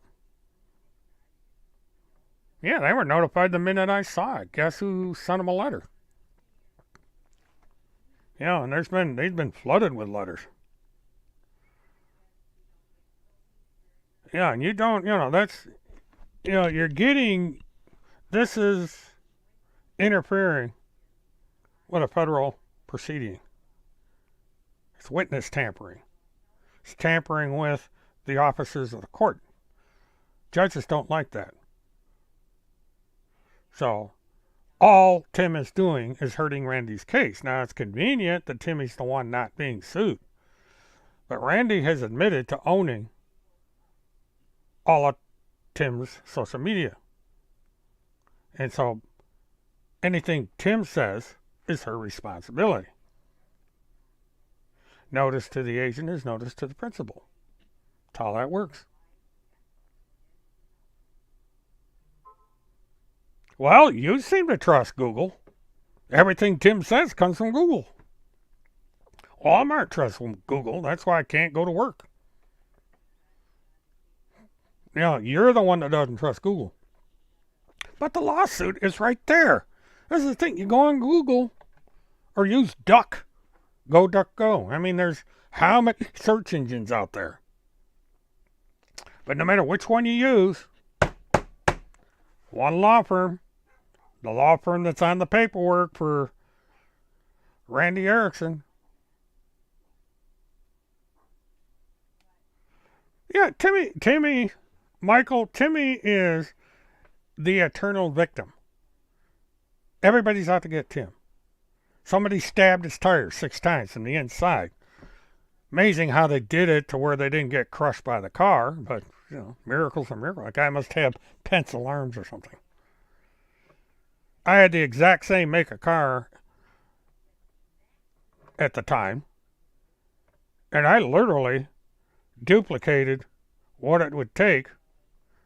S1: Yeah, they were notified the minute I saw it. Guess who sent them a letter? And they've been flooded with letters. And you don't, that's, you're getting, this is interfering with a federal proceeding. It's witness tampering. It's tampering with the officers of the court. Judges don't like that. So, all Tim is doing is hurting Randy's case. Now, it's convenient that Timmy's the one not being sued. But Randy has admitted to owning all of Tim's social media. And so, anything Tim says is her responsibility. Notice to the agent is notice to the principal. That's how that works. Well, you seem to trust Google. Everything Tim says comes from Google. Walmart trusts Google. That's why I can't go to work. You know, you're the one that doesn't trust Google. But the lawsuit is right there. This is the thing. You go on Google or use Duck. Go, Duck, go. I mean, there's how many search engines out there? But no matter which one you use, one law firm, the law firm that's on the paperwork for Randy Erickson. Yeah, Timmy, Michael, Timmy is the eternal victim. Everybody's out to get Tim. Somebody stabbed his tires 6 times from the inside. Amazing how they did it to where they didn't get crushed by the car, but, you know, miracles are miracles. That guy must have pencil arms or something. I had the exact same make of car at the time, and I literally duplicated what it would take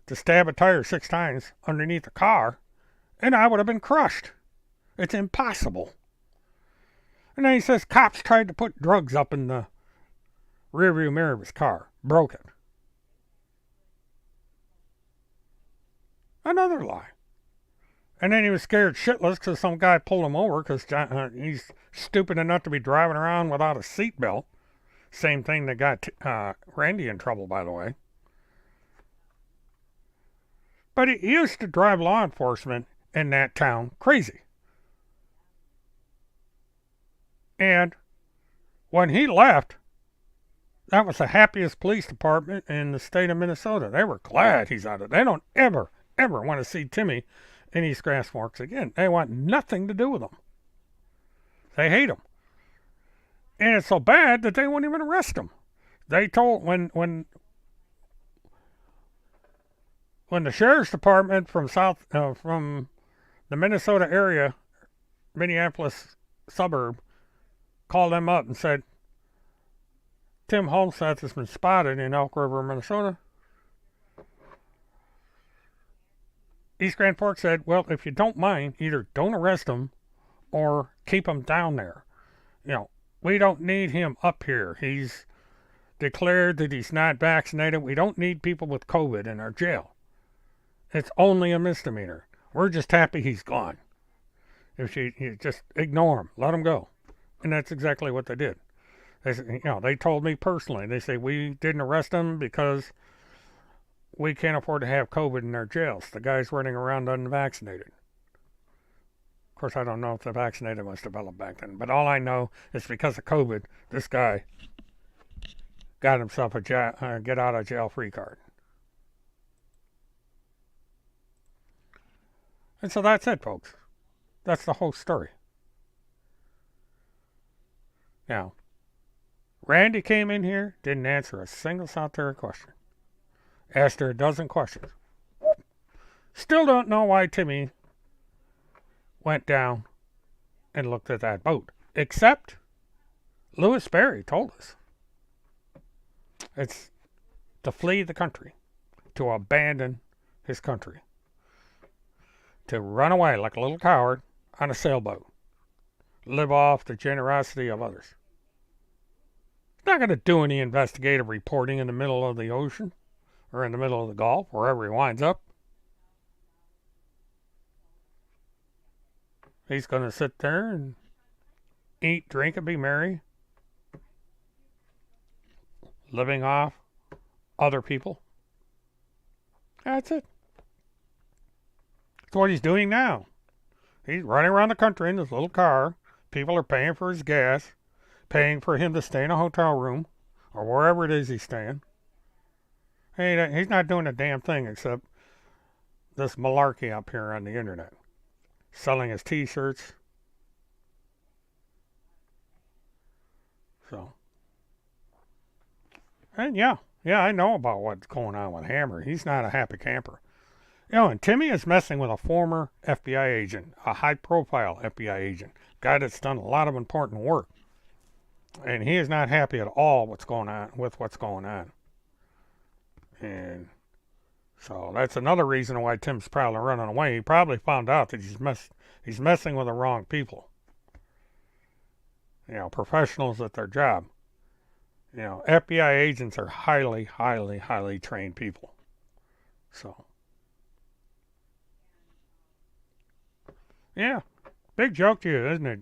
S1: to stab a tire 6 times underneath the car, and I would have been crushed. It's impossible. And then he says cops tried to put drugs up in the rearview mirror of his car. Broke it. Another lie. And then he was scared shitless because some guy pulled him over because he's stupid enough to be driving around without a seatbelt. Same thing that got Randy in trouble, by the way. But he used to drive law enforcement in that town crazy. And when he left, that was the happiest police department in the state of Minnesota. They were glad he's out of it. They don't ever want to see Timmy in East Grass Forks again. They want nothing to do with him. They hate him. And it's so bad that they won't even arrest him. They told when the sheriff's department from from the Minnesota area, Minneapolis suburb, called them up and said, Tim Holmseth has been spotted in Elk River, Minnesota. East Grand Forks said, well, if you don't mind, either don't arrest him or keep him down there. You know, we don't need him up here. He's declared that he's not vaccinated. We don't need people with COVID in our jail. It's only a misdemeanor. We're just happy he's gone. If you just ignore him, let him go. And that's exactly what they did. They told me personally. They say we didn't arrest him because we can't afford to have COVID in our jails. The guy's running around unvaccinated. Of course, I don't know if the vaccinated was developed back then, but all I know is because of COVID, this guy got himself a get out of jail free card. And so that's it, folks. That's the whole story. Now, Randy came in here, didn't answer a single solitary question. Asked her a dozen questions. Still don't know why Timmy went down and looked at that boat. Except Lewis Berry told us. It's to flee the country. To abandon his country. To run away like a little coward on a sailboat. Live off the generosity of others. He's not going to do any investigative reporting in the middle of the ocean or in the middle of the Gulf, wherever he winds up. He's going to sit there and eat, drink, and be merry, living off other people. That's it. That's what he's doing now. He's running around the country in this little car. People are paying for his gas, paying for him to stay in a hotel room, or wherever it is he's staying. Hey, he's not doing a damn thing except this malarkey up here on the internet. Selling his t-shirts. So. And yeah, I know about what's going on with Hammer. He's not a happy camper. You know, and Timmy is messing with a former FBI agent, a high-profile FBI agent, guy that's done a lot of important work. And he is not happy at all with what's going on. And So that's another reason why Tim's probably running away. He probably found out that he's messing with the wrong people. Professionals at their job. FBI agents are highly, highly, highly trained people. So, yeah, big joke to you, isn't it?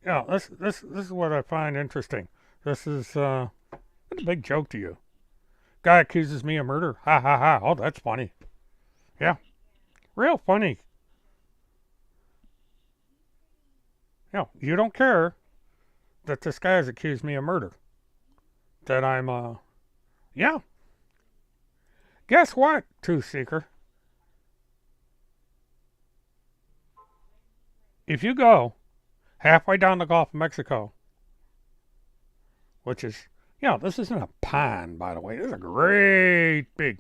S1: Yeah, this is what I find interesting. This is a big joke to you. Guy accuses me of murder. Ha ha ha. Oh, that's funny. Yeah, real funny. You don't care that this guy has accused me of murder. That I'm, yeah. Guess what, Truth Seeker? If you go halfway down the Gulf of Mexico, which is, this isn't a pond, by the way. This is a great big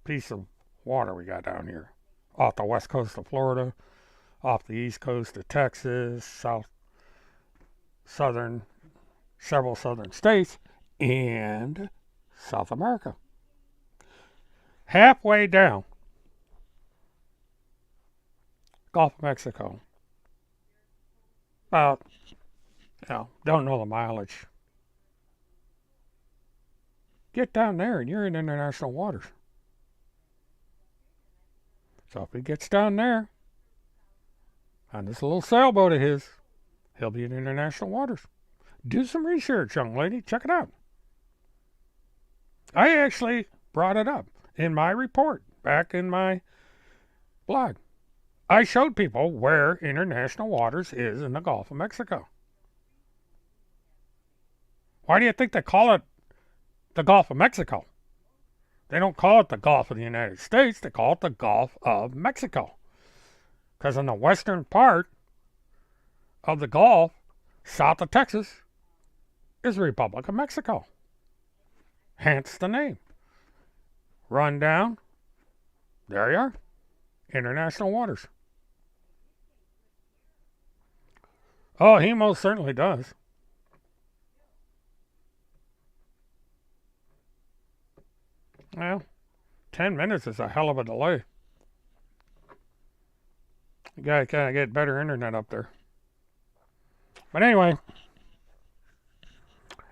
S1: piece of water we got down here. Off the west coast of Florida, off the east coast of Texas, several southern states, and South America. Halfway down Gulf of Mexico. About, don't know the mileage. Get down there and you're in international waters. So if he gets down there on this little sailboat of his, he'll be in international waters. Do some research, young lady. Check it out. I actually brought it up in my report back in my blog. I showed people where international waters is in the Gulf of Mexico. Why do you think they call it the Gulf of Mexico? They don't call it the Gulf of the United States. They call it the Gulf of Mexico. Because in the western part of the Gulf, south of Texas, is the Republic of Mexico. Hence the name. Run down. There you are. International waters. Oh, he most certainly does. Well, 10 minutes is a hell of a delay. You gotta kind of get better internet up there. But anyway,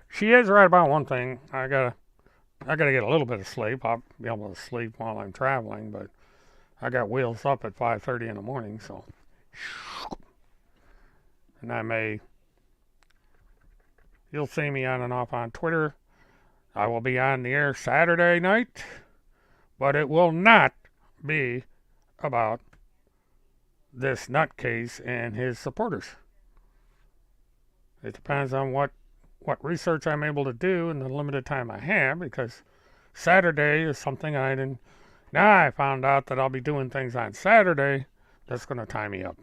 S1: she is right about one thing. I gotta get a little bit of sleep. I'll be able to sleep while I'm traveling, but I got wheels up at 5:30 in the morning, so. And you'll see me on and off on Twitter. I will be on the air Saturday night, but it will not be about this nutcase and his supporters. It depends on what research I'm able to do in the limited time I have, because Saturday is something I didn't. Now I found out that I'll be doing things on Saturday that's going to tie me up.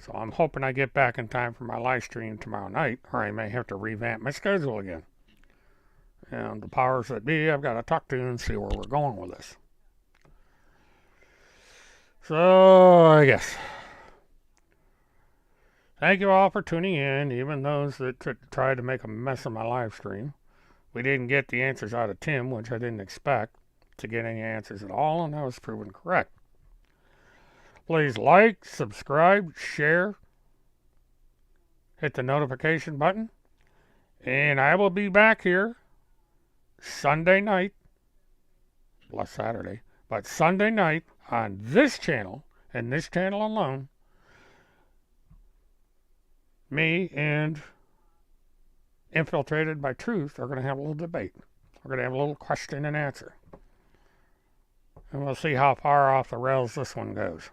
S1: So I'm hoping I get back in time for my live stream tomorrow night, or I may have to revamp my schedule again. And the powers that be, I've got to talk to and see where we're going with this. So, I guess. Thank you all for tuning in, even those that tried to make a mess of my live stream. We didn't get the answers out of Tim, which I didn't expect to get any answers at all, and that was proven correct. Please like, subscribe, share, hit the notification button, and I will be back here Sunday night, plus Saturday, but Sunday night on this channel, and this channel alone. Me and Infiltrated by Truth are going to have a little debate. We're going to have a little question and answer. And we'll see how far off the rails this one goes.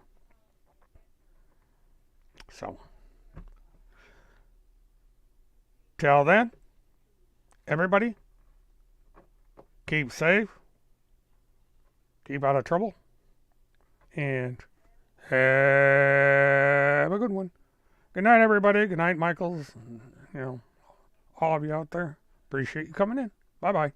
S1: So, till then, everybody, keep safe, keep out of trouble, and have a good one. Good night, everybody. Good night, Michaels. All of you out there. Appreciate you coming in. Bye-bye.